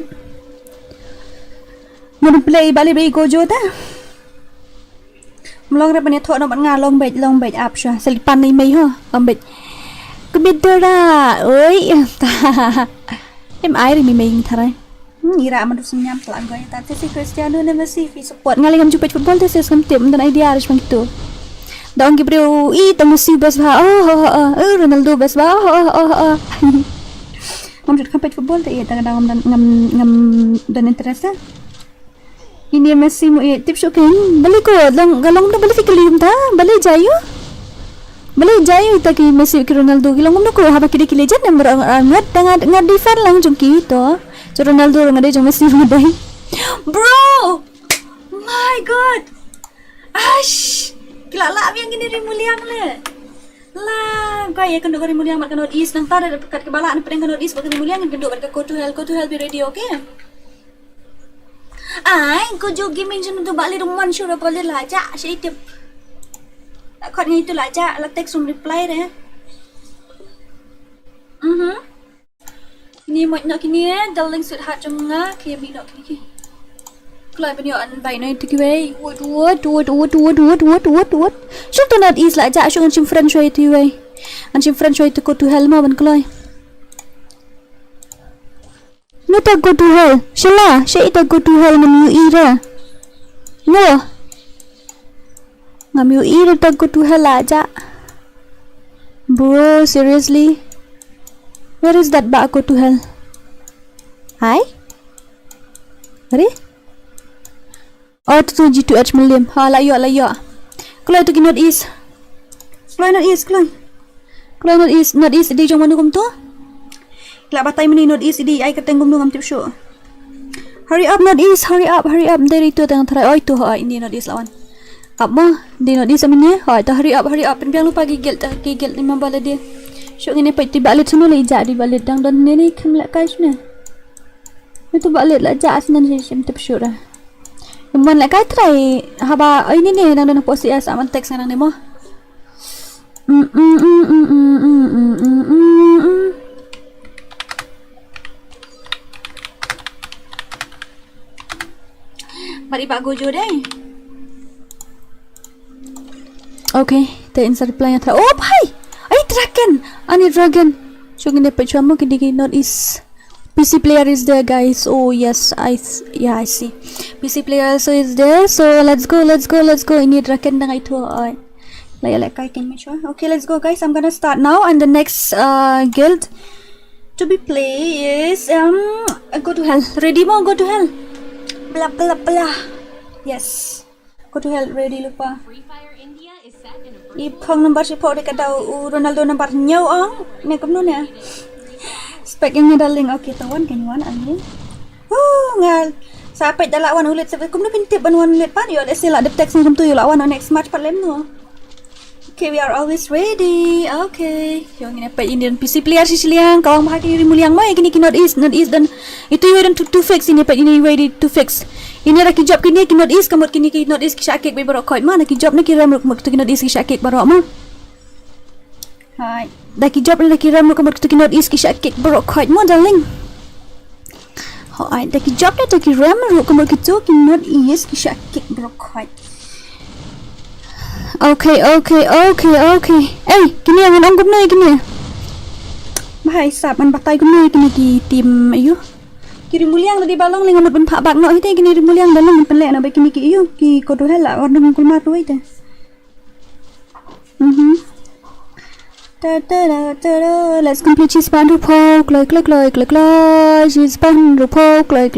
[SPEAKER 2] Mau play balik GOJO ta. Melong rap ni thok nak ngah long bait up sya. Selipan ni mai ha. Long bait. DORA. Oi. Em ai ri mi mai tharai. Ira man du senyam telang goy ta si Cristiano ne Messi fi support ngali ngam jupet football te ses kam tim dan idea harus begitu. Daun gibreu temu Messi bas ba Ronaldo bas ba ngam jut kampet football te ta ngam dan interest ini Messi mo tip shokin balik ko lang galong na balik kilim ta balik jayo ta ki Messi ki Ronaldo gilang ngam ko haba kidi kilejan number ngat ngad defend lang jung ki to so Ronaldo ngade jung Messi ngade bro my god ash kilala yang gini rimuliang le lah gaya kan dok rimuliang mat kan East nang tada dekat kebala ni pedang kan East bagai rimuliang kan dok kat go to hell be ready okay ai GOJO gaming jun tu balik rumah show apa le laja si tip tak khat ngai tu laja la text un reply re ini mo nak kini darling sweetheart janga ke mi nak kini Kelai penyo an bai noi tikiwei what shun to not is la ja shun chim friend shoy tiwei an chim friend shoy to go to hell ma ban kelai no ta go to hell shala she ita go to hell ngam yu ira no ngam yu ira ta go to hell aja bro seriously where is that ba go to hell hi are Oh tu G2H Milliam. Ha layo. Kalau tu North East. Kalau North East di jong manu kum tu. Kelak batai meni North East di ai kateng kum nu ngam tip show. Hurry up North East, hurry up. Dari tu tengah try oi tu ha ini North East lawan. Apa? Di North East amini. Ha tu hurry up. Penpiang lupa gigil ni mambala dia. Show ngene pai tiba alit sunu le ja di balit dang dan ni kem lek kai sunu. Itu balit la ja asnan sim tip show dah. Umman lek kai try haba ini ni nang post ya sama teks nang ni mo. Mari pak GOJO deh. Okay, the insert reply nya oh bhai. Dragon. Shogin de pecho mo kidi not is PC player is there guys. Oh yes, I see. PC player also is there. So let's go. Ini dragon dang itu. Like I can make sure. Okay, let's go guys. I'm gonna start now and the next guild to be play is go to hell. Ready mo go to hell. Blah. Yes. Go to hell ready lupa.
[SPEAKER 3] FreeFire India is set in a
[SPEAKER 2] Ipang number si po dekat daw Ronaldo number nyaw ang nekam nun ya. Spek yang darling okay tawan kan wan angin. Ngal sapit dalawan ulit sapit kum na pintip wan ulit pa yo sila de text ngam tu yo lawan next match pat lem no. Okay, we are always ready. Okay. Yung ini pa Indian PC player si siliang kawang bahagi rimuliang mai kini North East dan itu yo dan to fix ini pa ini ready to fix. Ini lagi job kini North East kamot kini North East kisah kek be barok koit mana ki job na kiram ruk to North East kisah kek barok ma. Hai. Lagi job lagi ram kamot to North East kisah kek barok koit ma darling. Hai, lagi job na to kiram ruk kamot to North East kisah kek barok koit. Okay. Kini yang ang gumnay kini. Bahai sab man batay gumnay kini ki tim ayu. Kiri muliang tadi balong lengan ben pak bak no ite kini muliang dalam penlek na ba kini ki ayu ki kodo hela ordung kulma tu ite. Let's complete cheese pan rupo click. Cheese pan rupo click.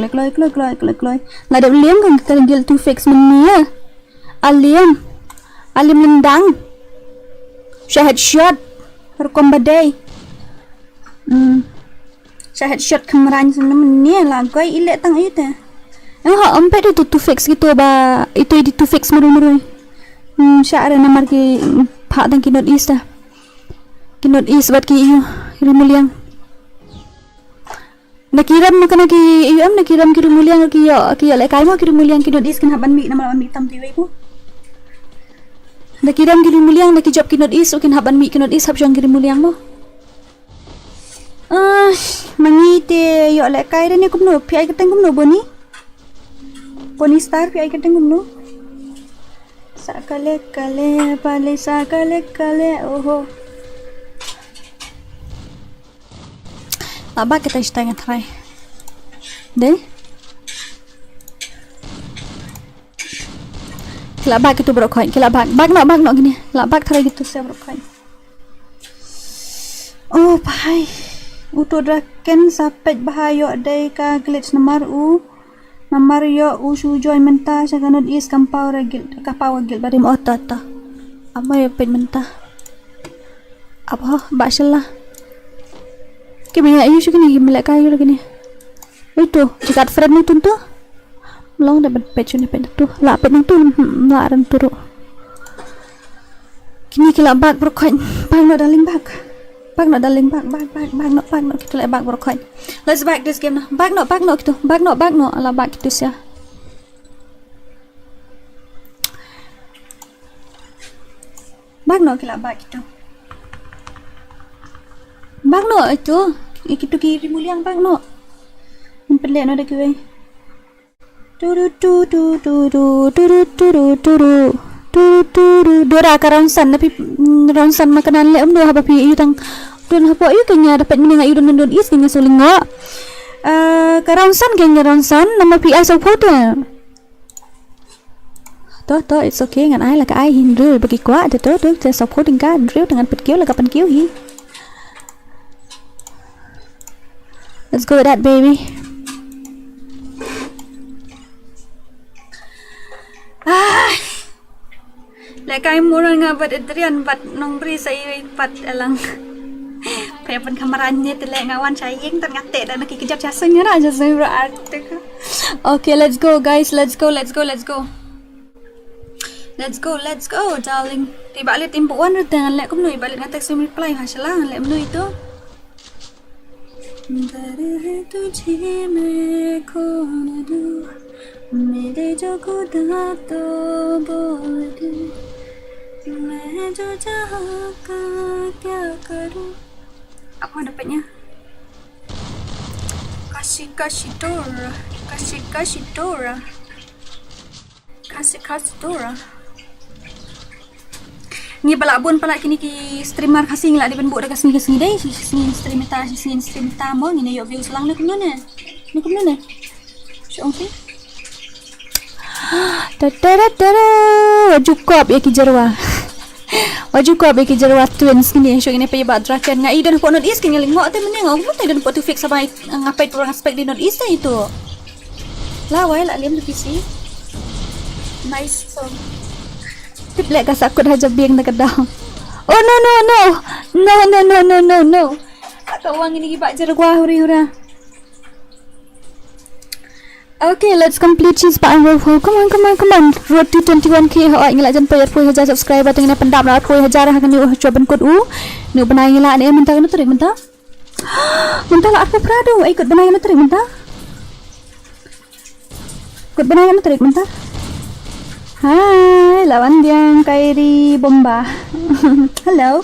[SPEAKER 2] La da liam kan kita gil to fix meni ya. Alim Lyndem. Syahad shot. Rekom badai. Saya headshot kemarin sebenarnya ni lah. Goi ilek tang itu. Họ ông biết tu fix gitu ba itu di tu fix muru. Syara namar ki pak tang ki not east dah. Ki not east bat ki iyo Rimuliang. Nakiram na kana ki iyo nakiram ki Rimuliang ki yo le kai mo ki Rimuliang ki not east kan haban mi nama mi tam tiwai ko. Nakiram ki Rimuliang nakijab ki not east kan haban mi ki not east hab jong ki Rimuliang mo. Mangite yo le kai ni kumno pi ai keteng kumno boni. Pony star pi ai keteng kumno. Sakale kale pale sakale kale oho. Abang kita istanya try. Deh. Kelabak itu berkoin, kelabak. Bag no gini. Kelabak try gitu saya berkoin. Oh, bahai. Uto draken sapet bahayo dai ka glitch nomor Nomor yo join mentah saya not is kampau regil kapau regil bari mo tata. Apa ya pet mentah? Apa basalah. Kibnya ayu sugini melek kayu lagi ni. Itu jika friend itu tu. Long dapat pet ni pet tu. La pet tu la ran turu. Kini kila bag berkoin. Bag no darling bag. Bag no darling bag no kita lek bag berkoin. Let's back this game now. Bag no gitu. Bag no ala bag gitu sia. Bag no kila bag gitu. Bag no itu. Itu kiri muliang bag no. Pelek no dah kue. Dora ka ronsan tapi ronsan makanan le do haba pi tang don haba yu kanya dapat minang ayu don is kanya sulinga ka ronsan kanya ronsan nama pi asal foto to it's okay ngan ai là cái ai hin rêu bagi quá to to supporting ka rêu dengan pet kiu là kapan kiu hi. Let's go with that baby. Lekai moron nga bat Adrian bat nongri sa pat alang. Kaya pan kamaran niya tele ngawan saying tan ngate dan nakikijap jasa niya na jasa arte. Okay, let's go guys. Let's go darling. Ibalik timpuan ru tangan lek kumno ibalik nga text reply ha sala lek mno itu. Dare hai tujhe main kaun du mere jo khuda to bol de. मैं जो चाहा का क्या करूं. Apa dapatnya? Kasidora. Ni balabun pala kini ki streamer kasing la di benbuk dah kasing deh. Sing stream ta mo ni yo views lang le kumno ne. Ni kumno ne. Syong sih. Wajukop ya ki jarwa. Wajukop ya ki jarwa twins ni so ini pe badrakan ngai dan po not is kini lingok te meneng aku pun dan po tu fix sampai ngapai orang aspek di not is itu. Lawai la lem tu PC. Nice song. Tip lek ka sakut haja biang nak dah. Oh no. Atau wang ini ki bak jarwa huri-hura. Okay, let's complete cheese pak and roll. Come on. Road to 21k. Họ ngila jan payar 10,000 subscriber tengina pendap na 10,000 hakan ni coba kod ni benai ngila ni mentah kena terik mentah. Mentah lah aku prado ikut benai kena terik mentah. Ikut benai kena terik mentah. Hai, lawan diang Kairi Bomba. Hello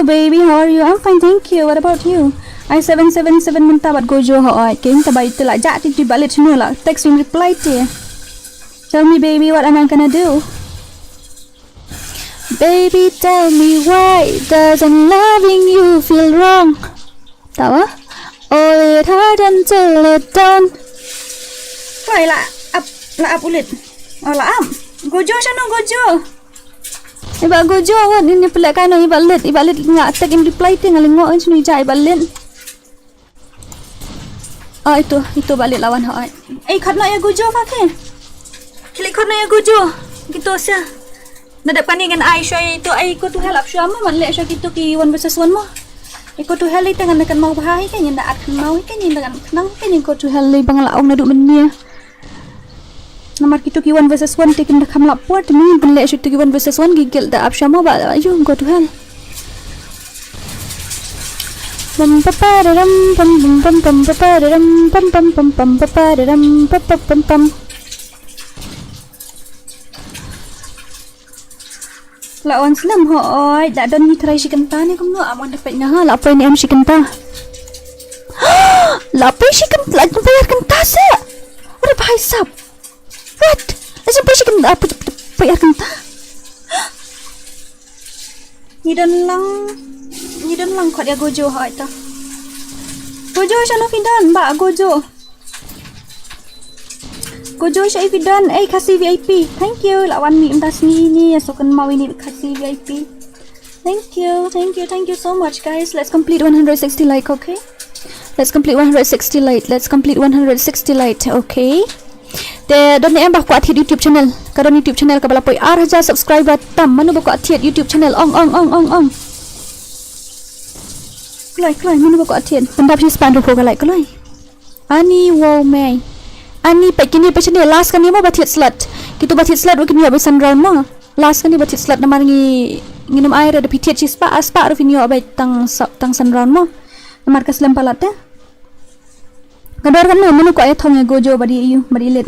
[SPEAKER 2] baby, how are you? I'm fine, thank you. What about you? I777 mentah buat GOJO hoi. Keng tabai tu lah jak ti balik semua lah. Text and reply ti. Tell me baby what am I gonna do? Baby tell me why doesn't loving you feel wrong? Tahu ah? Oh it hard until it done. Why lah up ulit. Oh lah GOJO sana GOJO. Iba GOJO awak ni pelak kan iba lit ngak text and reply ti ngalingok kan sini jak iba lit. Itu balik lawan hak. Khat nak ya GOJO pakai. Klik khat nak ya GOJO. Gitu sia. Nak dapat ni dengan Aisyah itu ai ko tu help Syama man lek Syah gitu ki 1 versus 1 mo. Go to hell dengan nak mau bahai kan yang nak mau kan yang dengan kenang kan yang go to hell bang laong na duk menia. Nomor kita ki 1 versus 1 taken dah kamla pot ni benlek shoot ki 1 versus 1 gigil dah apsha mau ba ayo go to hell. Pam papadaram pam pam pam papadaram pam pam pam pam papadaram pam pam pam pam. Lawan Slam hoi dah don ni try si kenta ni kamu amon dapat nah la apa ni am si kenta. La apa si kenta la bayar kenta sa. Ora bahai sab. What? Macam apa si kenta apa bayar kenta? Ni dan lang kau dia gojo hoi ta. Gojo siya fidan ba gojo. Gojo siya fidan KHASI VIP. Thank you. Lawan mi entas ni asukan mau ini KHASI VIP. Thank you so much guys. Let's complete 160 like, okay? Let's complete 160 like. Okay? Te don em ba ko athi YouTube channel. Karon YouTube channel ka bala poi 8,000 subscriber tam manu ba ko athi YouTube channel ong. Klai manu ba ko athi. Pandap si span ro ko like klai. Ani wow mai. Ani pakini pechani last kani mo batit slot. Kita batit slot kini abai sunround mo. Last kani batit slot namar nginum air ada pitiat chi spa ro finio abai tang sunround mo. Namar ka slam palat ya. Kadar kan manu ko ay thong gojo badi len.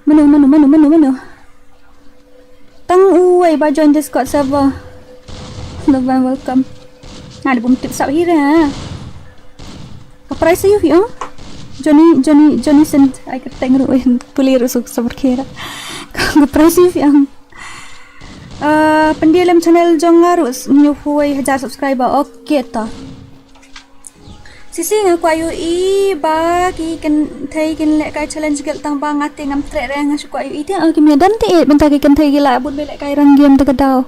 [SPEAKER 2] Manu. Tang uai ba join Discord server. Welcome. Ada bum tips up here. Ka price you? Johnny sent I could thank you pulir usuk sabarkera. Ka price you? Pendialam channel jongarus new huai 1,000 subscriber. Okay ta. Sisi nga kwayo ba ki kan thai kin le kai challenge gel tang ba ngate ngam tre rang nga kwayo ti ki mi dan ti benta ki kan thai gila bun be le kai rang game ta kadaw.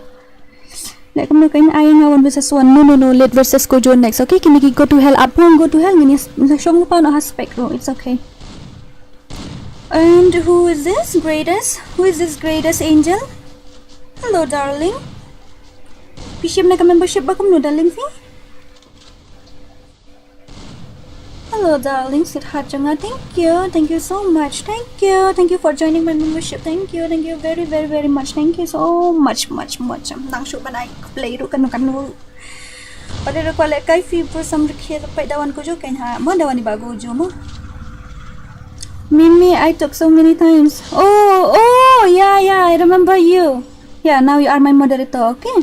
[SPEAKER 2] Le kam kain ai nga 1 versus 1 no late versus gojo next. Okay kini ki go to hell up go to hell ngini sa shong pa no aspect ro. It's okay. And who is this greatest angel? Hello darling. Bishop na ka membership ba kum no darling fi? Hello darling, sweetheart Janga. Thank you so much. Thank you for joining my membership. Thank you very much. Thank you so much. Nang show banai play ru kanu. Pada ru kwale kai fi for some rikhe pai dawan ko jo kain ha. Mo dawan ni ba gojo mo. Mimi, I took so many times. Oh, yeah, I remember you. Yeah, now you are my moderator, okay?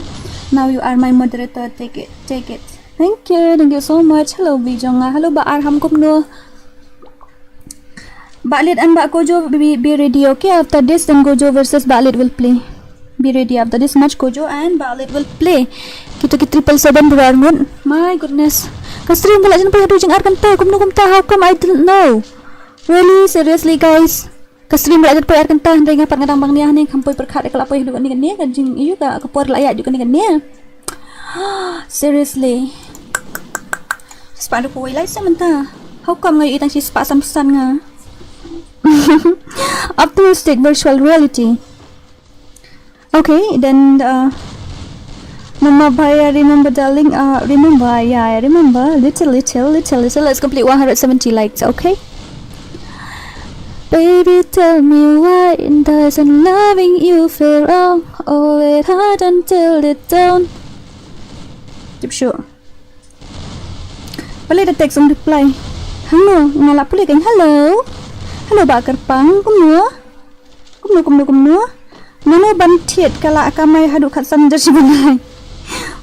[SPEAKER 2] Now you are my moderator. Take it. Thank you so much. Hello Bijonga. Hello Ba Arham Kumno. Balit and Ba Gojo be ready, okay? After this then Gojo versus Balit will play. Be ready after this match Gojo and Balit will play. Kita ki 777 berarmun. My goodness. Kastri mula jan pa jing arkan ta kumno kumta how come I don't know. Really seriously guys. Kastri mula jan pa arkan ta ndai nga par ngadang bang niya ni kampoi perkhat kala poi du ni kan ni kan jing iyu ka kapor layak ju kan ni kan ni. Seriously. Spadu ko ilay sa manta. How come ngayon itang si spa samsan nga? Optimistic virtual reality. Okay, then Mama Bhai, remember darling? Remember, yeah, I remember. Little. Let's complete 170 likes, okay? Baby, tell me why doesn't loving you feel wrong? Oh, it hard until it don't. Sure. Boleh ada text reply. Hello, ngalap boleh kan? Hello ba kerpang kumno. Mana bantiet kala akamai hadu kat sanjar sibanai.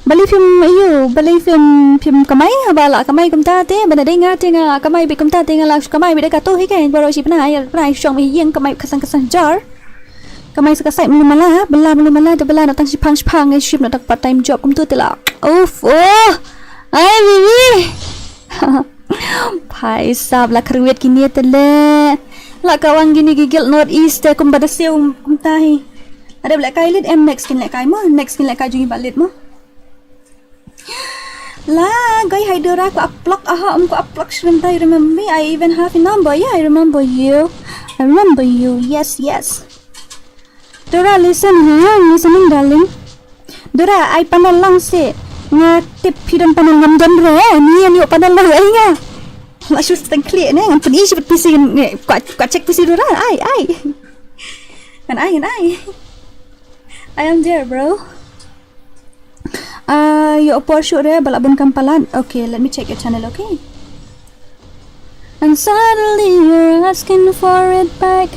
[SPEAKER 2] Bali film kamai habala kamai kumta te bana denga tenga kamai bi kumta tenga la kamai bi deka to hi kan baro si pnai shong mi yeng kamai kasan jar. Kamai sakasai mala de bela natang si pang ngai ship natak part time job kum tu tela. Oh, ai bibi. Pai sab la kruet kini tele. La kawang gini gigil north east kum bada seu kum tahi. Ada black kai lit next kin lek kai jungi balit mo. La gai hai DORA ko uplock shrimp tai remember me. I even have a number. Yeah, I remember you. Yes. DORA listening darling. DORA I pandang lang si nga tip hidan panel ngam dan re ni ani panel na ai nga la shus tang clear ne ngan pun isi pisi kwa check pisi dora ai kan ai I am there bro. You Porsche re balabon kampalan. Okay, let me check your channel, okay? And suddenly you're asking for it back.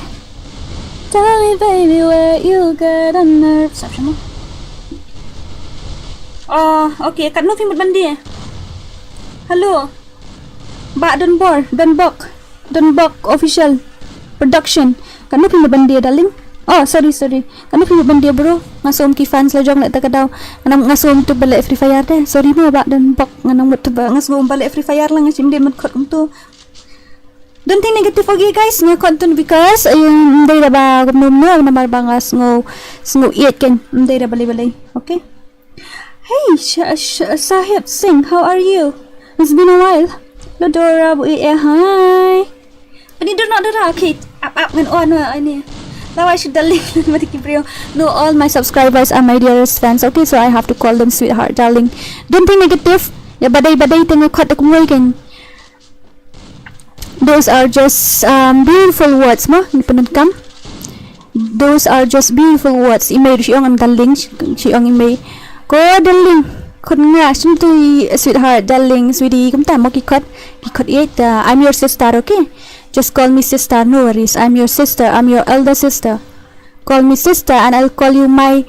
[SPEAKER 2] Tell me baby where you get on nerves. Sao mo? Oh, okay, kat no film bandi. Hello. Ba Donbok official production. Kat no film bandi darling. Oh, sorry. Kanu film bandi bro. Ngasom ki fans la jong la ta kadaw. Nganam ngasom tu balik FreeFire deh. Sorry mo ba Donbok nganam mut ba ngasom balik FreeFire lang ngasim din mat khot tu. Don't think negative okay guys nga content because ayun day ra ba gumnom no namar ba nga sngo eat ken day ra bali okay. Hey Sahib Singh, how are you? It's been a while. Dora hi. Ani do not dora okay up ngan on ani. Now I should darling no, all my subscribers are my dearest fans, okay, so I have to call them sweetheart, darling. Don't think negative. Ya badai tengok kat aku kan. Those are just beautiful words ma ni penonton. Those are just beautiful words. Email siang ang darling, siang email. Ko darling, kun nga suntu sweetheart, darling, sweetie, kumta mo kikot it. I'm your sister, okay? Just call me sister, no worries. I'm your sister. I'm your elder sister. Call me sister and I'll call you my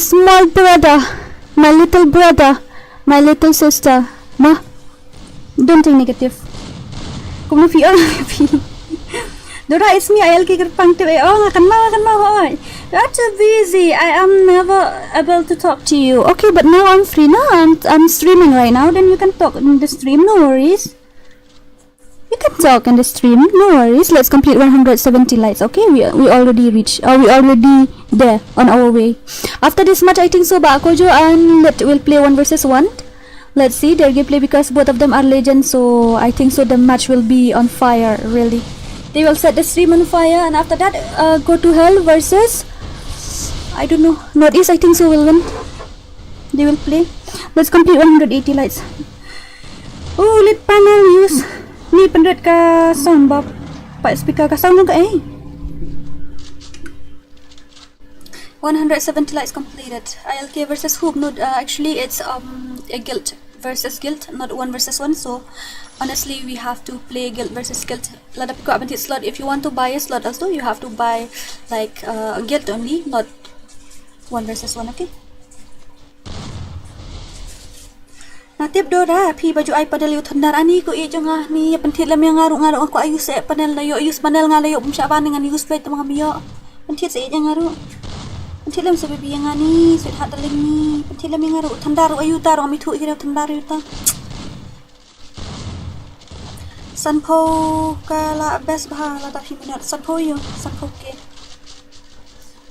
[SPEAKER 2] small brother, my little brother, my little sister. Ma, don't think negative. Kung fi Dora, it's me. I'll kick pang TV. Oh, kan ma. You're too busy. I am never able to talk to you. Okay, but now I'm free. Now I'm streaming right now. Then you can talk in the stream. No worries. You can talk in the stream, no worries. Let's complete 170 likes, okay? We already reached, we already there on our way. After this match, I think so, GOJO and we'll play 1 versus 1. Let's see their gameplay because both of them are legends, so I think so the match will be on fire, really. They will set the stream on fire, and after that, go to hell versus, I don't know, Northeast, I think so will win. They will play. Let's complete 180 likes. Oh, let panel use. Ni pendek ka sound bob. Pak speaker ka sound ka 170 likes completed. ILK versus Hoop. No, actually it's a guild versus guild, not 1 versus 1. So honestly, we have to play guild versus guild. Lada piko abang slot. If you want to buy a slot also, you have to buy like a guild only, not 1 versus 1. Okay. Natip Dora, pi baju ai padal yu thandar ani ko i jonga ni pentit lam yang ngaru aku ayu se panel na yo use panel nga layo bumsya ban dengan use plate mga miyo. Pentit se jang ngaru. Pentit lam se bibi yang ani se hat daling ni. Pentit lam yang ngaru thandar ayu tar ami thu ikira thandar yu ta. Sanpo kala best bah la ta pi minat sanpo yu sanpo ke.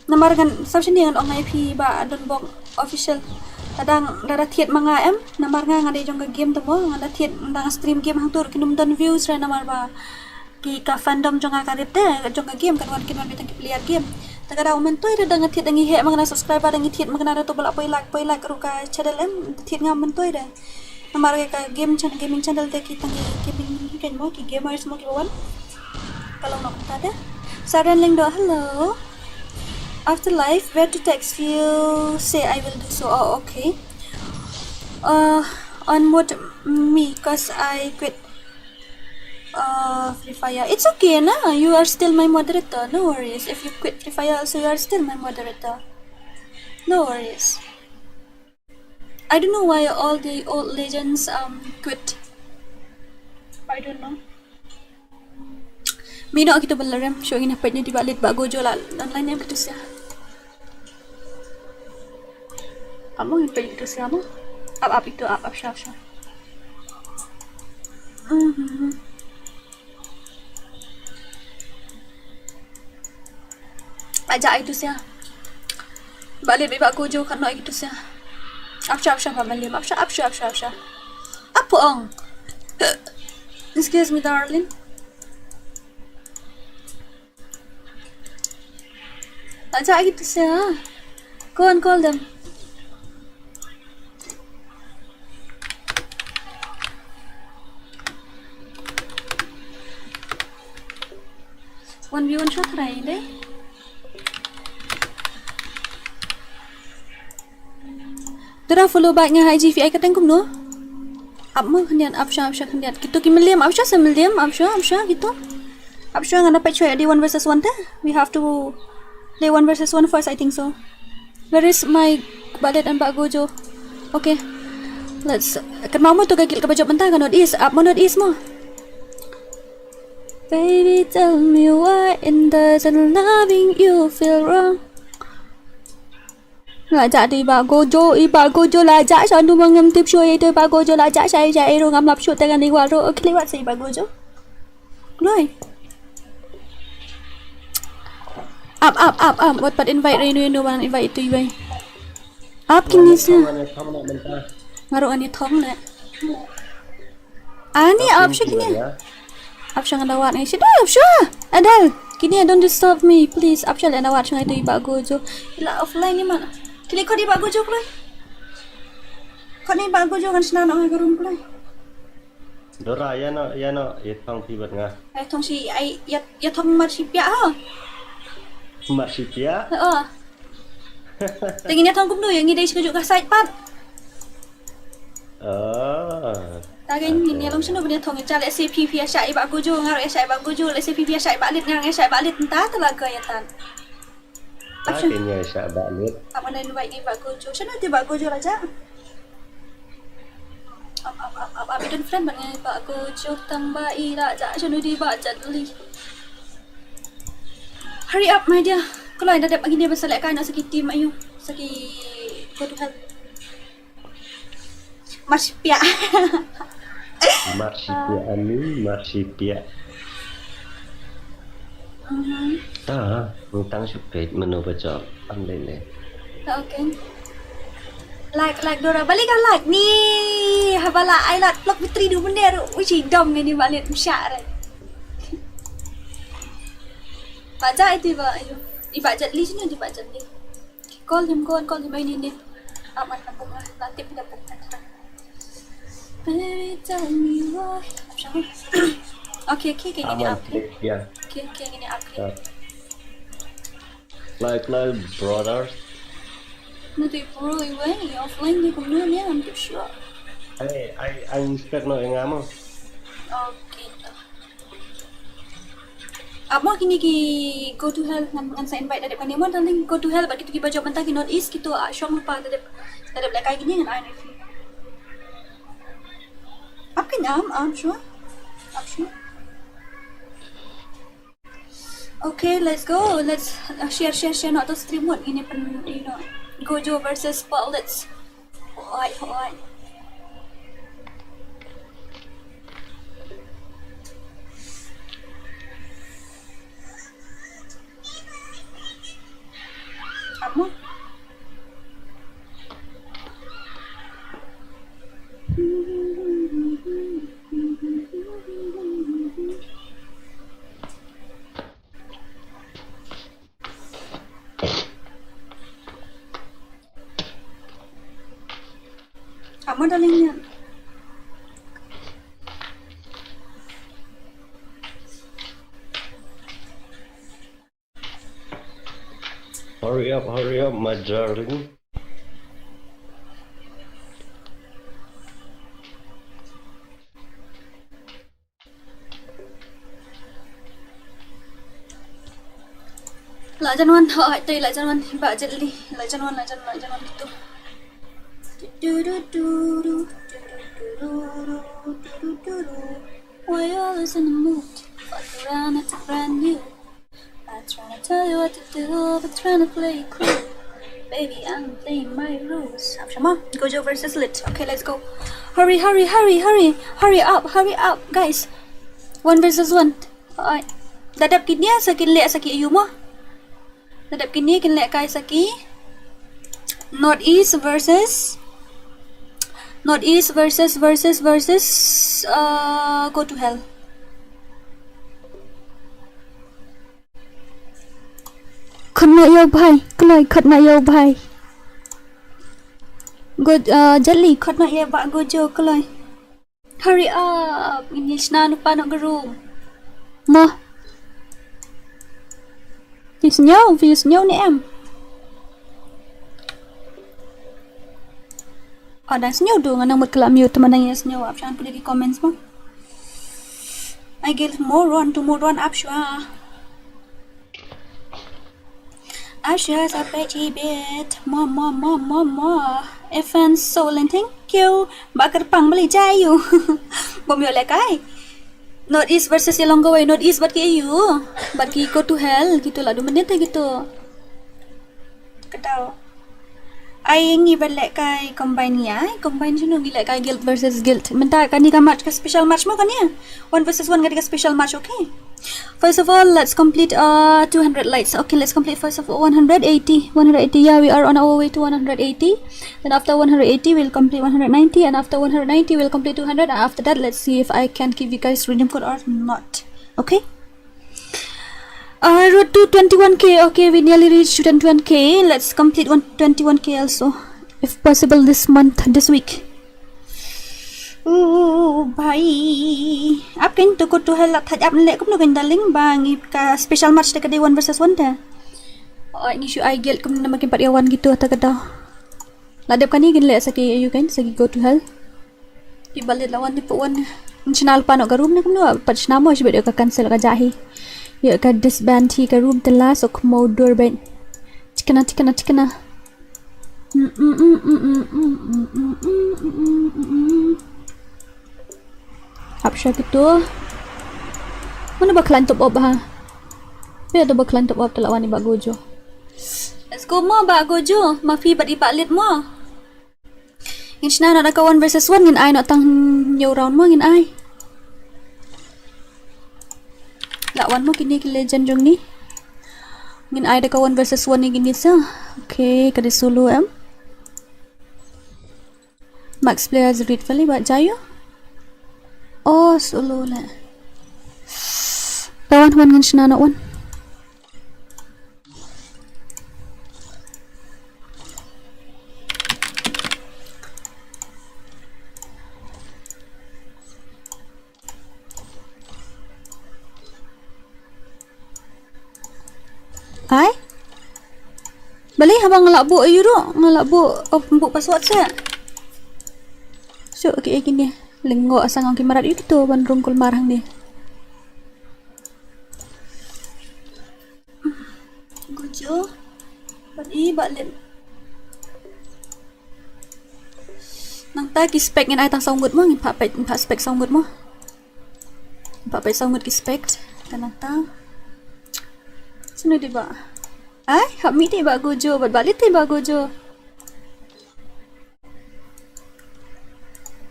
[SPEAKER 2] Namar gan sab sini ngan ong ai pi ba Donbok official. Kadang dara thiet mga namar nga ngade jong ka game tamo ngada thiet ndang stream game hang tur kinum don views ra namar ba ki ka fandom jong ka rete jong ka game kan wan kin wan bitang ki player game tagara umen toy ra dang thiet dangi he mga subscriber dangi thiet mga na to bala poi like ru ka channel thiet nga men toy ra namar ka game channel gaming channel te ki tangi gaming ken mo ki gamers mo ki wan kalau nak tada saran ling do hello. After live, where to text you? Say I will do so. Oh, okay. Unmute me, cause I quit FreeFire. It's okay, na. You are still my moderator. No worries. If you quit FreeFire, also you are still my moderator. No worries. I don't know why all the old legends quit. I don't know. Mino kita belaram show ini apa ni di balik GOJO lah online yang betul sih. Amo yang pergi itu sih amo. Up itu up sya. Ajak itu sih. Balik bebak GOJO kan nak itu sih. Up sya balik. Up sya. Apa ong? Excuse me darling. Ajak gitu sih. Go and call them. 1v1 shot rai deh. Dora follow back nga IG VI ka tengkum no. Up mo kandian Absha kandian. Gitu ki Milliam Absha gitu. Absha nga dapat try di 1 versus 1 teh. We have to play 1 versus 1 first, I think so. Where is my Balet and Pak Gojo? Okay. Let's kan mau tu gagil ke baju bentar kan not east. Up mo not east mo. Baby, tell me why in doesn't loving you feel wrong. Lại chạy đi bà Gojo lại chạy sao đúng ngâm tiếp xuôi tôi bà Gojo lại chạy rồi ngâm lập xuôi tay đi qua rồi ok what gì bà Gojo rồi up what but invite Renu bạn invite tùy vậy up kini sih ngaruh ani thong nè ani up sih kini up sang ada wat ni sudah up sure Adel kini don't disturb me please up sih ada wat sang itu bà Gojo lah offline ni mana kili kau di Pak Gojo kulai. Kau ni Pak Gojo kan senang nak ke room kulai.
[SPEAKER 4] Dora ya no thong pi bat nga.
[SPEAKER 2] Thong si ai ya thong mat si pia ha.
[SPEAKER 4] Mat si pia.
[SPEAKER 2] Tingin ya thong kum nu yang ngidai sekejut ka side pat. Tagay ni long sino benda thong cha le CP pia sai Pak Gojo ngar ya sai Pak Gojo le CP pia sai balit ngar ya sai balit entah talaga ya tan.
[SPEAKER 4] Akhirnya saya balik.
[SPEAKER 2] Apa nak invite ni Pak Gojo? Sana tu Pak Gojo aja. Up dan friend banyak Pak Gojo tambah ira aja. Sana di baca dulu. Hurry up my dear. Kalau anda dapat begini bersalak kan nak sakit tim ayu. Sakit go to hell. Marsipia.
[SPEAKER 4] Marsipia ani marsipia. Tentang supaya menu baca online ni.
[SPEAKER 2] Okay. Like Dora balik kan like ni. Habala I like blog Fitri du benda which dom ni balik musyak rai. Baca itu ibadat li sini ibadat li. Call him ini ni. Amat nampak lah. Nanti pindah bukan. Baby tell me why. Okay, kayak gini up.
[SPEAKER 4] Ya.
[SPEAKER 2] Okay, gini up.
[SPEAKER 4] Like brothers.
[SPEAKER 2] Nanti bro ini offline ni kumno ni I'm not sure.
[SPEAKER 4] I inspect no yang amo.
[SPEAKER 2] Okay. Apa kini ki go to hell ngan saya invite ada pandemon nanti go to hell bagi tu ki baju mentah ki north east gitu syong lupa ada black kayak gini ngan INSTA. Apa nam I'm sure. Okay, let's go. Let's share not to stream one. Ini pen, Gojo versus Paul. Let's. Alright. Apa? Apa dalingnya?
[SPEAKER 4] Hurry up, my darling.
[SPEAKER 2] Lại chân hỏi tùy lại chân bảo chân đi lại chân gitu. Why you always in the mood? Fuck around, it's brand new. I'm trying to tell you what to do, but trying to play it cool. Baby, I'm playing my rules. Come on, Gojo versus Lit. Okay, let's go. Hurry up, guys. 1 versus 1. Alright. Dadap kini sakin le saki ayu mo. Dadap kini kin le kai saki. Northeast versus go to hell. Khẩn nợ yêu bài, cái lời khẩn nợ yêu bài. Jelly khẩn nợ yêu bạn Gojo cái lời. Hurry up, ini sna lupa nak ke room. Mo. Phía snow nè em. Ada snow dong, anang mute teman yang snow. आप शांत पढ़ेगी comments में. I get moron to moron up shua. Asha sampai cibet. Mo. Evan Solen, thank you. Bakar pang beli jayu. Bom yo lekai. Northeast versus Yalonga Way. Northeast buat KU. Buat go to hell. Gitu lah 2 minit gitu. Ketau. I ngi balik kai combine ya. Combine sino gila kai guild versus guild. Minta kan ni ka match ka special match mo kan ya. 1 versus 1 ka special match, okay? First of all, let's complete 200 lights. Okay, let's complete first of all 180. 180. Yeah, we are on our way to 180. Then after 180, we'll complete 190, and after 190, we'll complete 200. And after that, let's see if I can give you guys redeem code or not. Okay? Road to 21k. Okay, we nearly reached 21k. Let's complete 21k also, if possible this month, this week. Bhai, आप कहीं तो कुछ तो है लत आप ले कुछ लोग इंदालिंग बांगी का special match dekat day 1 versus 1 dah. Oh, ini show I get kum nama kempat yawan gitu atau kata. Ladap kan ni gin le saki you kan saki go to hell. Di balik lawan di puan. National panok ka room ni kum lo pat nama sebab dia ka cancel ka jahi. Ya ka disband hi ka room telah sok modur ben. Tikana. Apsha gitu. Mana bakalan top up ha? Biar tu bakalan top up terlawan ni bak GOJO. Let's go mo bak GOJO. Mafi bat ipak lit mo. Ngin na nak kawan versus 1 ngin ai nak tang new round mo ngin ai. Lawan mo kini ki legend jong ni. Ngin ai da kawan versus 1 ni gini sa. Okay, kada solo em. Max players read valley bat jayo. Oh, solo lah. Kawan ngan sina wan. Ai? Balik habang ngalakbu ayu tu, ngalakbu pembuk password saya. So, okay gini. Lenggo asang ang kimarat itu tu ban rungkul marang ni. GOJO. Balik. Nang ta ki spek ngin ai tang songgut mo ngin pak spek songgut mo. Pak songgut ki spek kan ta. Sino di ba? Ai, hab mi ti ba GOJO, balik ti ba GOJO.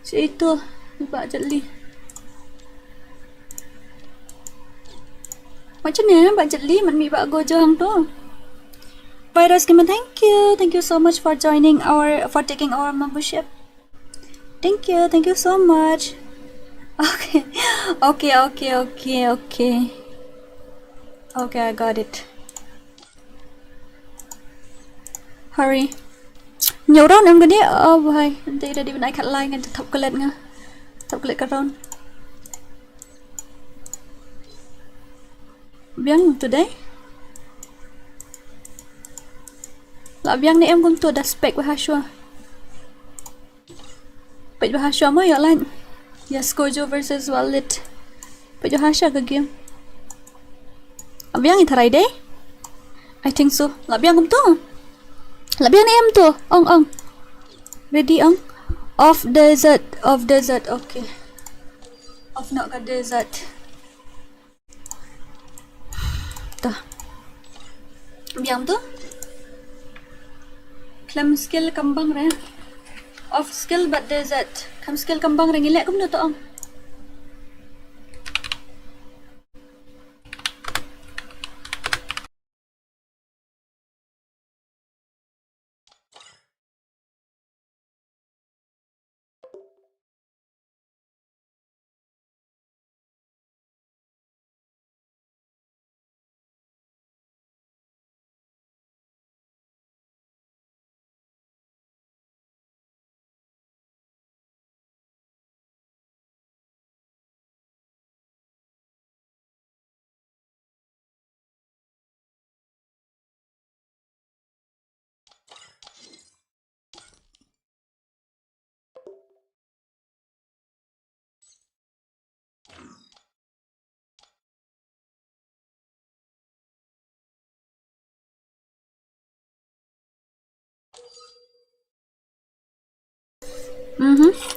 [SPEAKER 2] Si itu Bak jeli. Macam ni bak jeli man mi bak GOJO hang tu. Virus Gamer, thank you so much for joining for taking our membership. Thank you so much. Okay, I got it. Hurry. Nhiều round em cái đi. Oh boy, đây là đi bên này khát like ngay thọc cái lên nga. Thọc cái round. Biang today. Là biang ni em cũng tu dah spek bahasa. Pek bahasa mo ya lan. Yes, GOJO versus Wallet. Pek bahasa ke game. Biang ni tharai deh. I think so. Là biang cũng tu. Là biang ni em tu. Ong. Ready ong. Off desert, okay. Off nak ke desert. Dah. Biang tu. Clam skill kembang re. Off skill but desert. Clam skill kembang re ngilek kum tu ong.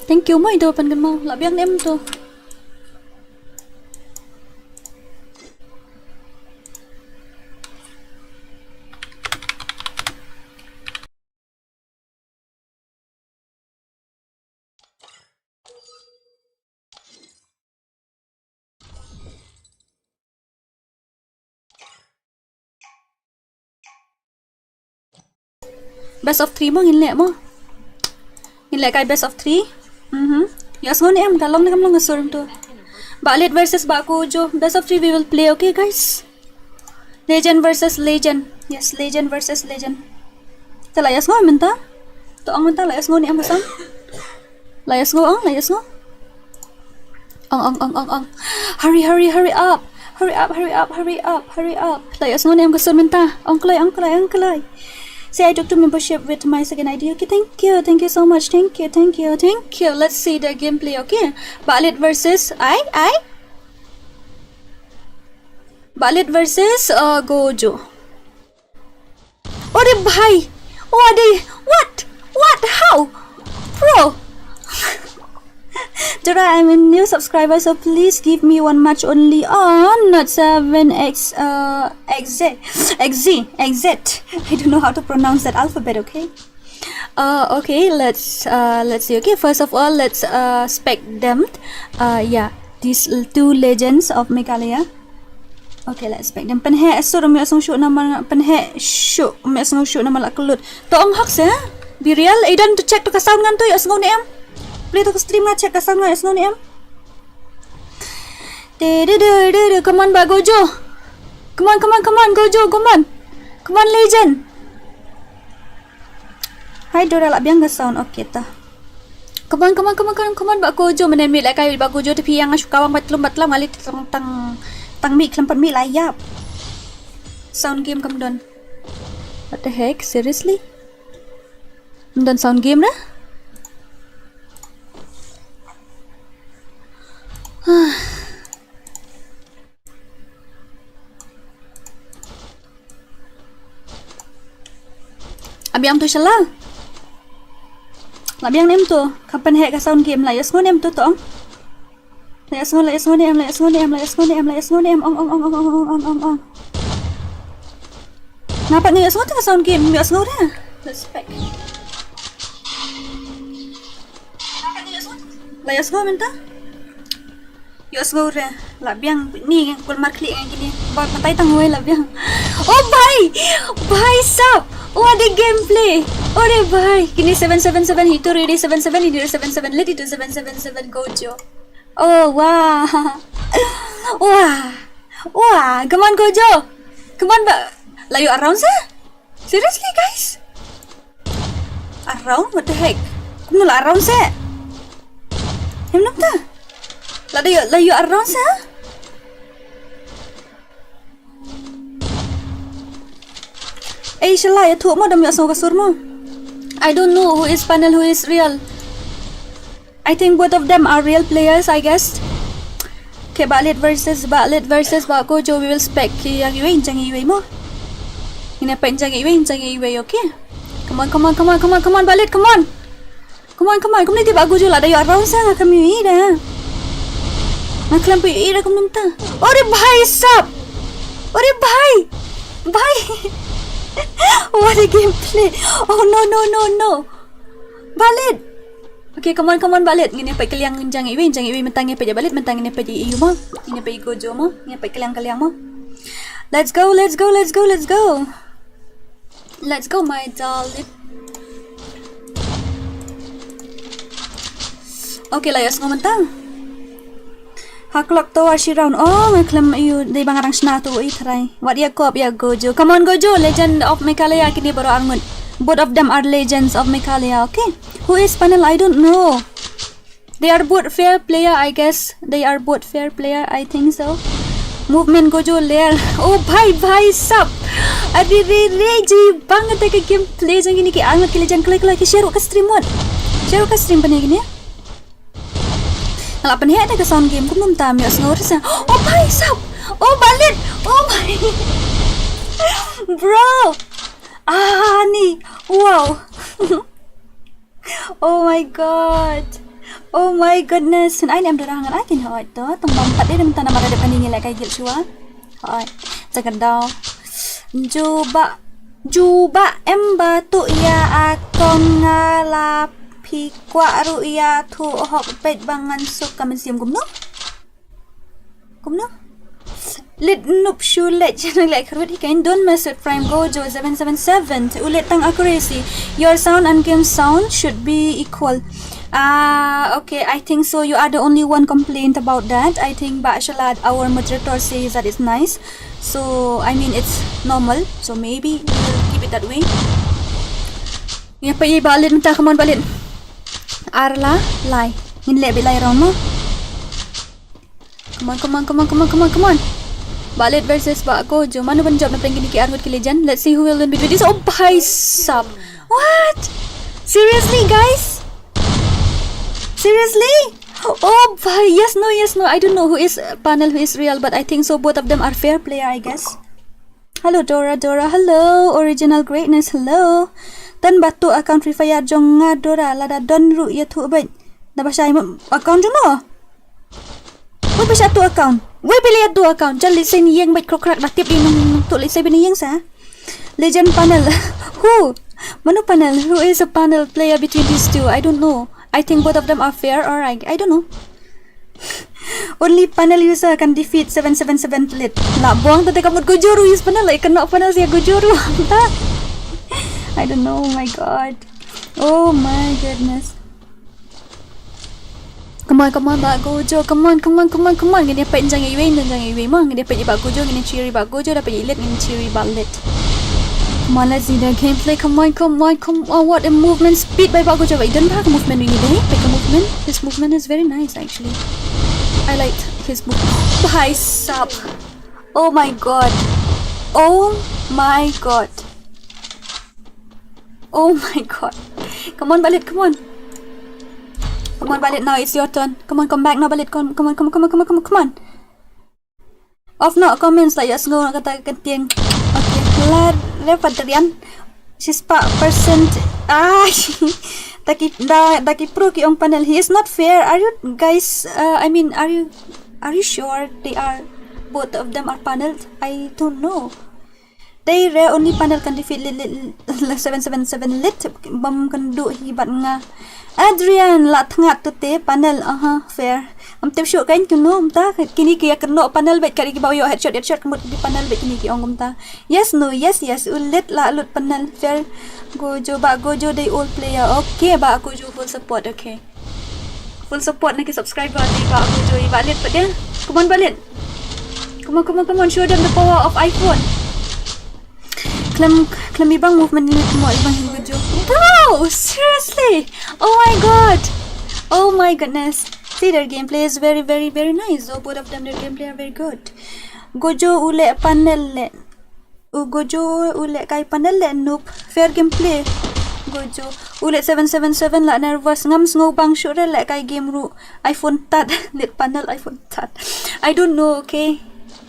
[SPEAKER 2] Thank you mo, idopan kan mo. Labi ang name to. Best of 3 mo, hinle mo. Hinle kay best of 3. Yes, ngo ni em, kalong na kamlang nasurum to. Balit versus GOJO. Best of 3 we will play, okay guys? Legend versus legend. Yes, legend versus legend. Layas ngo, minta. To ang minta, layas ngo ni em kasang. Layas ngo. Ang. Hurry up. Hurry up. Layas ngo ni em kasang minta. Ang kalay. Say I took to membership with my second ID. Okay, thank you so much. Thank you. Let's see the gameplay. Okay, Balit versus Balit versus GOJO. Oh, the bhai. What? How? Bro. Dora, I'm a new subscriber, so please give me one match only on not 7x XZ. I don't know how to pronounce that alphabet, okay? Okay, let's see. Okay, first of all, let's spec them. Yeah, these two legends of Meghalaya. Okay, let's spec them. Penhe so mi asong shoot naman lakulut. To ang haks eh. Be real. Idan to check to kasound ngan to asong ni am. Play to stream na check kasound ngan asong ni am. Come on, GOJO. Come on, GOJO. Come on, legend. Hi, Dora, labiang ga sound. Okay, ta. Come on, GOJO. Manen mi like kayo GOJO tapi yang asukawang batlam alit tang mi klampan mi layap. Sound game kam don. What the heck? Seriously? Don sound game na? Abiang tu shala. Labiang nem tu. Kapan hek ka sound game layas ngo nem tu tong. Layas ngo nem. Ong. Napak ni ngo tu sound game. Layas ngo dah. Let's back. Layas ngo minta. Yos ngo dah. Labiang ni kulmar klik yang gini. Bawa pantai tangoi labiang. Oh bye sub. What the gameplay! Oh the bye! Kini 777 hito ready 77 ini 77 let itu 777 GOJO. Oh wow! Wah! Come on GOJO! Come on layu around sah? Seriously guys? Around? What the heck? Kamu lah around sah? Hemnam ta? Layu around sah? Eh, shala, ya thuk mo dam ya kasur mo. I don't know who is panel, who is real. I think both of them are real players, I guess. Okay, Balit versus GOJO. We will spec yang iwe incang iwe mo. Ini apa incang iwe, okay? Come on, Balit, come on. Kamu ni tiba GOJO lah, dah around sa kami ida. Naklam pu ida kamu minta. Ore bhai sab. Ore bhai. What a gameplay! Oh no! Balit! Okay, come on, Balit. Ngini pa kaliang njang iwi mentang pa Balit, mentang ngini pa iyo mo. Ngini pa GOJO mo. Ngini pa kaliang mo. Let's go, my darling. Okay, layas ngo mentang. Haklok to washi round. Oh, may klam iyo day bangarang snato try. What ya kop ya GOJO. Come on GOJO, legend of Meghalaya kini baru arngun. Both of them are legends of Meghalaya, okay? Who is panel? I don't know. They are both fair player, I guess. I think so. Movement GOJO layer. Oh, bhai sub. Adi ji banget ke gameplay jang ini ki angat ki legend klik ki share ka stream one. Share ka stream pani gini. Kalau penhe ada ke sound game ku minta mi asnor sa. Oh bhai sab. Oh Balit. Oh my. Bro. Ni. Wow. Oh my god. Oh my goodness. Ai em Dora ngan ai kin hỏi đó. Tông bom pat dia minta nama ada paning lại cái gil chua. Hỏi. Jangan daw. Juba em batu ya akon ngala pikwa ru ya thu hok pet bangan suk kamen gumno. Lit noob shoe let channel like he can don't mess with Prime Gojo 777 ulit tang accuracy. Your sound and game sound should be equal. Okay, I think so. You are the only one complaint about that. I think Bashalad, our moderator, says that it's nice. So I mean it's normal. So maybe we'll keep it that way. Ya pergi balik minta come on balik. Arla lie. Ngin le bilai round mo. Come on. Balit versus Bak Gojo. Mana pun job nak playing gini ke Legend. Let's see who will win between this. Oh, bhai sab. What? Seriously, guys? Seriously? Oh, bhai. Yes, no. I don't know who is panel, who is real, but I think so. Both of them are fair player, I guess. Hello, Dora. Hello. Original Greatness. Hello. Tan batu account FreeFire jong nga Dora. Lada don ru ya thu baik. Dah pasal account jong no? Why pasal tu account? Why pilih tu account? Jangan listen yang baik krok dah tip di nung tu listen bini yang sa. Legend panel. Who? Manu panel? Who is a panel player between these two? I don't know. I think both of them are fair or I don't know. Only panel user can defeat 777 lit. Nak buang tu dekat Gojo use panel like kena panel sia Gojo. I don't know. Oh my god. Oh my goodness. Come on, Bak Gojo. Come on. Gini dapat jangan iwi mah. Gini dapat Bak Gojo, gini cheery Bak Gojo, dapat lit, gini cheery Bak lit. Come on, let's see the gameplay. Come on. What a movement speed by Bak Gojo. But don't have movement ini deh. Pick a movement. His movement is very nice actually. I like his movement. Bhai sab. Oh my god. Come on, Balit, come on. Come on, Balit, now it's your turn. Come on, come back now, Balit. Come on. Off no comments lah, yes, go kata ketiang. Okay, lepas tarian. She's percent. Taki pro ki ong panel. He is not fair. Are you guys? I mean, are you sure they are? Both of them are panels? I don't know. They rare only panel can defeat 777 lit. Bam kan do hibat nga. Adrian la thangat tu te panel fair. Am tep show kain kuno ta kini kia keno panel bet kari ki bawa headshot kemut di panel bet kini ki ong ta. Yes ulit la lut panel fair. Gojo Bak Gojo they all player. Okay Bak Gojo full support. Okay. Full support nak subscriber di Bak Gojo Balit pat dia. Come on Balit. Come on show them the power of iPhone. Claim ibang movement ni mo ibang Gojo. Bro, seriously? Oh my goodness. See, their gameplay is very nice. So both of them, their gameplay are very good. Gojo ule panel le. Gojo ule kai panel le noob. Fair gameplay. Gojo ule 777 la nervous ngam sngo bang shoot le kai game ru iPhone tat lit panel iPhone tat. I don't know, okay?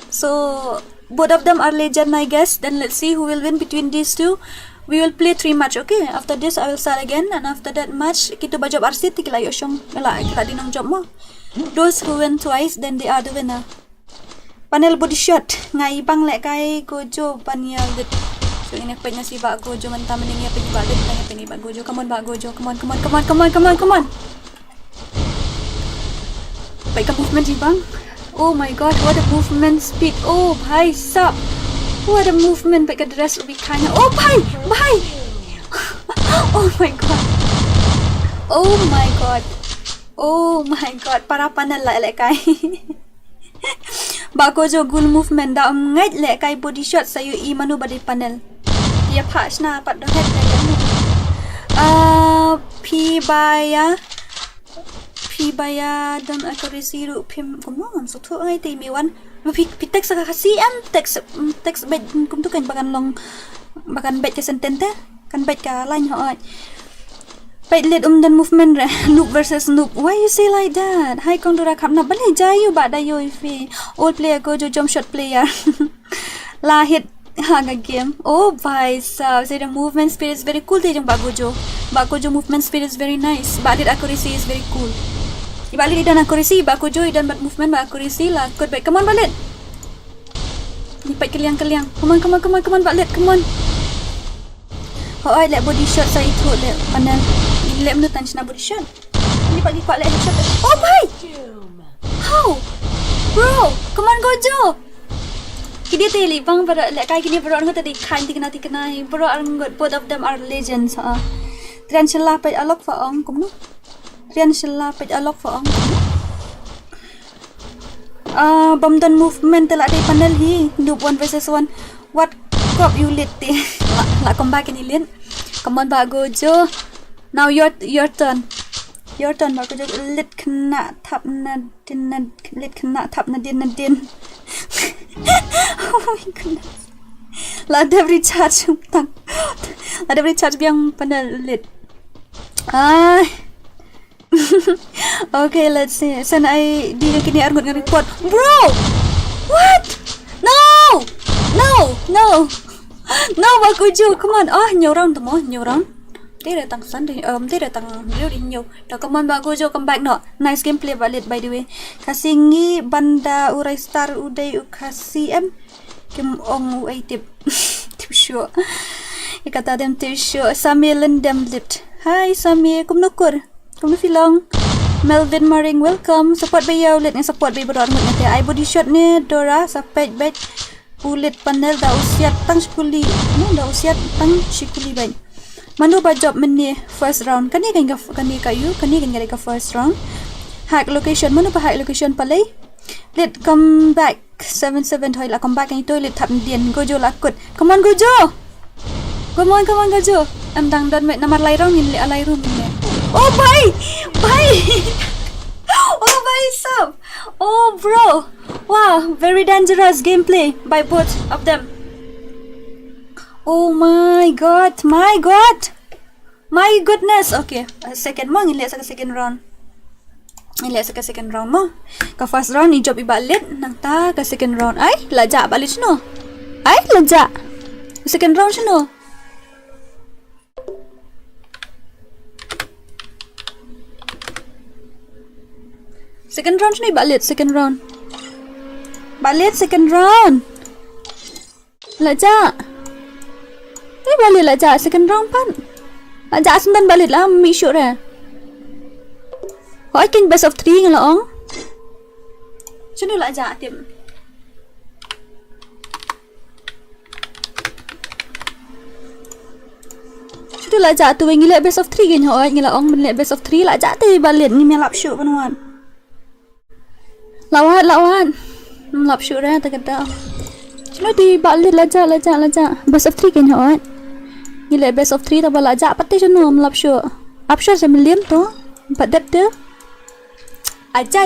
[SPEAKER 2] So both of them are legend, I guess. Then let's see who will win between these two. We will play 3 match, okay? After this, I will start again. And after that match, kita bajob RC, tikila yosyong. Kita dinong job mo. Those who win twice, then they are the winner. Panel body shot. Nga ibang lek kay Gojo panyal dit. So, inakpad na si Bak Gojo. Manta maningya pinibalit. Tanya pinibag Gojo. Come on, Bak Gojo. Come on. Baik ka movement ibang. Oh my god, what a movement speed. Oh, bhai sab. What a movement. Baik ka dress ubi kanya. Oh, bhai. Oh my god. Para panel la lek kay. Bak Gojo gul movement da ngait lek kay body shot sayu I manu badi panel. Dia patch na pat head Pibaya dan accuracy ru pim kumon so tu ai te mi wan pitek sa kasian text bet kum tu kan bakan bet ke sentence kan bet ka line ho ai bet let dan movement noob versus noob. Why you say like that? Hai kong dora khap na bale jayu ba da yo fi all player Gojo jump shot player la hit Haga game. Oh, bhai sab. So the movement speed is very cool. Tejong bagojo. Bagojo movement speed is very nice. Balit accuracy is very cool. Balit idan accuracy. Bagojo idan bat movement bat accuracy lah. Good baik. Come on balit. Lipat keliang. Come on balit. Come on. Oh, I let body shot saya itu let panel. Let menu tan cina body shot. Ini pagi kuat let headshot. Oh, bhai. How? Bro, come on gojo. Kini teli bang pada lek kai kini bro ang tadi kain tikna bro ang both of them are legends Trian shala page alok fa ong kumno Trian shala page alok fa ong bomdan movement tela dei panel hi noob 1 versus 1 what crop you lit la come back ini lin come on bagojo now your turn bagojo lit kena tap na din oh my goodness. Ada recharge utang. Ada recharge yang panel lit. Okay, let's see. Sen I di kini argut ng report. Bro! What? No! Bakuju. Come on. Oh, nhiều round tamo, nhiều round. Đây là tăng sẵn đi, đây là tăng nhiều đi nhiều. Đó, come on Bagojo, come back no. Nice gameplay valid by the way. Kasi ngi banda uray star uday ukasi kim ong uay tip. Tip show. Ikata dem tip show. Samir Lyndem lift. Hi Samir, kum nukur. Kum nufilong. Melvin Maring, welcome. Support bayaw lit, support bay beron mo nete. I body shot ni Dora sa page bet. Ulit panel da usiat tang shikuli. No, da usiat tang shikuli bay. Manu ba job meni first round kani kan ka first round hack location manu ba hack location palai let come back 77 thoi la come back ni toilet thap dien gojo la kut come on gojo am dang don met namar lai round ni alai room ni oh bye oh bye sub oh bro wow very dangerous gameplay by both of them. Oh my goodness. Okay, second mo ngili sa second round. Mo. Ka first round ni job ibalit nang ta ka second round. Ay, laja balit no. Second round no. Second round ni balit second round. Laja. Balik laja second round pan. Laja sendan balik lah make sure eh. Hỏi kinh best of 3 ngala ong. Chunu laja tim. Chunu laja tu ngile best of 3 gin hỏi ngala ong ngile best of 3 laja te balik ni melap shoot panuan. Lawan. Melap shoot eh takada. Chunu di balik laja. Best of 3 gin hỏi. Ngile best of 3 ta bala ja patti chunu melap shoot. Upshot se million to. But that the aja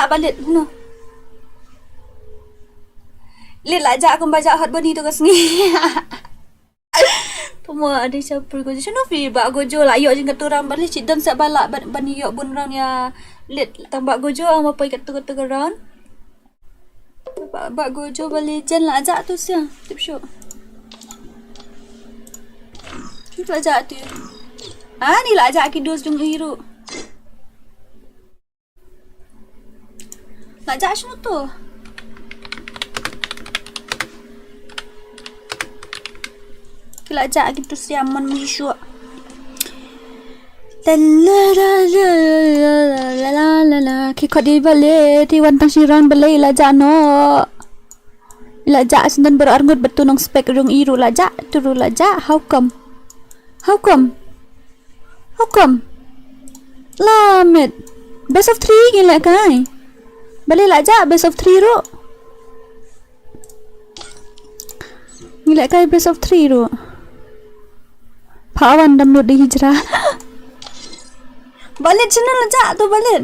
[SPEAKER 2] balik no lit aja aku baca hot body tu kasni semua ada siapa gojo chano fi ba gojo la yo jing katurang balik cidon sa bala bani yo bun round ya lit tambak gojo ang mapai katu round ba gojo balik jen la aja tu sia tip show tu aja tu ni la aja ki dos jung hero la aja shnu tu kila aja ki tu sia man mi show la ki khodi bale ti wan tang siran bale la ja no la ja sendan berarngut betu nong spek rung iru la ja turu la ja how come la met best of 3 gila kai bale la ja best of 3 ro gila kai best of 3 ro pawan dam no di hijrah balik channel aja tu balik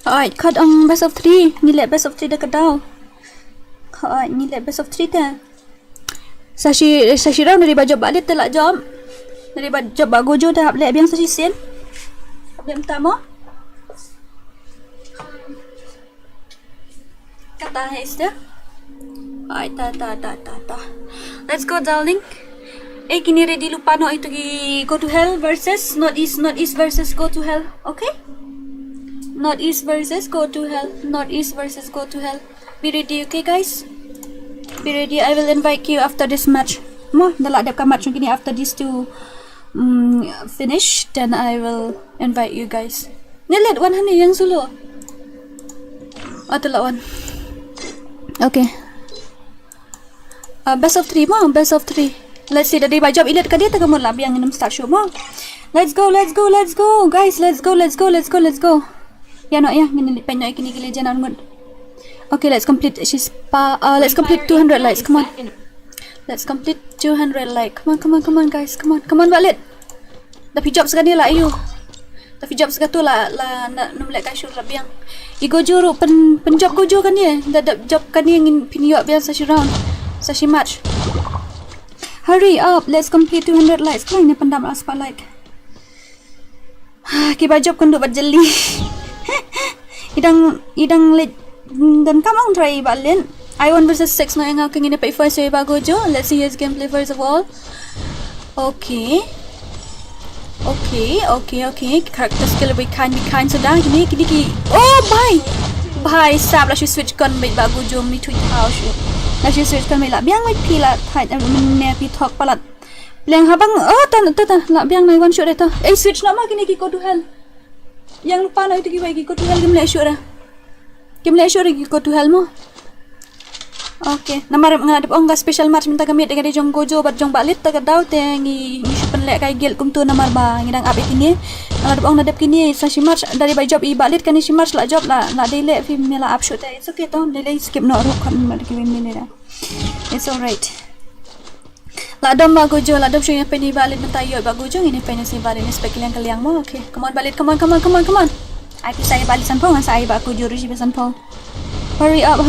[SPEAKER 2] Alright, cut ang best of 3. Nilai best of 3 dah kedau. Alright, nilai best of 3 dah. Sashi raw dari baju balik telak jom. Dari baju gojo dah hap lek biang sashi sen. Hap lek pertama. Kata is dah. Alright, ta. Let's go darling. Kini ready lupa no itu go to hell versus northeast versus go to hell. Okay? Northeast versus go to hell. Northeast versus go to hell. Be ready, okay guys? Be ready. I will invite you after this match. Mo, dalak ada match gini after these two finish, then I will invite you guys. Nilat one hani yang solo. Atau lawan. Okay. Best of 3 mo, best of 3. Let's see dari baju ilat ka dia ta kamu lah biang enam start show mo. Let's go guys. Let's go. Ya no ya, ngini penyo ikini gili janan ngud. Okay, let's complete let's complete 200 likes. Come on. Let's complete 200 likes. Come on guys. Come on balik. Tapi job sekali lah ayo. Tapi job sekali lah nak numlek kai syur lah biang. Gojo ru penjob gojo kan dia. Dah job kan dia ngin pinyo biang sashi round. Sashi match. Hurry up, let's complete 200 likes. Kau ini pendam aspa like. Kiba job kan duk berjeli. idang let dan kamang try balin. I1 versus 6 no yang aku ingin pay first way ba gojo. Let's see his gameplay first of all. Okay. Character skill be kind sudah gini. Oh bye. Sab lah switch gun baik ba gojo mi tweet house. Lah switch gun baik lah biang mai pila tight men pi talk palat. Biang habang ta lah biang nai one shot dah. Switch nama gini go to hell. Yang lupa lah itu ki go to hell game shot dah. Game shot go to hell mo. Okay, namar ngadep ongga special match minta kami dekat jong gojo bat jong balit ta kadau te ngi supen lek kai gel kum tu namar ba ngidang abe kini ngadep ong nadep kini sa si match dari by job i balit kan si match la job la dele fi mela up shot it's okay to dele skip no ro kan ma ki mele da it's all right la dom ba gojo la dom shing pe ni balit minta yo ba gojo ngini pe ni si balit ni spek kaliang mo. Okay, come on balit, come on ai pi saya balit san po ngan saya ba gojo ru si san po. Hurry up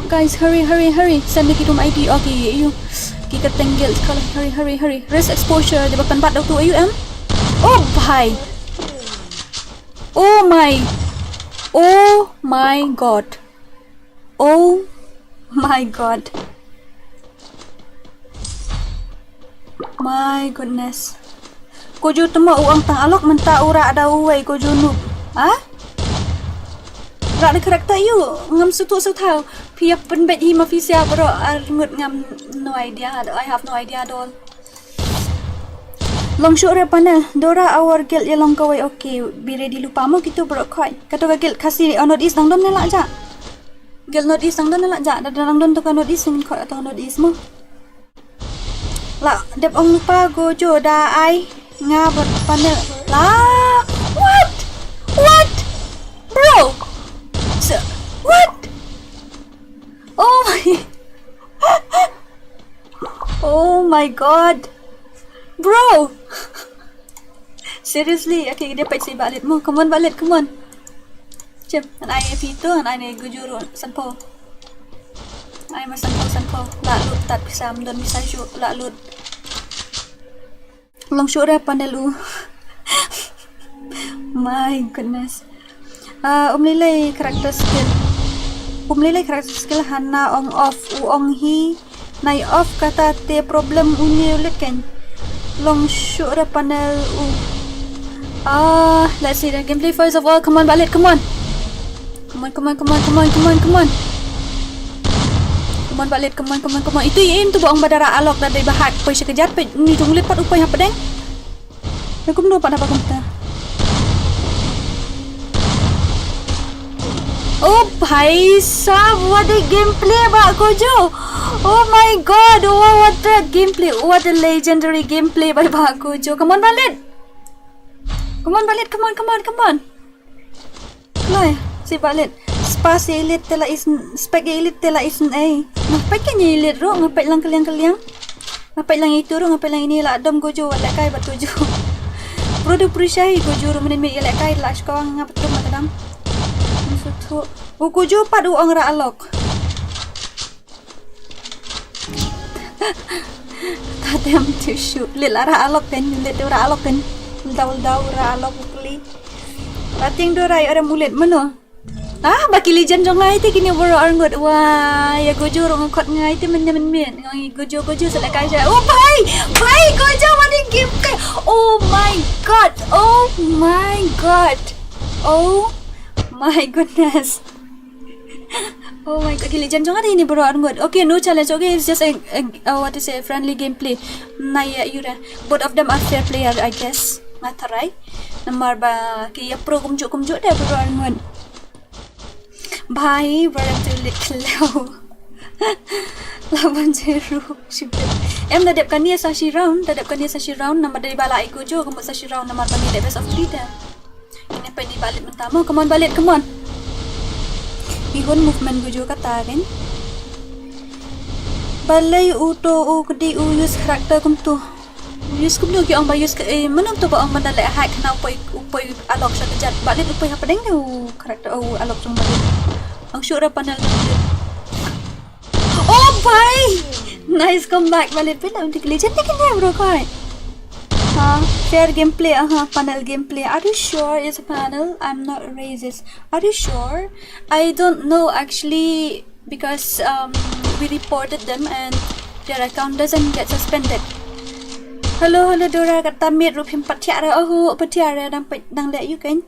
[SPEAKER 2] guys, hurry. Send me kitum ID. Okay, you kita tenggel sekali. Hurry. Risk exposure di depan 4 tu ayu em. Oh bhai. Oh my god. My goodness. Gojo temo uang tang alok menta ura ada uai gojo noob. Rak na karakter you ngam sutu tau pia penbet hima fisia bro ngut ngam no idea. I have no idea at all. Long shot re panel Dora our guild ya long kawai. Okay, be ready lupa mo gitu bro koi. Kata ka guild KHASI not east nang don nela ja. Guild not east nang don nela ja. Dadang don to ka not east ngin koi atau not east mo. La dep ong lupa gojo da ai ngabot panel. La what? Bro. What? Oh my god. Bro. Seriously, okay, dia pait si balit mo. Come on balit, come on. Cem, an ai pito, an ai gujuru sanpo. Ai mas sanpo. La lut tat pisam don bisa shoot la lut. Long shoot re panelu. My goodness. Umlilay character skill hana ong off uong hi nai off kata te problem uni ulit kan long shoot ra panel let's see the gameplay first of all. Come on balit, come on balit, come on. Itu yin tu buang badara alok dari bahat poi sekejap pe ni tunglit pat upai apa deng aku no pada apa komputer. Oh bhai sab, what a gameplay ba gojo. Oh my god, what a gameplay. What a legendary gameplay by ba gojo. Come on balit. Come on. Loy, si balit. Spasi elite tela is spek elite tela is ngapai kan elite ro ngapai lang kaliang. Ngapai lang itu ro ngapai lang ini la dom gojo wala kai bat gojo. Produk prisai gojo ro menen me elak kai la skawang ngapat ro matadam. tu. Gojo pat uang ra alok. Tadam to shoot. Lila ra alok kan, lila ra alok kan. Dau ra alok ukli. Pating Dora ada mulut mana? Baki legend jong ngai te kini boro arngot. Wah, ya Gojo rong kot ngai te men ngai Gojo selek kai ja. Oh bhai Gojo mani game kai. Oh my god. Oh my goodness. Oh my god, legend jong ada ini boro arngot. Okay, no challenge. Okay, it's just a what to say, friendly gameplay. Naya yura. Both of them are fair player, I guess. Matarai. Namar ba kaya pro kumjuk dah boro arngot. Bhai, berarti leklau. 8-0. Em dah dapkan dia sashi round, nama dari bala Gojo, kamu sashi round nama bani best of 3 dah. Ini apa ni balik pertama? Come on. Ihon movement Gojo kata kan. Balai uto kedi use karakter kum tu. Use kum tu ki ang bayus ke mana tu ba ang mandalai hack na upoi alok sa kejat. Balik upoi apa deng tu karakter alok sung balik. Ang sure panel. Oh bhai! Nice comeback. Balik pila untuk legend ni kena bro kai. Fair gameplay. Panel gameplay. Are you sure it's a panel? I'm not racist. Are you sure? I don't know actually because we reported them and their account doesn't get suspended. Hello Dora kata mid rup him patiara patiara dang let you kan.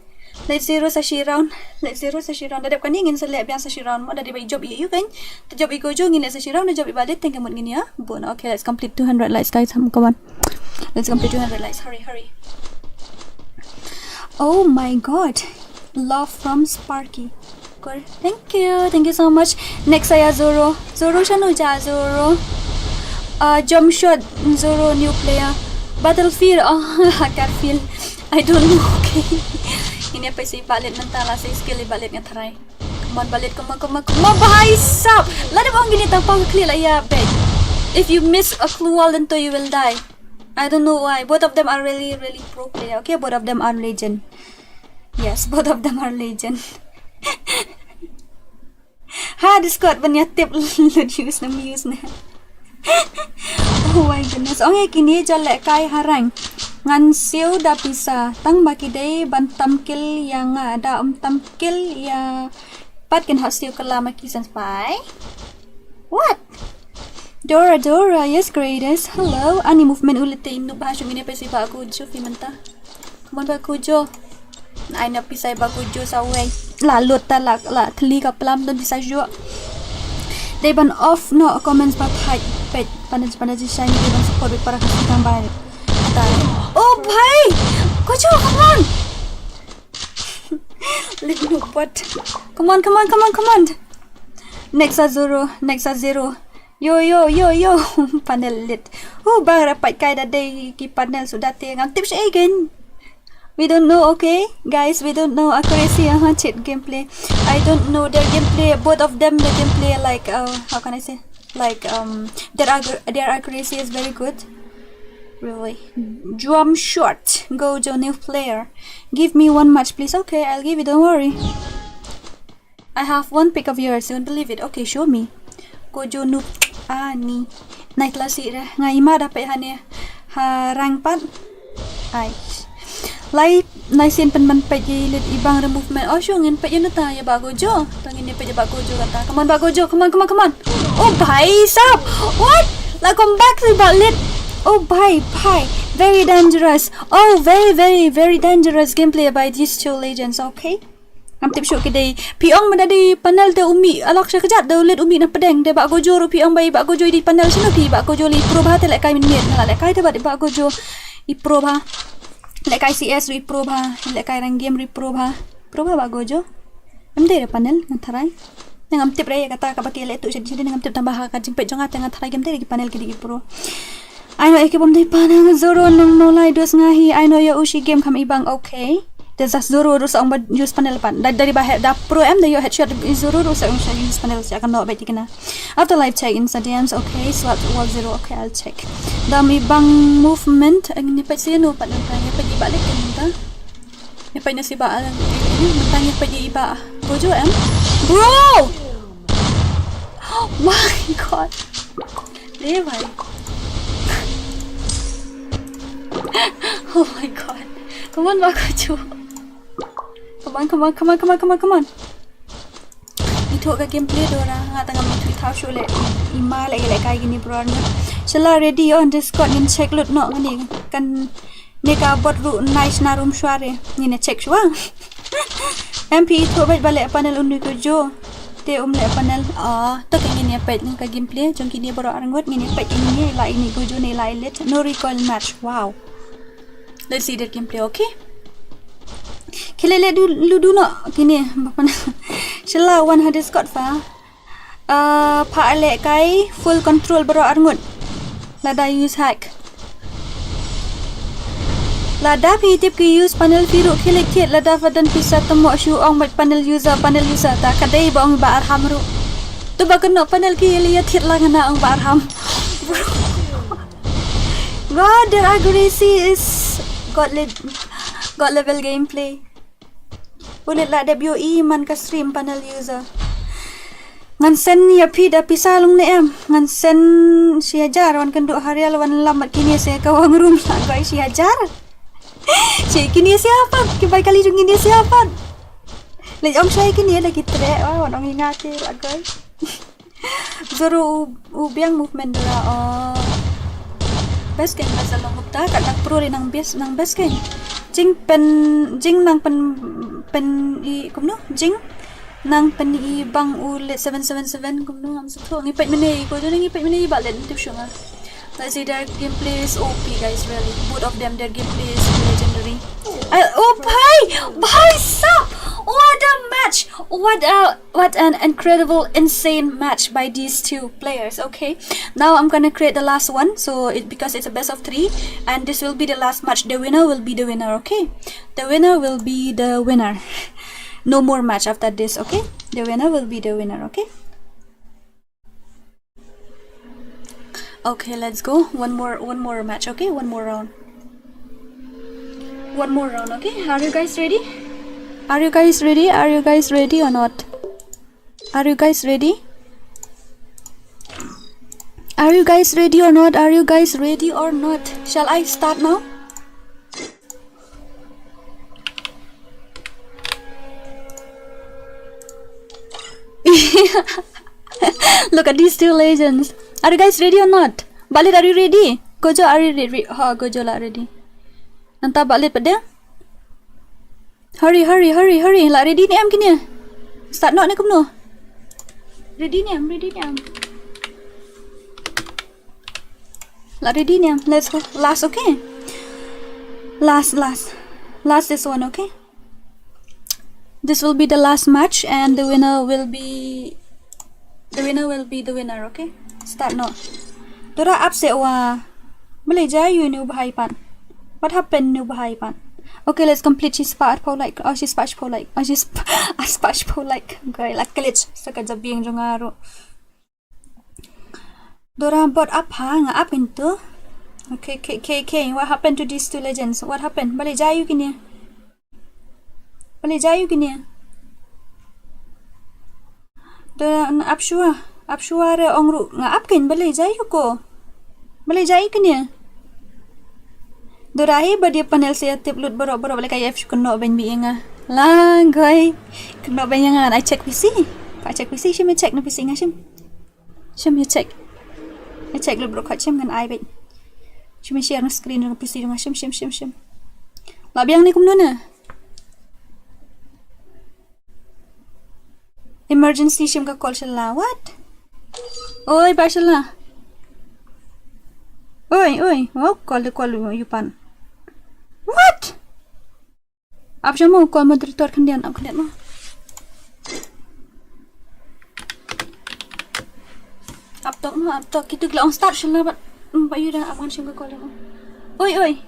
[SPEAKER 2] Let's zero sashi round. Dadap kan ingin select biang sashi round mo dari bagi job you kan. Job Gojo ngin sashi round job balik tengok mut ngini ya. Bon, okay, let's complete 200 likes guys. Come on. Let's complete 200 likes. Hurry. Oh my god. Love from Sparky. Good. Thank you so much. Next saya Zoro siya no ja Zoro. Jump shot Zoro new player. Battlefield Garfield. I don't know. Okay. Ini apa sih balik mentala saya skill balik nga try. Come on balik come on bhai sab. Lada bang gini tapang clear lah ya bet. If you miss a clue all then you will die. I don't know why. Both of them are really pro player. Okay, both of them are legend. Yes, both of them are legend. Discord banyak tip use na Oh my goodness. Okay, kini jalek kai harang. Ngan siu dah bisa. Tang baki day bantam kill yang ada tam kill ya. Pat kan hot siu kala maki spy. What? Dora, yes greatest. Hello. Ani movement ulit inu bahasa ini pesi ba Gojo fimenta. Come on ba Gojo. Ai na pisai ba Gojo sa way. Lalu talak la thli ka plam don bisa jo. They ban off no comments but height pet panas shiny don support para kasi tambah. Oh bhai, Gojo, come on. Little what? Come on. Next Zero. Yo. Panel lit. Bang rapat kai dah day ki panel sudah tengok tips again. We don't know, okay? Guys, we don't know accuracy cheat gameplay. I don't know their gameplay. Both of them the gameplay like how can I say? Like their accuracy is very good. Really. Drum shot. Gojo new player. Give me one match please. Okay, I'll give you, don't worry. I have one pick of yours. You won't believe it. Okay, show me. Gojo noob. Ni. Naik lasi dah. Ngai ma dapat hanya rank 4. Ai. Lai sin pen pagi lit ibang movement. Oh, show ngin pagi nata ya ba Gojo. Tangin ni pagi ba Gojo kata. Come on ba Gojo. Come on. Oh, bhai sab. What? La come back to ba lit. Oh, bhai. Very dangerous. Oh, very dangerous gameplay by these two legends. Okay. Am tip show kedai. Piong menjadi panel de umi. Alak saya kejat de lit umi na pedeng. De ba Gojo ru piong bai ba Gojo di panel sino ki ba Gojo li pro ba te lek kai min na lek kai te ba Gojo i pro ba. Lek kai CS ri pro ba. Lek kai rang game ri pro ba. Pro ba Gojo. Am de panel ngantarai. Dengan tip raya kata ka baki lek tu jadi dengan tip tambah ka jimpet jong ate ngantarai game te di panel ki pro. I know ik bom dai panel Zoro no lai dos ngahi. I know ya ushi game kam ibang okay. Desas Zoro ru sa ang use panel pan. Dari bahaya da pro am da yo headshot Zoro ru sa use panel sa akan no beti kena. After live check Insta DMs okay. Slot wall 0 okay, I'll check. Dam ibang movement ang ni pa sino pa nang tanya pa di balik kan ta. Ni pa na si ba ang tanya pa di iba. Gojo M. Bro! Oh my god. ले भाई. Oh my god. Come on, Gojo. Come on. Itu ke gameplay dorang tengah main tahu show le. Ima lagi kayak gini bro. Shala ready on Discord ngin check lut no ngani kan neka bot ru nice na room shware ngin check shwa. MP itu baik balik panel undu Gojo. Te le panel to ke ngin pet ng ka gameplay jong kini bro arangot ngin pet ini la ini Gojo ni la let no recoil match. Wow. Let's see that gameplay, okay? Kilele du no kini bapan. Shala one had Discord fa. Pa ale kai full control bro arangot. Lada use hack. Lada pitip ki use panel firu kilik kit lada fadan pisa temo shu ong mat panel user ta kadai ba ong ba arham ru. Tu ba kena panel ki liya tit la ngana ong ba arham. God, their accuracy is god level gameplay. Ulit la WE man ka stream panel user. Ngan sen ya pi da pisalung ne em. Ngan sen si hajar wan kenduk harial wan lamat kini saya kawang room sa guys si hajar. Si kini siapa? Kibai kali jung kini siapa? Lagi om saya kini lagi trek wah orang ingat lah guys. Zoro ubiang movement dora best kan pasal long ta kat nak pro nang best kan. Jing nang pen I kumno jing nang pen I bang ulit 777 kumno am so ngipet mene ko jeng ngipet mene balen tip shunga. Let's see their gameplay is OP guys really. Both of them their gameplay is legendary. Oh bhai sap! What a match! What an incredible insane match by these two players. Okay, now I'm gonna create the last one. So because it's a best of 3 and this will be the last match. The winner will be the winner. Okay, the winner will be the winner. No more match after this. Okay, the winner will be the winner. Okay, let's go. One more match. Okay, one more round. Okay, are you guys ready? Are you guys ready or not? Are you guys ready or not? Shall I start now? Look at these two legends. Are you guys ready or not? Balit, are you ready? Gojo, are you ready? Gojo lah ready. Nanta balit pada? Hurry. La ready ni am kini. Start not ni kumno. Ready ni am. La ready ni am. Let's go. Last, okay? Last this one, okay? This will be the last match and the winner will be the winner, okay? Start no. Dora upset wa. Malay jayu ni ubahai pan. What happened ni ubahai pan? Okay, let's complete. She's part po like. She's patch po like. Okay, like glitch. Sakadzabi ang jongaro. Dora bot up ha nga up into. Okay, what happened to these two legends? What happened? Malay jayu kini. Dora apshua re ongru nga apkin balay jayu kini. Dorahi ba dia panel saya tip lut boro balik kaya F kena ben bi nga. Lang goy. Kena ben nga I check PC. Pa check PC shim check na PC nga shim. Shim ya check. I check lut bro khat shim ngan ai ben. Shim share na screen ng PC nga shim. Labiang ni kumno na. Emergency shim ka call shala. What? Oi, ba shala. Oi. Oh, call you pan. What? Apa mo call moderator kandian mo. Aptok kita gelang start shala ba you dah apan shim ka call mo. Oi.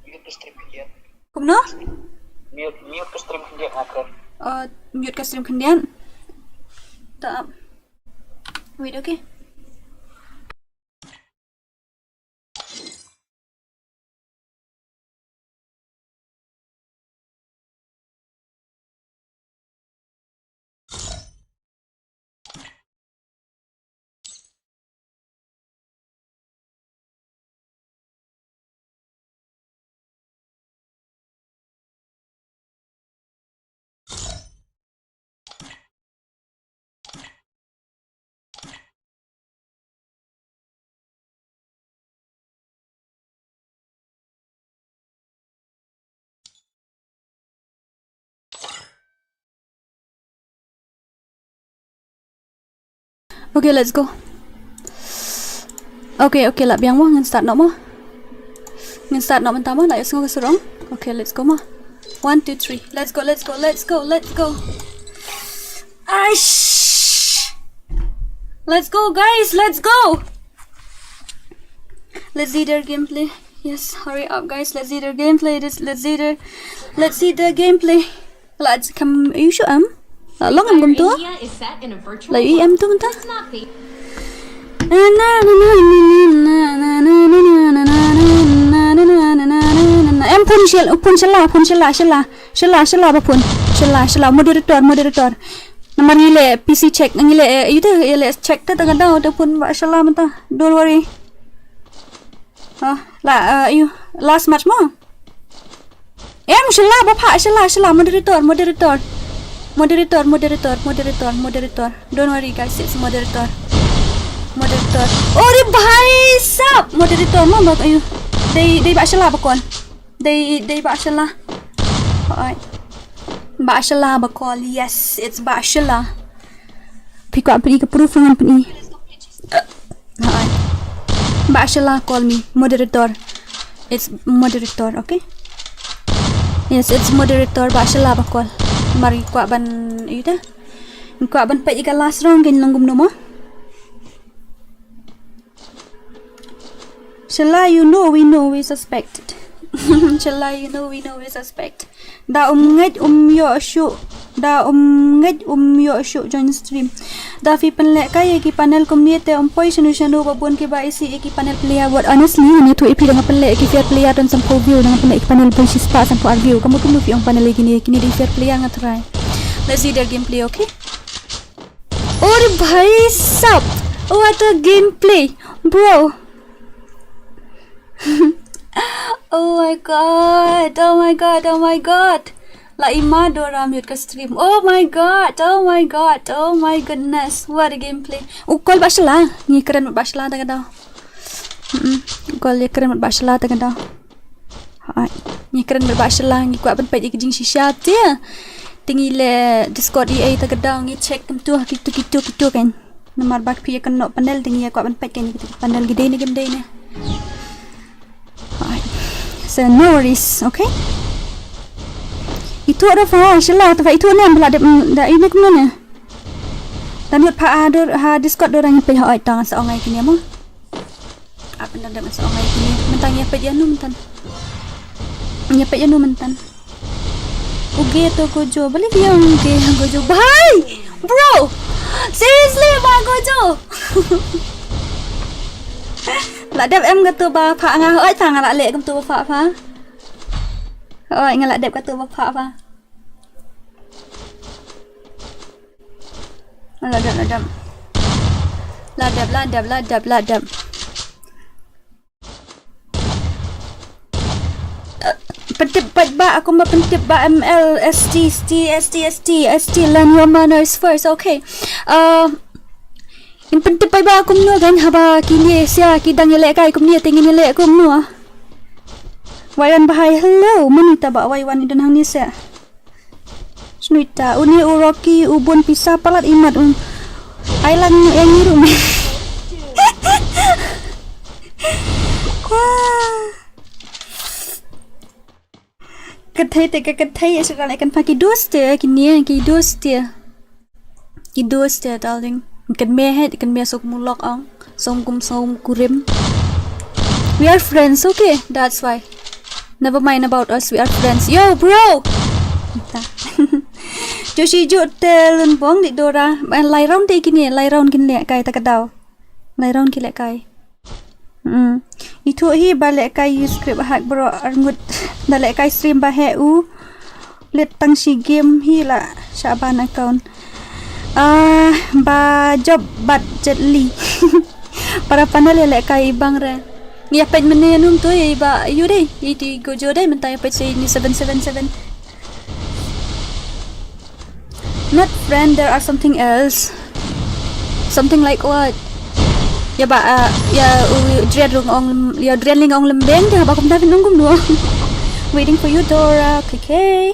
[SPEAKER 2] Mute stream kandian. Kumno? Mute stream kandian akar. Mute ka stream kandian. Tak. Wait, okay. Okay, let's go. Okay, lah biang mo ngan start nak mo. Ngan start nak mentah mo, lah yos ngau kesurong. Okay, let's go mo. 1 2 3. Let's go. Aish. Let's go guys, let's go. Let's see their gameplay. Yes, hurry up guys. Let's see their gameplay. Let's see the gameplay. Let's come. Are you sure long am gum tu?
[SPEAKER 3] India is set in a virtual
[SPEAKER 2] Like em tu mentah.
[SPEAKER 3] Let's not be
[SPEAKER 2] em pun shelah ba pun shelah moderator namar ngile PC check ngile itu ile check ta tengah dah pun ba shelah mentah. Don't worry. You last match mo em shelah ba pha shelah moderator. Don't worry guys, it's moderator. Oh, di bhai sab moderator mo ba ayo. They ba shelah ba kon. They ba shelah. Alright. Ba shelah ba call. Yes, it's ba shelah. Pick up ke proof dengan ni. Alright. Ba shelah call me moderator. It's moderator, okay? Yes, it's moderator. Ba shelah ba call. Mari kuat ban itu dah. Kuat ban pay ikan last round kan langgum no mo. Shall you know we suspected. Shall you know we suspect. Da ngej yo shoot. Join stream. Da fi panlek kaya ki panel community poi shanu babon ki ba isi ki panel player what honestly ni tu ipi dengan panlek ki fair player dan sampo view dengan panlek ki panel pun si spa sampo review. Kamu tu fi yang panel kini di fair player ngat try. Let's see their gameplay, okay? Oh bhai sab. What a gameplay, bro. Oh my god. La ima DORA mute ke stream. Oh my goodness. What a gameplay. Call basla. Ni keren basla ta kada. Call ye keren basla ta kada. Hai. Ni keren basla ni kuat ban pai ke jing shisha dia. Tinggi le Discord EA ta kada ngi check kem tu gitu kan. Nomor bak pi kan no panel tinggi kuat ban pai kan panel gede ni game day ni. So no worries, okay? Itu ada fa shelah ta itu ni ambil ada ini ke mana? Dan buat pa ha Discord orang yang pai ha tang sa ongai kini mo. Apa ndak masa ongai kini mentang ya pai anu mentan. Ya pai anu mentan. Uge to GOJO balik yang uge GOJO. Bhai! Bro! Seriously ba GOJO? Lak dep em kata ba pha nga oi tang lak lek kem tu ba pha. Oi ngalak dep kata ba pha pha. Ladap. Pentip ba aku ma pentip ba ML ST learn your manners first, okay? Yang penting pai ba aku nu kan haba kini sia kidang yelek kai kum ni tingin yelek kum nu. Wayan bahai hello menita ba waiwan dan hang ni sia. Snuita uni uroki ubun pisah palat imat Ailan yang ngiru. Ketai sekarang akan pakai dos dia kini dos dia darling. Kan mehet kan me sok mulok ang som kurim. We are friends, okay? That's why. Never mind about us, we are friends. Yo bro. Joshi jo telun bong di DORA. Lai round te kini, lai round kin lek kai takadaw. Lai round ki lek kai. Itu hi balek kai script hack bro arngut dalek kai stream ba he u. Let tang si game hi la Shaban account. Ba job budget li. Para panel lek kai bang re. Ni apa mene num tu ba you deh. Itu GOJO deh mentai apa say ni 777. Not friend, there are something else. Something like what? Ya ba ya dreadling ong lembeng dia ba kum dah nunggu dua. Waiting for you DORA. Okay.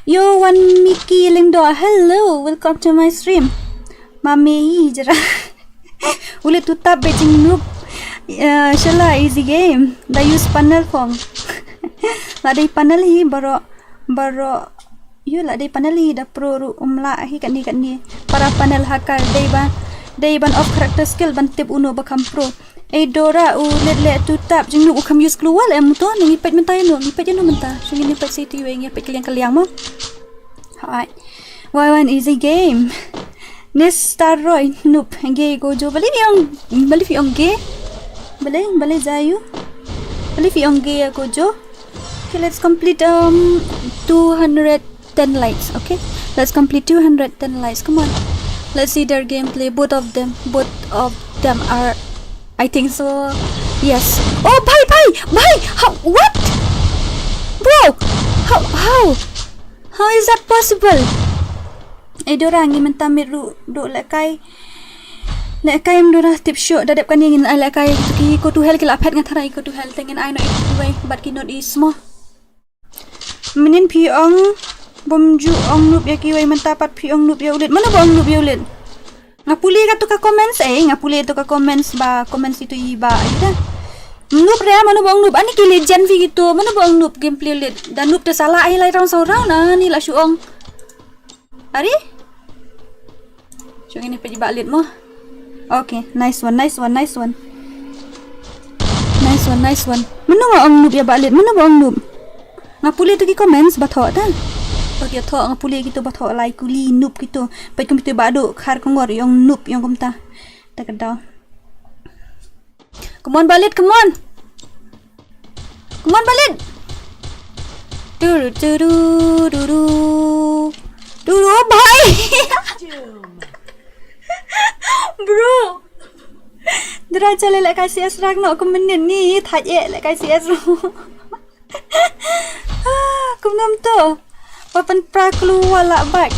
[SPEAKER 2] Yo one Mickey Lindo. Hello, welcome to my stream. Mami jera. Ulit tutap bejing noob. Shala easy game. Da use panel phong. La dai panel hi baro you la dai panel hi da pro ru umla hi kat ni. Para panel hakar dai ban of character skill ban tip uno bakam pro. Dora let tutap jing noob ukam use keluar em to ngi pet mentai no ngi pet no menta. Sungi ni pet situ ngi pet kaliang mo. Alright. One easy game. Nes star roy noob ge gojo bali fi ong ge. Bale Zayu. Bale fi ong ge gojo. Okay, let's complete 210 likes. Okay, let's complete 210 likes. Come on, let's see their gameplay. Both of them are, I think so. Yes. Oh, bye. What, bro? How is that possible? Dora ngi mentamit do lekai Dora tip show dadap kan ngin ai lekai ki ko tu hel ki lapet ngatharai ko tu hel tengen ai no way but ki not is mo. Menin pi ong bomju ong nup ya ki way mentapat pi ong nup ya ulit. Mana ba ong nup ya ulit? Ngapuli ka tu ka comments ngapuli tu ka comments ba comments itu iba ida. Nup rea mana ba ong nup? Ani ki legend fi gitu. Mana ba ong nup gameplay ulit? Dan nup te salah ai lai round na ni la shu ong. Ari? Shu ini pe balik mo. Okay, nice one. Nice one. Mana ba ong noob ya balik? Mana ba ong noob? Ngapuli tu ki comments bathok ta. Okay, thok ngapuli gitu bathok like kuli noob gitu. Pai komputer badu khar kongor yang noob yang komta. Tak ada. Come on balik, come on balik. Duru bye. Bro, Dora chale lại cái CS rang nọ cũng mình ni thay lại cái CS rồi. Cũng nằm to. Papan pra keluar lah back.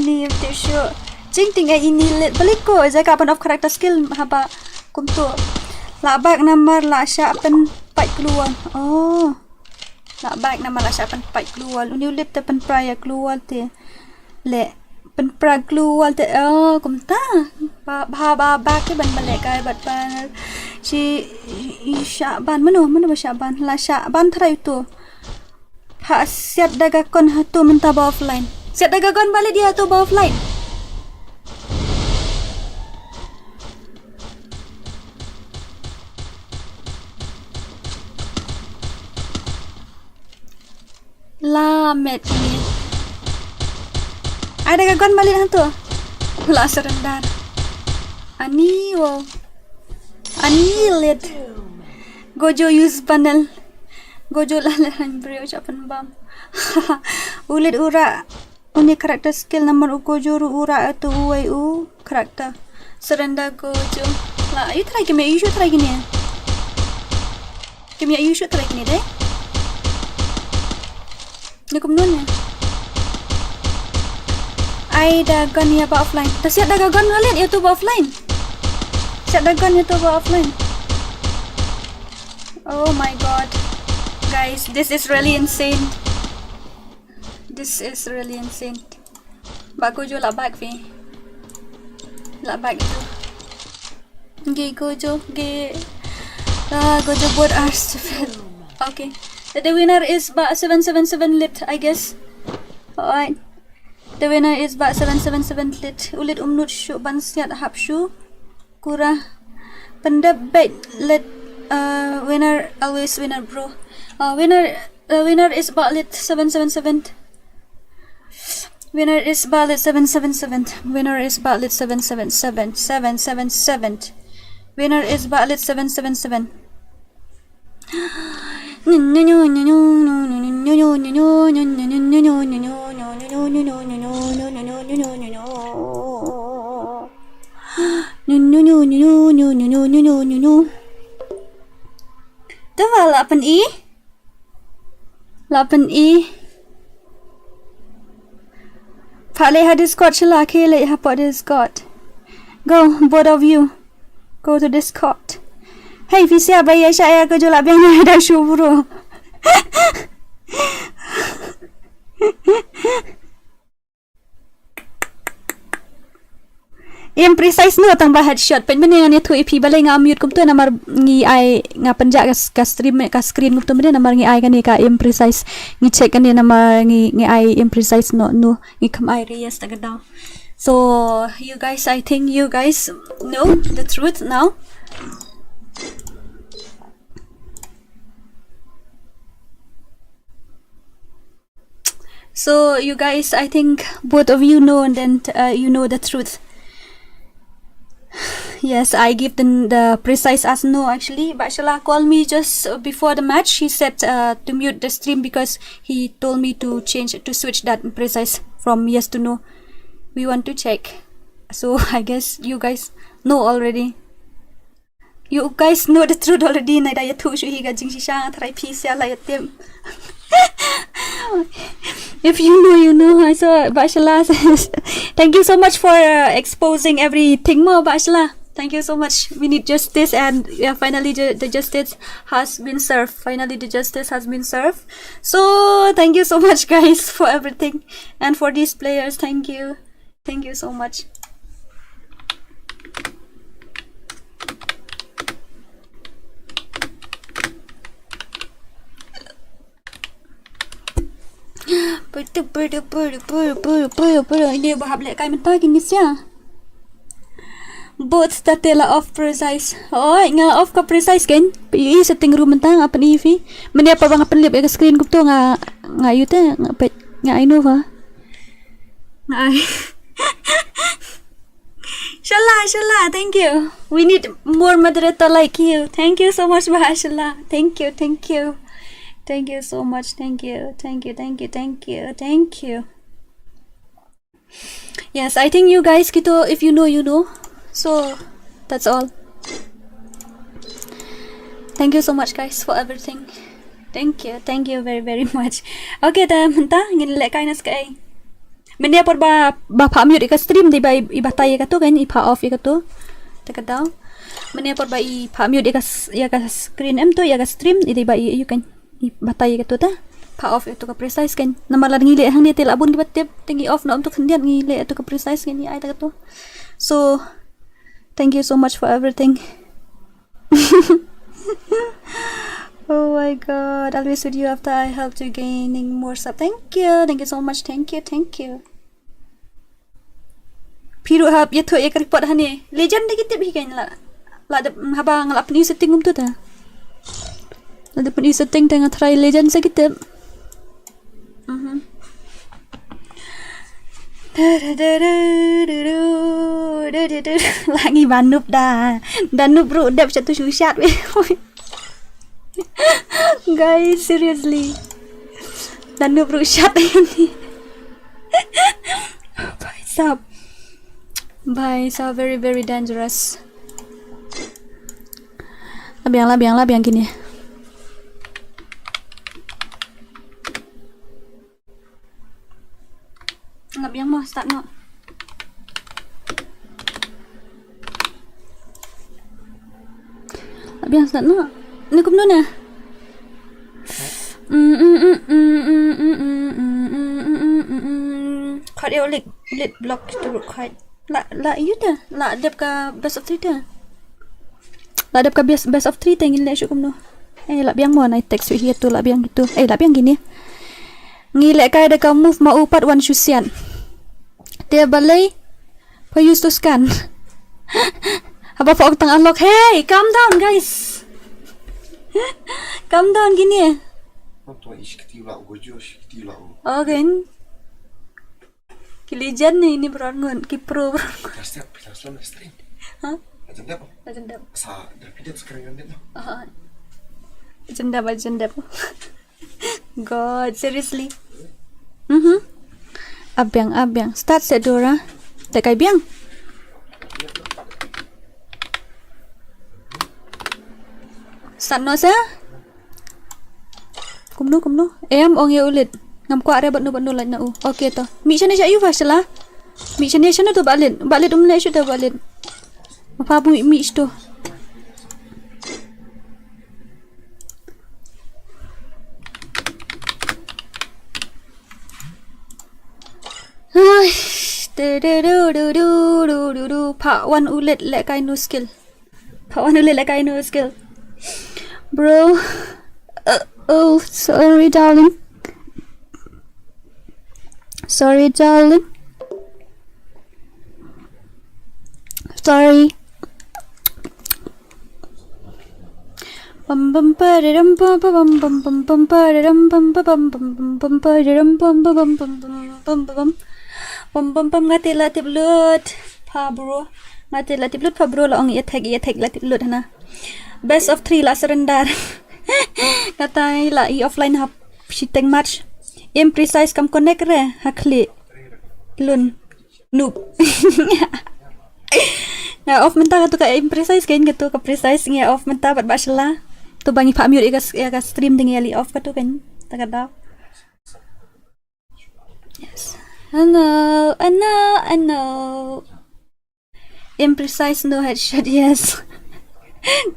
[SPEAKER 2] Ni betul sure. Jing tinggal ini let balik ko. Jaga pan of character skill haba kum tu. La back number la syak pen pai keluar. Oh. La back number la syak pen pai keluar. Uni ulit te pen pra ya keluar te. Le pen pra keluar te kum ta. Ba ke ban balik kai bat ban. Si Syaban mana ba Syaban? La Syaban try tu. Ha siap dagakon hatu minta ba offline. Siap dagakon balik dia tu ba offline. Lamet ni. Ada dagakon balik hatu. La serendar. Ani lit. Gojo use panel. Gojo lalan brio ucapan bam. Ulit ura. Uni karakter skill nomor gojo ru ura atau u karakter. Surrender gojo. Lah, you try game you should try gini. Game you should try gini deh. Ni kumnon ya. Ai dagan ya ba offline. Tasiat dagan ngalit ya tu ba offline. Siap dagan ya tu ba offline. Oh my god. Guys, this is really insane. Gojo lah back fi. Lah back itu. Gojo board are stupid. Okay. The winner is ba 777 lit, I guess. Alright. The winner is ba 777 lit. Ulit umnut syu ban siat hap syu. Kura pendapat lit. Winner always winner, bro. Winner is Bartlett 777. Winner is Bartlett 777. Winner is Bartlett 777. 777. Winner is Bartlett 777. Tu lah 8i. Pak leh Discord cila ke leh apa Discord. Go, both of you. Go to Discord. Hey, Fisia bayar saya ke jolak biang dah show bro. Yang precise no tambah headshot. Pen mana yang tu EP balai ngam mute kum tu namar ngi ai ngapenjak ka stream ka screen kum tu mana namar ngi ai kan ka im precise ngi check kan namar ngi ai im precise no ngi kam ai yes ta down. So you guys, I think you guys know the truth now. So you guys, I think both of you know, and then you know the truth. Yes, I give the precise as no actually. Bashala called me just before the match. He said to mute the stream because he told me to switch that precise from yes to no. We want to check. So I guess you guys know already. You guys know the truth already. Na daya tu shu higa jing shisha try piece ya la yatim. If you know, you know. So Bashala says, thank you so much for exposing everything more, Bashala. Thank you so much. We need justice, and yeah, finally the justice has been served. Finally the justice has been served. So thank you so much guys for everything, and for these players, thank you. Thank you so much. Ini bahab lek kai mentah gini sia. Both the tela off precise. Oh, nga off ka precise kan? I setting room mentah apa ni fi? Meni apa bang apa lep ka screen ko to nga yute nga I know ha. Nga Shala, thank you. We need more moderator like you. Thank you so much, Shala. Thank you. Thank you so much. Thank you. Yes, I think you guys kito, if you know, you know. So that's all. Thank you so much guys for everything. Thank you very, very much. Okay, ta menta ngin le kai nas kai. Menia por ba pa mute ka stream di ba ibatay ka to kan ipa off ka to. Taka daw. Menia por ba ipa mute ka screen em to ya ka stream di ba you kan batay ka to ta pa off ito ka precise kan namala ngile hang ni tel abun gibat tip tingi off na to kandian ngile ito ka precise kan ay ta to. So thank you so much for everything. Oh my god, always with you after I helped you gaining more sub. Thank you so much. Thank you. Piru hab ya to ya report hani legend de kitip hi kan la de haba ngal apni setting tu ta. Ada pun setting tengah try legend sakit. Lagi banup dah. Danup bro dah satu susah weh. Guys, seriously. Danup bro shot ini. Bye, very, very dangerous. Labiang gini. Labiang mau start no. Labiang start no. Ni kum no na. Khat eu lit block tu khat. La you dah. La dep ka best of 3 dah. La dep ka best of 3 tengin le syukum no. Labiang mo na text here tu labiang gitu. Labiang gini. Ngilek kaya ada kamu move mau upat wan syusian. Dia balai use to scan. Apa fog tang unlock. Hey, calm down guys. Calm down gini. Okay. Kilijan nih ini berangun, kipro berangun. Hah? Ajendap.
[SPEAKER 5] Sa dapidet sekarang kan
[SPEAKER 2] Ajendap. God, seriously. Abiang. Start set Dora. Tak kai biang. Start no sa. Kumno. Em ong ya ulit. Ngam kwa re batno lain na u. Okay to. Mi chane cha yu fashala. Mi chane tu balit umle shu ta balit. Apa bu mi to. Ay, Part 1 ulit like I know skill. Part 1 ulit like I know skill. Bro. Oh, sorry darling. Sorry darling. Sorry. Bum bum ba dum bum bum bum bum bum ba dum bum bum bum bum ba dum bum bum bum bum bum bum ngati latip lut pa bro ngati latip lut pa bro la ong attack latip lut hana best of 3 la surrender katai la I offline hap shiteng match imprecise kam connect re hakli lun noob nga off mentah tu ka imprecise kain gitu ka precise nga off mentah bat basla tu bangi pak mute ka stream dengan ali off ka tu kan takada yes I know imprecise no headshot yes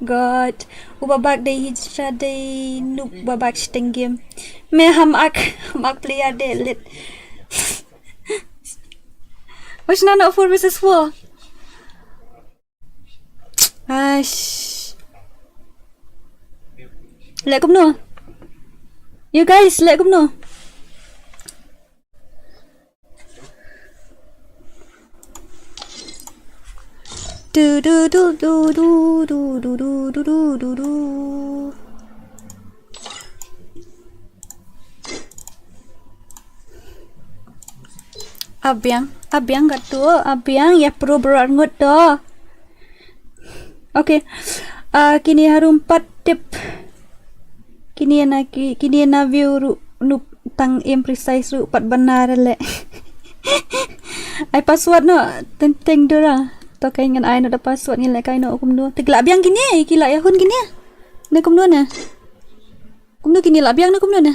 [SPEAKER 2] God ubabak day headshot day noob babak shiteng game me hamak player day lit what's not 4 versus 4 Ash. Let come no. You guys, let come no. Do do do do do do do do do do do do. Abiang kat tu, abiang ya pro berat ngut dah. Okay, kini harum 4 tip. Kini na view nu tang imprecise ru 4 benar le. Ai password no tenteng dora. To kai ngan ai no da password ni le kai no kum no. Tegla biang kini kila ya hun kini. Ne kum no na. Kum no kini la biang no kum no na.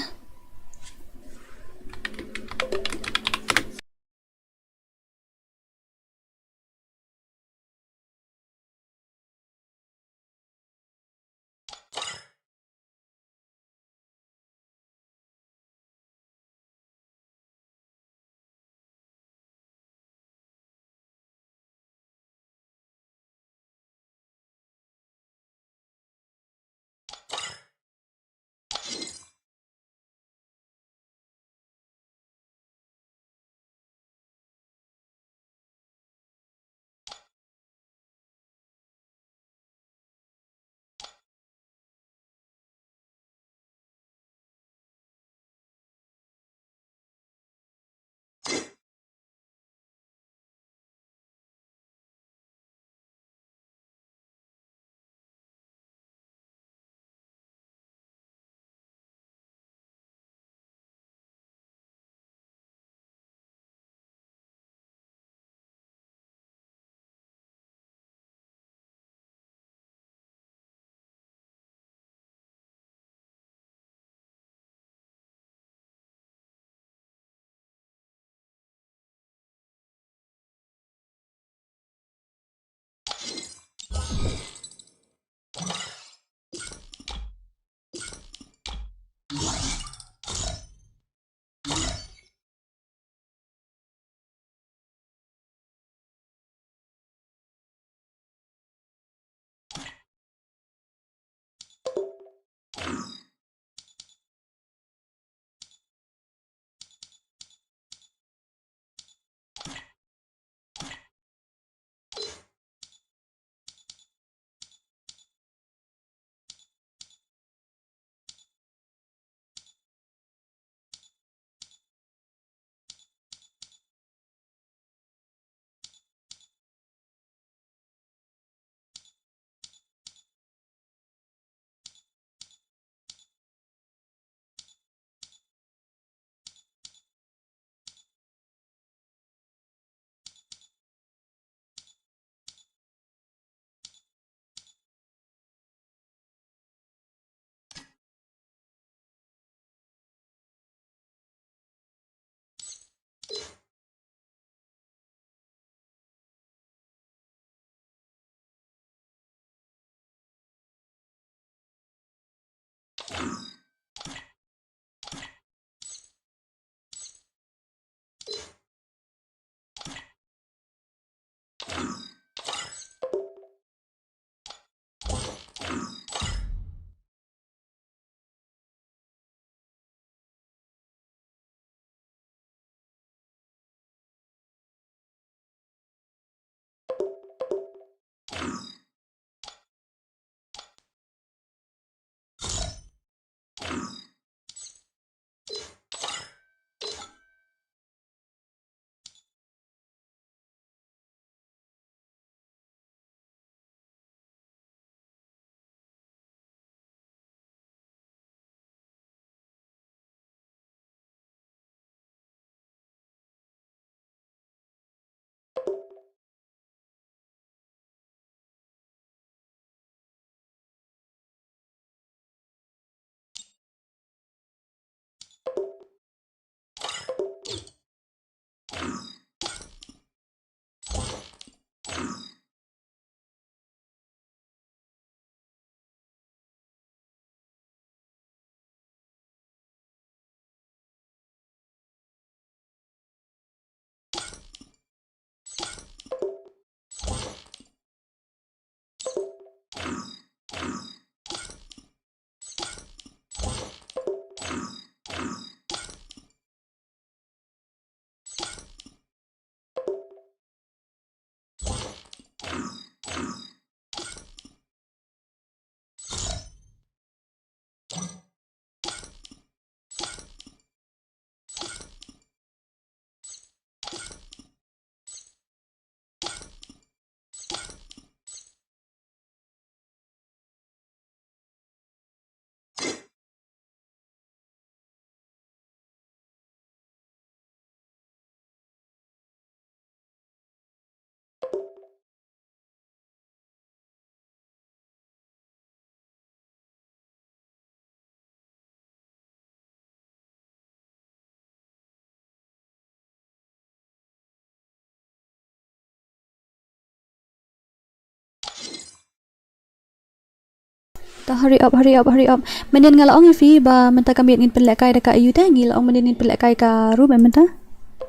[SPEAKER 2] Hurry up, hurry up, hurry up. Menin ngalaong fi ba menta kami ngin pelek kai dekat ayu teh ngilong menin ngin pelek kai ka room menta.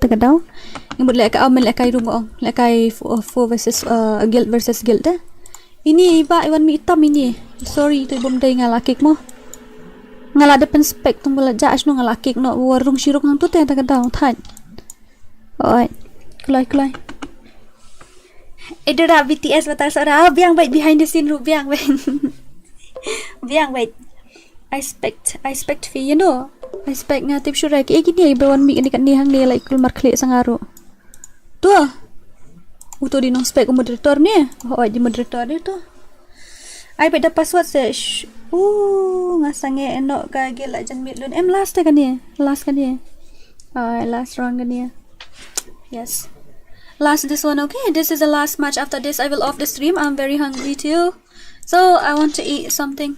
[SPEAKER 2] Dekat daw. Ngin lek ka men lek kai room ong. Lek kai 4 versus guild versus guild teh. Ini ba iwan mi hitam ini. Sorry tu bom dai ngalakik mo. Ngala depan spek tu bela jas no ngalakik no warung siruk hang tu teh dekat daw than. Alright. Kelai. Idora BTS batal sora biang baik behind the scene ru biang baik. Biang wait. I expect fee you know. I expect nga tip sure ki gini ibawan mi ni kan ni hang ni like kul mar khle sangaro. Tu. Uto di nong spek moderator ni. Oh di moderator ni tu. I beda password se. Ngasange enok ka gel ajan mit lun. Em last kan ni. Last kan ni. Last round kan ni. Yes. Last this one okay. This is the last match. After this I will off the stream. I'm very hungry too. So I want to eat something.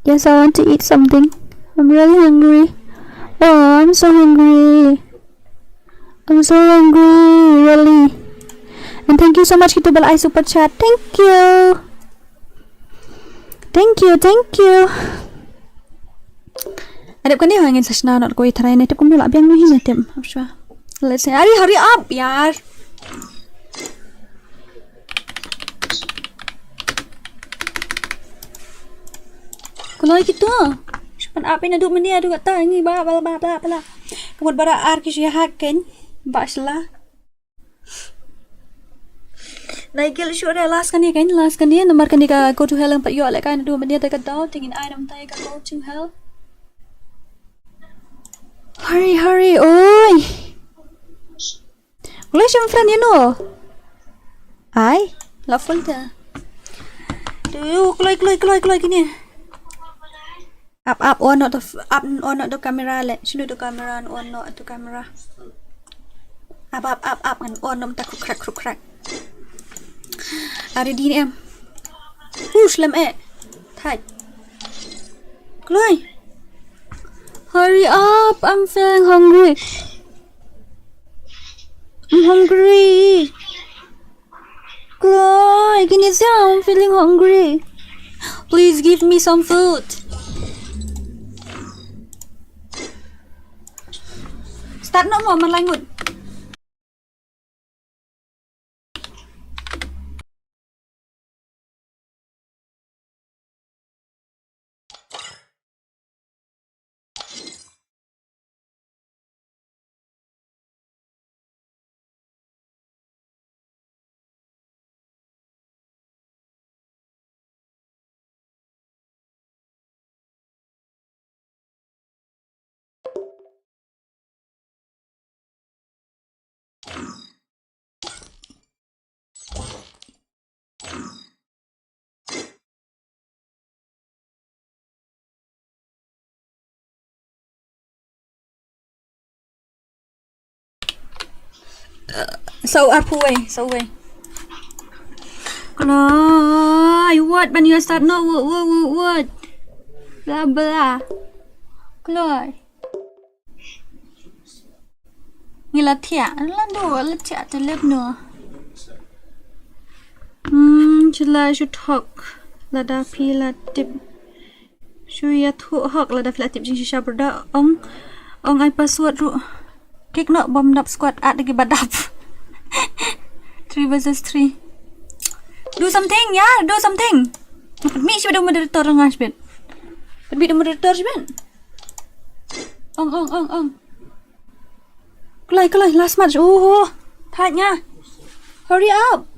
[SPEAKER 2] Yes, I want to eat something. I'm really hungry. Oh, I'm so hungry. I'm so hungry, really. And thank you so much Kitu Bel I super chat. Thank you. Adep kan dia hangin sashna not koi tharai ne tep kum la biang no hin tem. Let's say hurry up yaar. Kalau gitu, cuman apa yang aduk meni aduk kata ini bala. Kemudian bara arkis ya haken, baslah. Naikil syurga last kan dia nomor kan dia go to hell empat yo lek kan aduk meni tak tahu tingin item tai ka go to hell. Hurry, oi. Boleh siapa friend you know? Ai, lawful dah. Tu, keluar gini. Up on not the camera let should the camera on not the camera up and on nom tak crack ada di em push lem tight Chloe hurry up I'm feeling hungry Chloe gini siya I'm feeling hungry please give me some food. Start no mo man langut. Sau arpu way. Kalay, what? Ban you start no what? Blah blah. Kalay. Ngila tia, la tia te lep no. Chula should hok. La da pi la tip. Shuya thu hok la da pi la tip jing shisha berda ong ai password ru. Kick no bomb up squad at the badap. 3 versus 3. Do something, yeah, do something. Me should do moderator ngas bet. But be the moderator ben. Ong. Kalay, last match. Oh, tanya. Hurry up.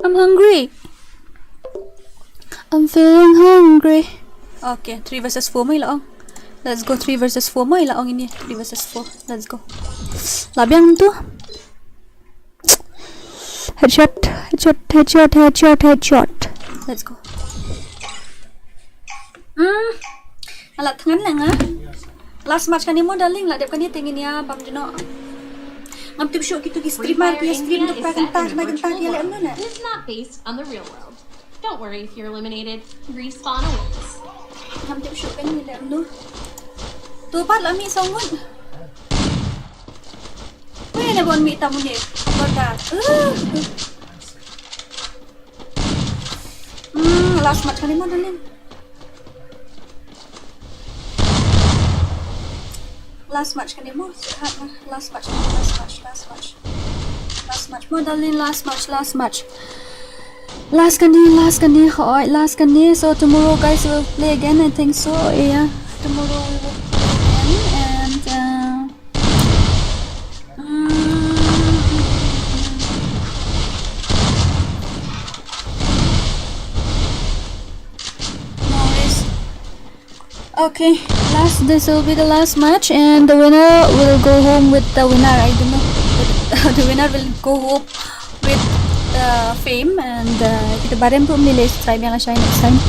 [SPEAKER 2] I'm hungry. I'm feeling hungry. Okay, 3 versus 4 mai laong. Let's go 3 versus 4 mai laong ini. 3 versus 4. Let's go. Labiang tu. Headshot. Let's go. Alat tangan lang ah. Last match kan ni mo darling lah. Dep kan ni tingin ya bam dino. Ngam tip show gitu di streamer dia stream untuk pagentar dia lek mana.
[SPEAKER 3] It's not based on the real world. Don't worry if you're eliminated. Respawn awaits.
[SPEAKER 2] Ngam tip show kan ni lek mana. Tu pat lah mi songun. Weh na bon mi tamu ni. Bodat. Last match kan ni mo darling. Last match kan ni mo. Last match. Mo darling, last match. Last kan ni. Hoy, last kan ni. So tomorrow guys will play again. I think so. Yeah. Tomorrow we will play again and okay, this will be the last match and the winner will go home with the winner. I don't know. The winner will go home with fame and kita bareng pun boleh subscribe yang Asha next time.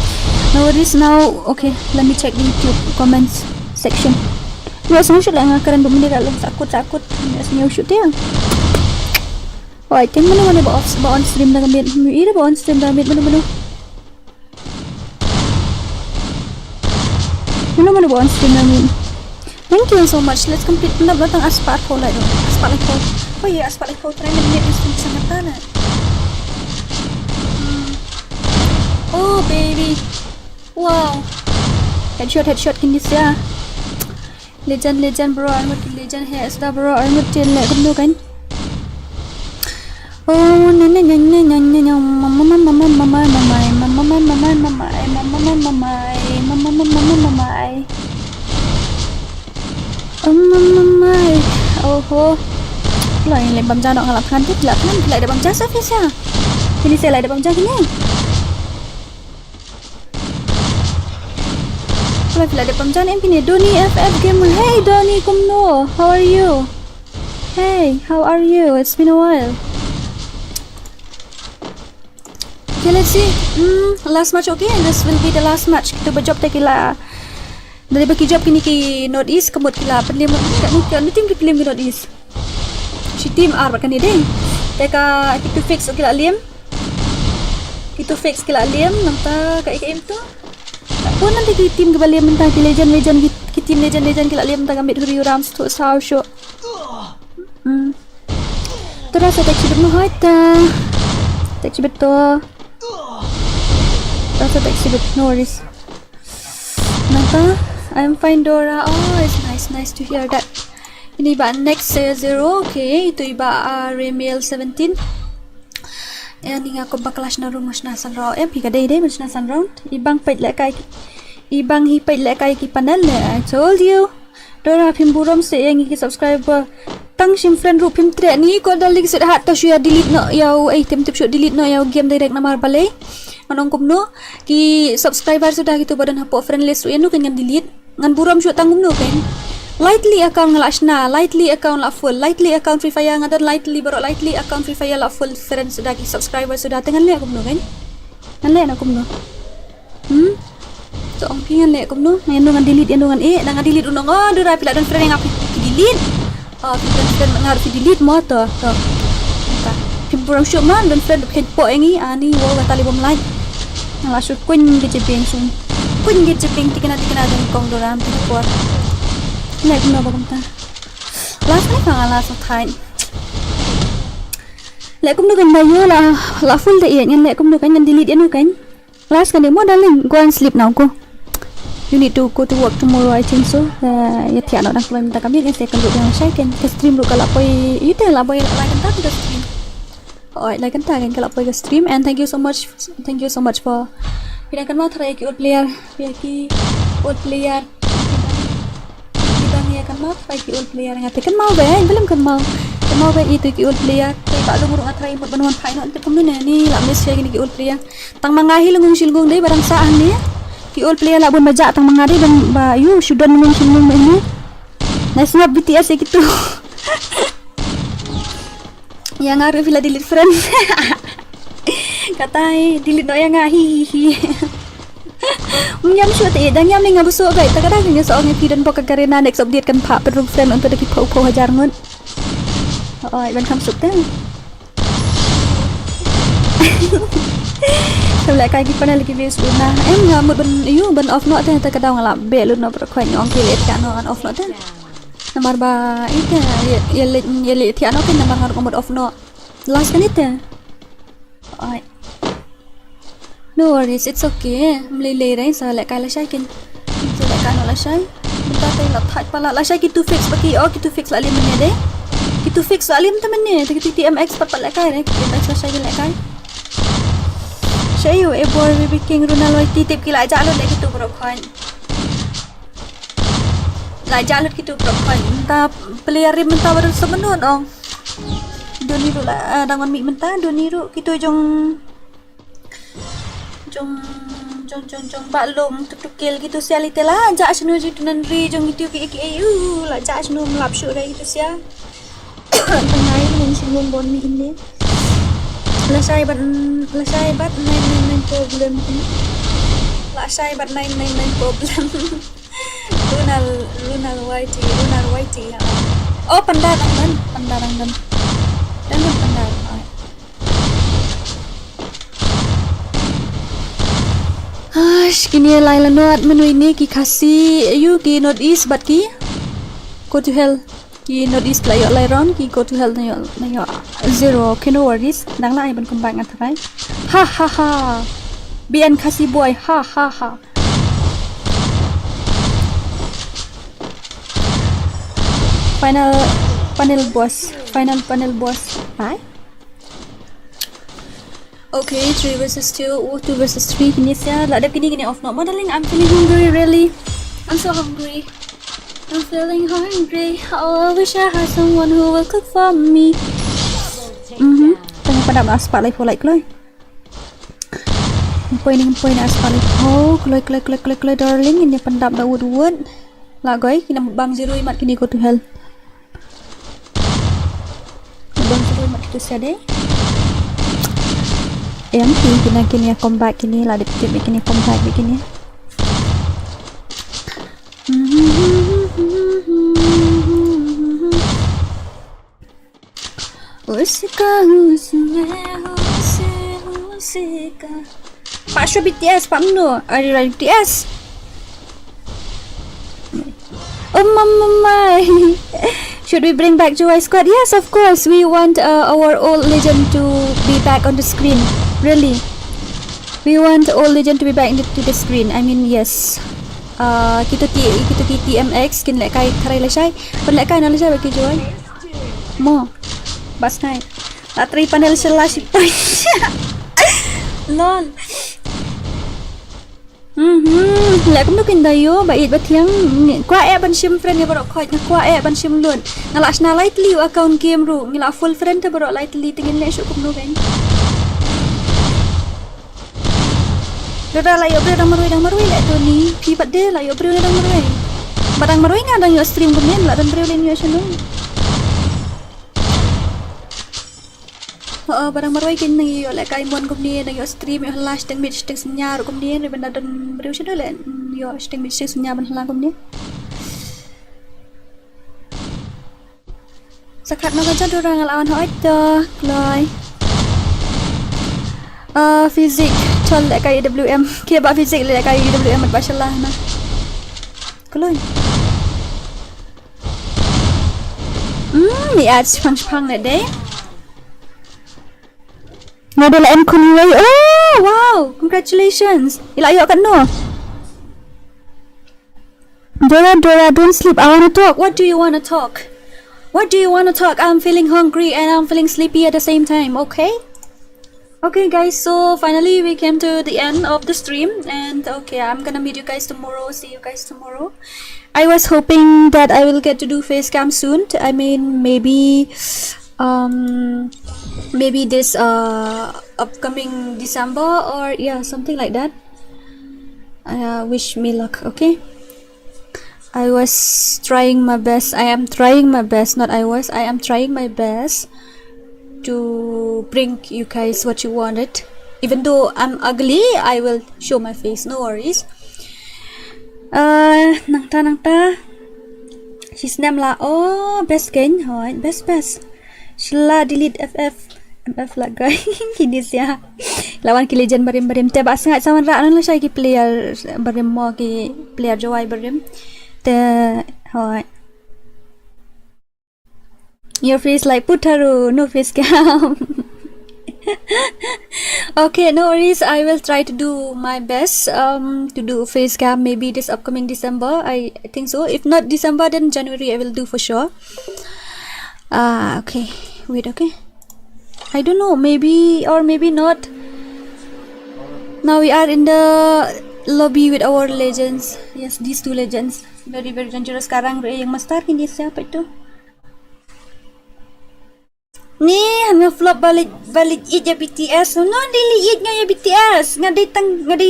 [SPEAKER 2] No worries now. Okay, let me check the YouTube comments section. Biasa shoot lah ngakaran bumi kalau takut. Biasanya shoot dia. Oh, I think mana ba on stream dah gamit. Ira ba on stream dah gamit mana. Mana ba on stream dah gamit. Thank you so much. Let's complete na batang aspat ko lah. Aspat ko. Oh yeah, aspat ko try na minute stream sa mata na. Oh baby. Wow. Headshot kini siya. Legend bro, armut legend hai asda bro, armut chen le kum kan. Oh oh lah yang lembam jana nak ngalap kantik lah kan tidak ada bam jasa fiasa. Ini saya ada bam jasa ni. Kalau tidak ada bam jasa yang ini Doni FF gamer. Hey Doni, kumno. How are you? Hey, how are you? It's been a while. Okay, let's see. Last match okay. This will be the last match. Kita berjob tak kila. Dari bagi job kini ki North East kemut kila. Pendim kat ni tim ki film ki North East. Si tim R kan ni deh. Teka kita fix kila Liam. Kita fix kila Liam nampak kat IKM tu. Pun nanti ki tim ke balik mentang ki legend ki tim legend kila Liam mentang ambil huri rams tu sao show. Terasa tak cibet mu haita. Tak cibet tu. Terasa tak cibet no worries. Nampak? I'm fine Dora. Oh, it's nice to hear that. Ini iba next 0. Okay, itu iba Remail 17. Yang ni aku bakalas na room mas nasan round. Pika day mas nasan round. Ibang hipait lekay ki panel. I told you. Dora pimburom se yang iki subscriber. Tang sim friend ru pim tre ni ko dalig se hat ta shuya delete no yaw item tip shoot delete no yaw game direct na mar balay. Manong kumno ki subscriber sudah gitu badan hapo friend list enu kan delete ngan buram shoot tangum no kan. Lightly account ngalashna, lightly account la full, lightly account FreeFire ngadan lightly baru lightly account FreeFire la full friends sudah ki subscriber sudah tengan le kumno kan. Ngan le na kumno. So ang pingan le kumno ngan delete ngan nang delete unong Dora pila dan friend yang aku delete. Friend ngar delete mo to. burang syukman dan friend khen po engi ani wo ga tali bom lai la su kun ge jepeng sung kun ge jepeng tikana dan kong doram ti por nek no ba ta last ni phang la su thai lệ cũng được gần đây là full để hiện lệ cũng được cái nhân delete nó cái last cái mo darling go and sleep now cô you need to go to work tomorrow I think so ya thiệt nó đang làm ta kami sẽ cần được yang sai cái stream được kalau poi itu lah poi like kan tak stream oi like kan tak kan kalau poi stream and thank you so much for kita kan mau try ki old player kita ni akan mau try ki old player ngate kan mau be belum kan mau be itu ki old player tak lu murung atrai buat banuan pai nanti kemudian ni lah mesti gini ki old player tang mangahi lengung silgung deh barang sah ni ki old player lah bun majak tang mangari dan bayu sudah lengung silgung ini nasib BTS gitu yang ngaruh bila delete friend katai delete no yang ngahi nyam syut dan nyam ni ngabusuk gai takada ni seorang yang dan pokok karena next update kan pak perlu friend untuk deki pau hajar ngun oi ban kham suk teng lại cái panel lagi views na em ngamut ban off no teh takada ngala be lu no berkhoi nyong kilet kan no off no teh nomor ba itu ya le tiano kan nomor ngamut off no last kan itu oi no worries it's okay mlele đấy sao lại cái là sai kin lại cái nó là sai kita tay la thaj pala la sai kitu fix baki kitu fix la lim ni deh kitu fix la lim temen ni kitu TMX pat lại cái đấy TMX la sai lại cái sai yo e boy baby king Ronaldo titip ki lại jalut lại kitu bro khoan lại jalut kitu bro khoan ta player rim menta baru semenun ong doniru la dangon mi menta doniru kitu jong balum tukil gitu sia litela ja sunu jitu nanri jong gitu ki ayu la ja sunu melap syuk dah gitu sia tengah ini singgung bon mi ini lasai bat nine problem lasai bat nine problem Lunal YT oh pandang dan kini lain lanot menu ini ki KHASI you ki northeast but ki go to hell ki northeast layo lairon ki go to hell nayo zero kino worries nang lai ban kumbang atrai ha BN KHASI boy ha final panel boss bye. Okay, 3 versus 2 or 2 versus 3 kini sia lah ada kini off no darling I'm feeling hungry really I'm so hungry I'm feeling hungry oh I wish I had someone who will cook for me tengah padam aspat lai polai kloi poin aspat lai kloi darling ini pendap dawud lah guys kena bang zero imat kini go to hell bang zero imat itu sia deh yang kini comeback kini lah ada tip kini comeback begini usika Pak Syah BTS Pak Mno ada BTS oh mama should we bring back Joy Squad? Yes, of course. We want our old legend to be back on the screen. Really, we want old legend to be back to the screen. I mean, yes. Kita TMX kin lek kai tharai la sai. Pen lek kai na la sai bagi Joy. Mo. Bas nai. La tri panel slash point. Lol. Lek cũng được kinh dayo bait ba thiang qua e ban sim friend ni borok khoi qua e ban sim luôn ngala sna lightly account game ru ngila full friend te borok lightly tingin le syuk kum no ben Dora la yo bre dang marui le to ni pi pat de la yo bre dang marui badang marui nga dang yo stream kemen la dan bre le ni yo chanu barang maroi kin nang yo lek kai mon kum ni nang yo stream yo lash teng mit teng senya ru kum ni re benda dan breu chado le yo teng mit senya ban hlang kum ni sakat no kan Dora ngalawan hoi to kloi Fizik chol lại cái WM kia bạn Fizik lại cái WM mặt Bashallah na Kulun Ni ads phang lại đấy Nga đây là em Kunway. Oh wow, congratulations. Ila ayo kan no. Dora, don't sleep. I wanna talk. What do you wanna talk? What do you wanna talk? I'm feeling hungry and I'm feeling sleepy at the same time. Okay. Okay guys, so finally we came to the end of the stream, and okay, I'm gonna meet you guys tomorrow. See you guys tomorrow. I was hoping that I will get to do face cam soon. I mean, maybe this upcoming December, or yeah, something like that. Wish me luck. Okay, I was trying my best. I am trying my best, not I was. I am trying my best to bring you guys what you wanted. Even though I'm ugly, I will show my face, no worries. Nang ta she's name la oh best game hỏi best Shilla delete FF lah guys. Kini sia lawan ki legend barim te ba sangat sawan ra nan la sai ki player barim mo ki player jawai barim te hỏi your face like putaru no face cam. Okay, no worries. I will try to do my best to do face cam maybe this upcoming December. I think so. If not December, then January I will do for sure. Okay, wait, okay, I don't know, maybe or maybe not. Now we are in the lobby with our legends. Yes, these two legends very dangerous. Sekarang yang master ini siapa itu? Ni hanya flop balik eat ya BTS. No, daily eat nga ya BTS. Nga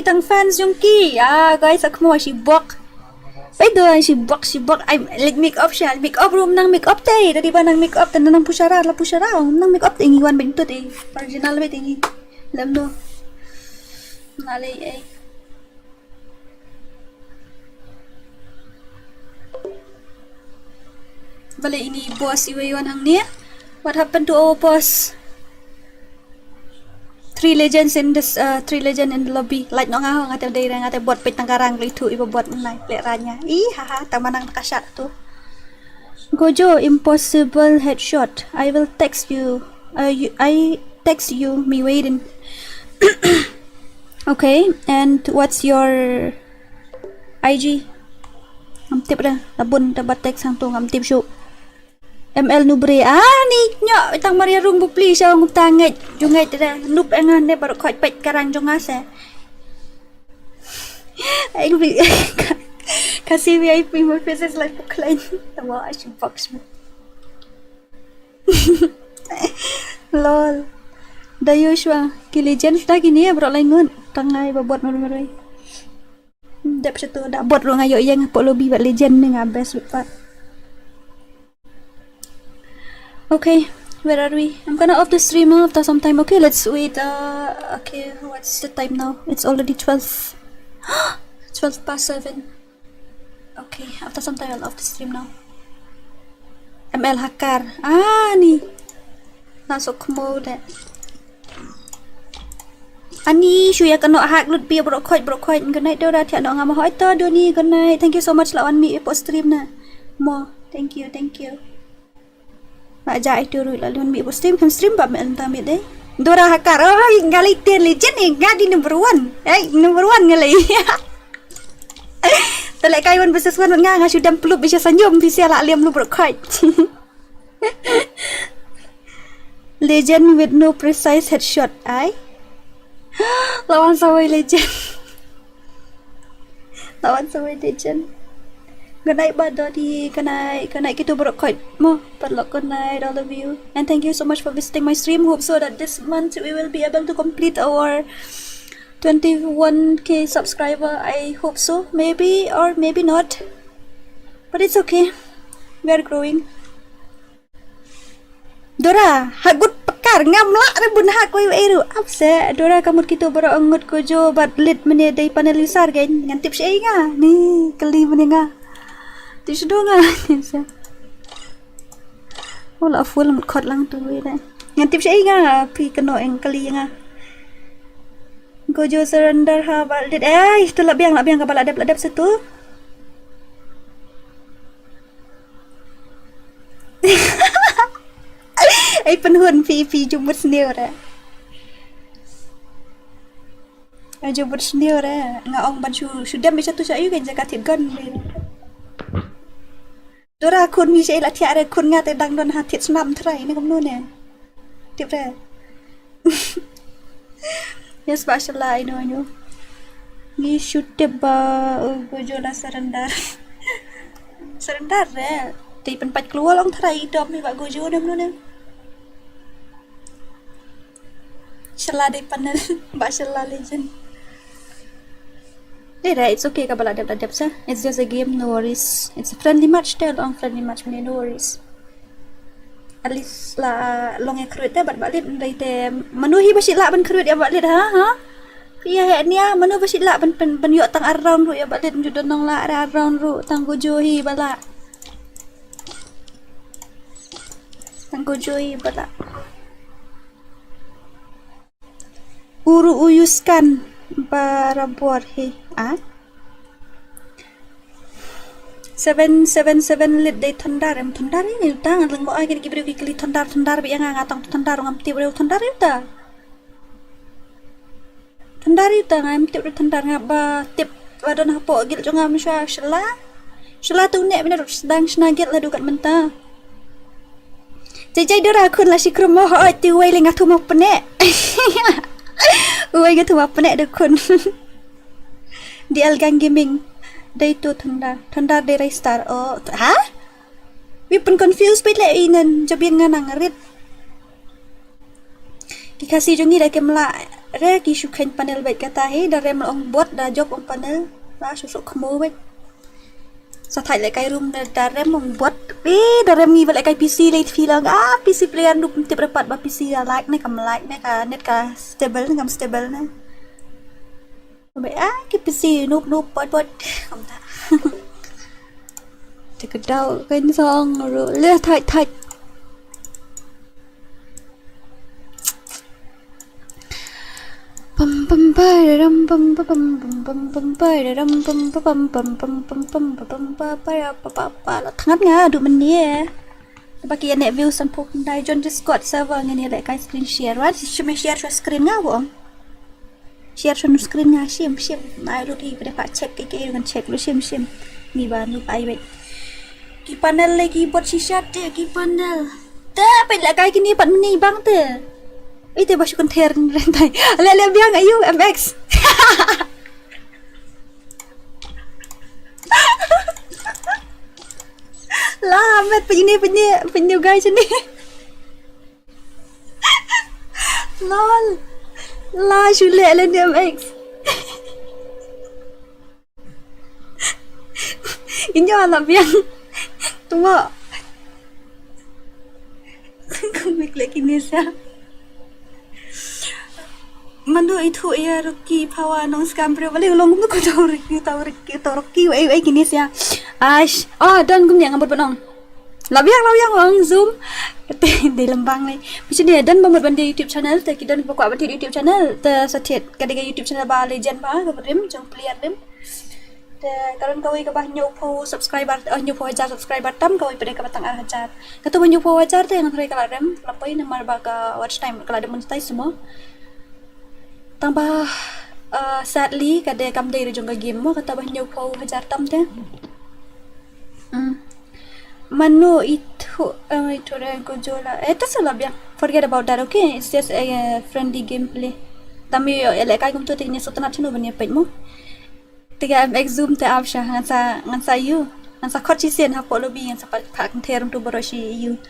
[SPEAKER 2] tang fans yung ki. Guys, aku mau sibuk. Pwede si bok. I like make up siya. Make up room nang make up tay. Dadi ba nang make up tan nang pusyara nang make up tingi wan bento tay. Original ba tingi. Alam no. Nalay ay. Bale ini boss iwayon hang niya. What happened to our boss? 3 legends in this 3 legend in the lobby. Like no nga ngate day ngate bot pit tangkarang itu iba bot nai pleranya. Haha tang manang nakashot tu. Gojo impossible headshot. I will text you. I text you me waiting. Okay, and what's your IG? Am tip dah. Labun dapat text hang tu am tip show. ML nubre ni nyo itang Maria rung bupli siya ng tangit jungay tira nup angan ne baru koit pet karang jongase ay kasi VIP mo faces like puklain tawa as yung box mo lol dayo siya kilijan ta gini bro laingon tangay babot maroy dep siya to da bot ro ngayo yang po lobby ba legend nga best pa. Okay, where are we? I'm gonna off the stream after some time. Okay, let's wait. Okay, what's the time now? It's already 12. 12 past 7. Okay, after some time I'll off the stream now. ML Hakar. Ni. Nasok mode. Ani, shuya kano hack lut pia bro quite. Good night, Dora. Tiano nga mahoi to, Doni. Good night. Thank you so much lawan mi ipo stream na. Mo. Thank you. Majak itu rui lalu mi stream ba men tamit deh. Dora Hakar. Oh, ngalitin legend ni ngadi number 1. Number 1 ngalai. Telek kaiwan versus wan nga sudah peluk bisa senyum bisa lak liam lu berkait. Legend with no precise headshot. Lawan sawai legend. Good night, Badodi. Good night. Kita berkait mo. Padlock. Good night, all of you. And thank you so much for visiting my stream. Hope so that this month we will be able to complete our 21k subscriber. I hope so. Maybe or maybe not. But it's okay. We are growing. Dora, hagut pakar ngamla rebun hakoy eru. Apse, Dora kamut kita berangut gojo bat lit menye day panelisar kan. Ngan tips ai nga. Ni kali menye nga. Tips do nga. Wala full mut khot lang tu wi dai. Ngan tips ai nga pi kano eng kali nga. Gojo surrender ha balik. Itu lah biang ke balap situ. Ay penhun fi jumur sendiri ora. Jumur sendiri ora. Ngaong ban sudah bisa tu saya kan jaga tigan. Dora kun mi sei la tiara kun nga te dang don ha tit snam thrai ni kom nu ne. Tip ra. Yes, mashallah, I know. Ni shoot ba gojo la surrender. Surrender re. Ti penpat keluar long thrai dom ni ba gojo ne nu ne. Inshallah day panel. Mashallah legend. It's okay ka balap sa. It's just a game, no worries. It's a friendly match there, long friendly match, no worries. At least la long e kruit bat balit dai te manuhi basit la ban kruit ya balit ha. Iya nia manu basit la ban yo tang around ru ya balit judon nong la around ru tang gojohi bala. Tang gojohi bala. Uru uyuskan barabor he. 777 lit day thandar ni tang lang mo ay kini kili thandar bi nga tang thandar ngam ti breu thandar ita ngam ti breu thandar nga ba tip wadon hapo gil jo ngam shala tu ne bina sedang snagit la dukat menta jai dora kun la sikrum mo ho ti wei ling atu mo pene wei ngatu mo pene de kun di algang gaming day to thandar day restart we pun confused pit le inan jabin nga nang rit ki kasi jongi da kemla re ki shukan panel bet kata he da rem ong bot da job ong panel la susuk khmo bet sa thai le kai room da rem ong bot da rem ngi le kai pc le filang pc player nup tip rapat ba pc like ne kam like ne ka net ka stable ngam stable na cái PC núp bot không ta thì cái đầu cái xong rồi lên thạch pam pam pa ram pam pam pam pam pa ram pam pam pam pam pam pam pam pa là thắng nga đủ mình nè bagi yang net view sampai dai join Discord server ngani lại cái screen share right cuma share screen nga bong share cho screen nga sim mai lu di pada pak check ke dengan check lu sim ni ba nu pai bet ki panel lagi buat sisa te ki panel ta pai la kai kini pat ni bang te itu basu konter rentai le biang ayu mx lah met penyu guys ni lol la Juliet Lyndem X inyo alam yang tua komik lagi ni sa manu itu ya Rocky pawa nong scam pre balik long ko tau Rocky ai kini sa ash dan gum yang ngambut benong labiang wang zoom di lembang ni macam dia dan bangun bandi YouTube channel te kita ni pokok bandi YouTube channel te setiap kadang YouTube channel ba legend ba ke rim jong player rim te karon kau ke bah nyopo subscriber nyopo ajar subscriber tam kau pada ke batang ajar kata ban nyopo ajar te yang trai kala rim lapai nomor ba ka watch time kala ada monetize semua tambah sadly kada kam dai jong ka game mo kata bah nyopo ajar tam te Manu itu dah gojo lah. Itu salah biar. Forget about that, okay? It's just a friendly gameplay. Tapi elak kai kum tu tinggal setelah cinu bani apa mu? Tiga MX zoom te absha ngan sa you. Ngan sa kot cisen hapo lobby ngan sa pak terum tu boroshi you.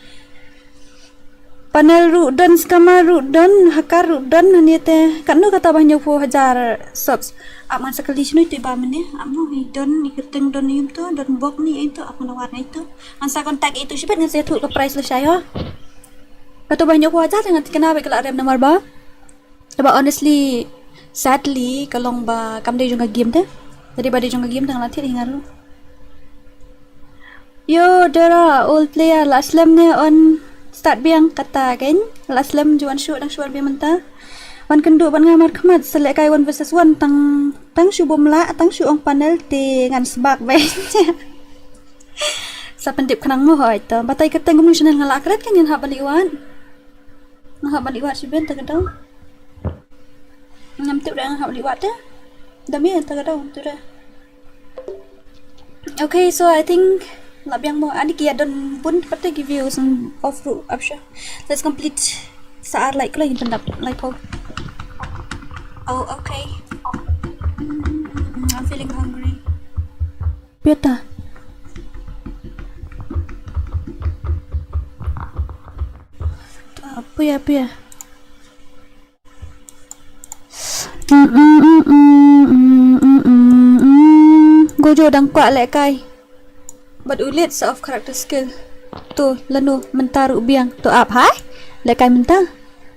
[SPEAKER 2] Panel rudan skama rudan hakar rudan ni te kanu kata banyak po hajar subs. Aman sekali sini tu iba mana? Amu don ikuteng don ni tu don bok ni itu aku nawarnya itu. Ansa kontak itu siapa ngan saya tu ke price le saya. Kata banyak po hajar dengan kenapa kalau ada nomor ba? But honestly, sadly kalau ba kam dia juga game deh. Jadi ba dia juga game tang latih hingaru. Yo, DORA old player last slam ne on start biang kata kan last slam juan shoot biang mentah Wan kenduk ban ngamar khmat selek kai wan versus wan tang shu bomla tang shu ong panel te ngan sebab be. Sa pendip khnang mo hoy to batai ka teng channel ngala kret kan yan ha bali wan. Ha bali wat si ben ta kadau. Ngam tu dah ha bali wat dah. Dami ta kadau tu dah. Okay, so I think lab yang mau adik ya don pun pati give you some off road option. Let's complete saat like lagi pendap like po. Oh, okay. I'm feeling hungry. Biata. Apa ya? Gojo dang kuat lek kai. But ulit of character skill. Tu lanu mentaru biang tu up hai. Lek kai mentang.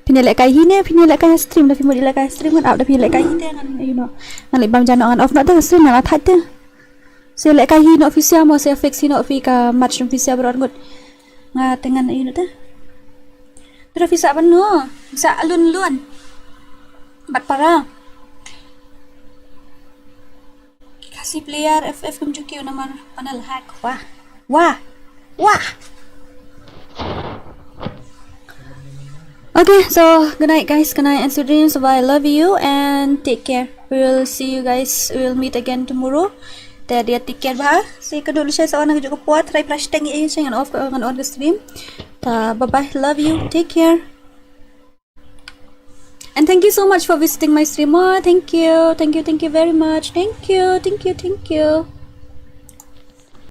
[SPEAKER 2] Pini lek kai hine, pini lek kai stream dah pini lek kai stream kan up dah pini lek kai hine kan you know. Ngan lek bam jano kan off nak dah stream nak that dah. Saya lek kai hine official mau saya fix hine ofika match official berat ngut. Nga dengan you know dah. Tu dah visa bano. Visa alun-alun. Bat para. Kasih player FF kumjuki nama panel hack. Wah. Okay, so good night guys. Good night and sweet dreams. Bye. I love you and take care. We'll see you guys. We'll meet again tomorrow. Dia take care bah. Saya kedua saya seorang yang juga puas. Try flash tank ini saya off on the stream. Bye bye. Love you. Take care. And thank you so much for visiting my stream. Oh, thank you very much. Thank you.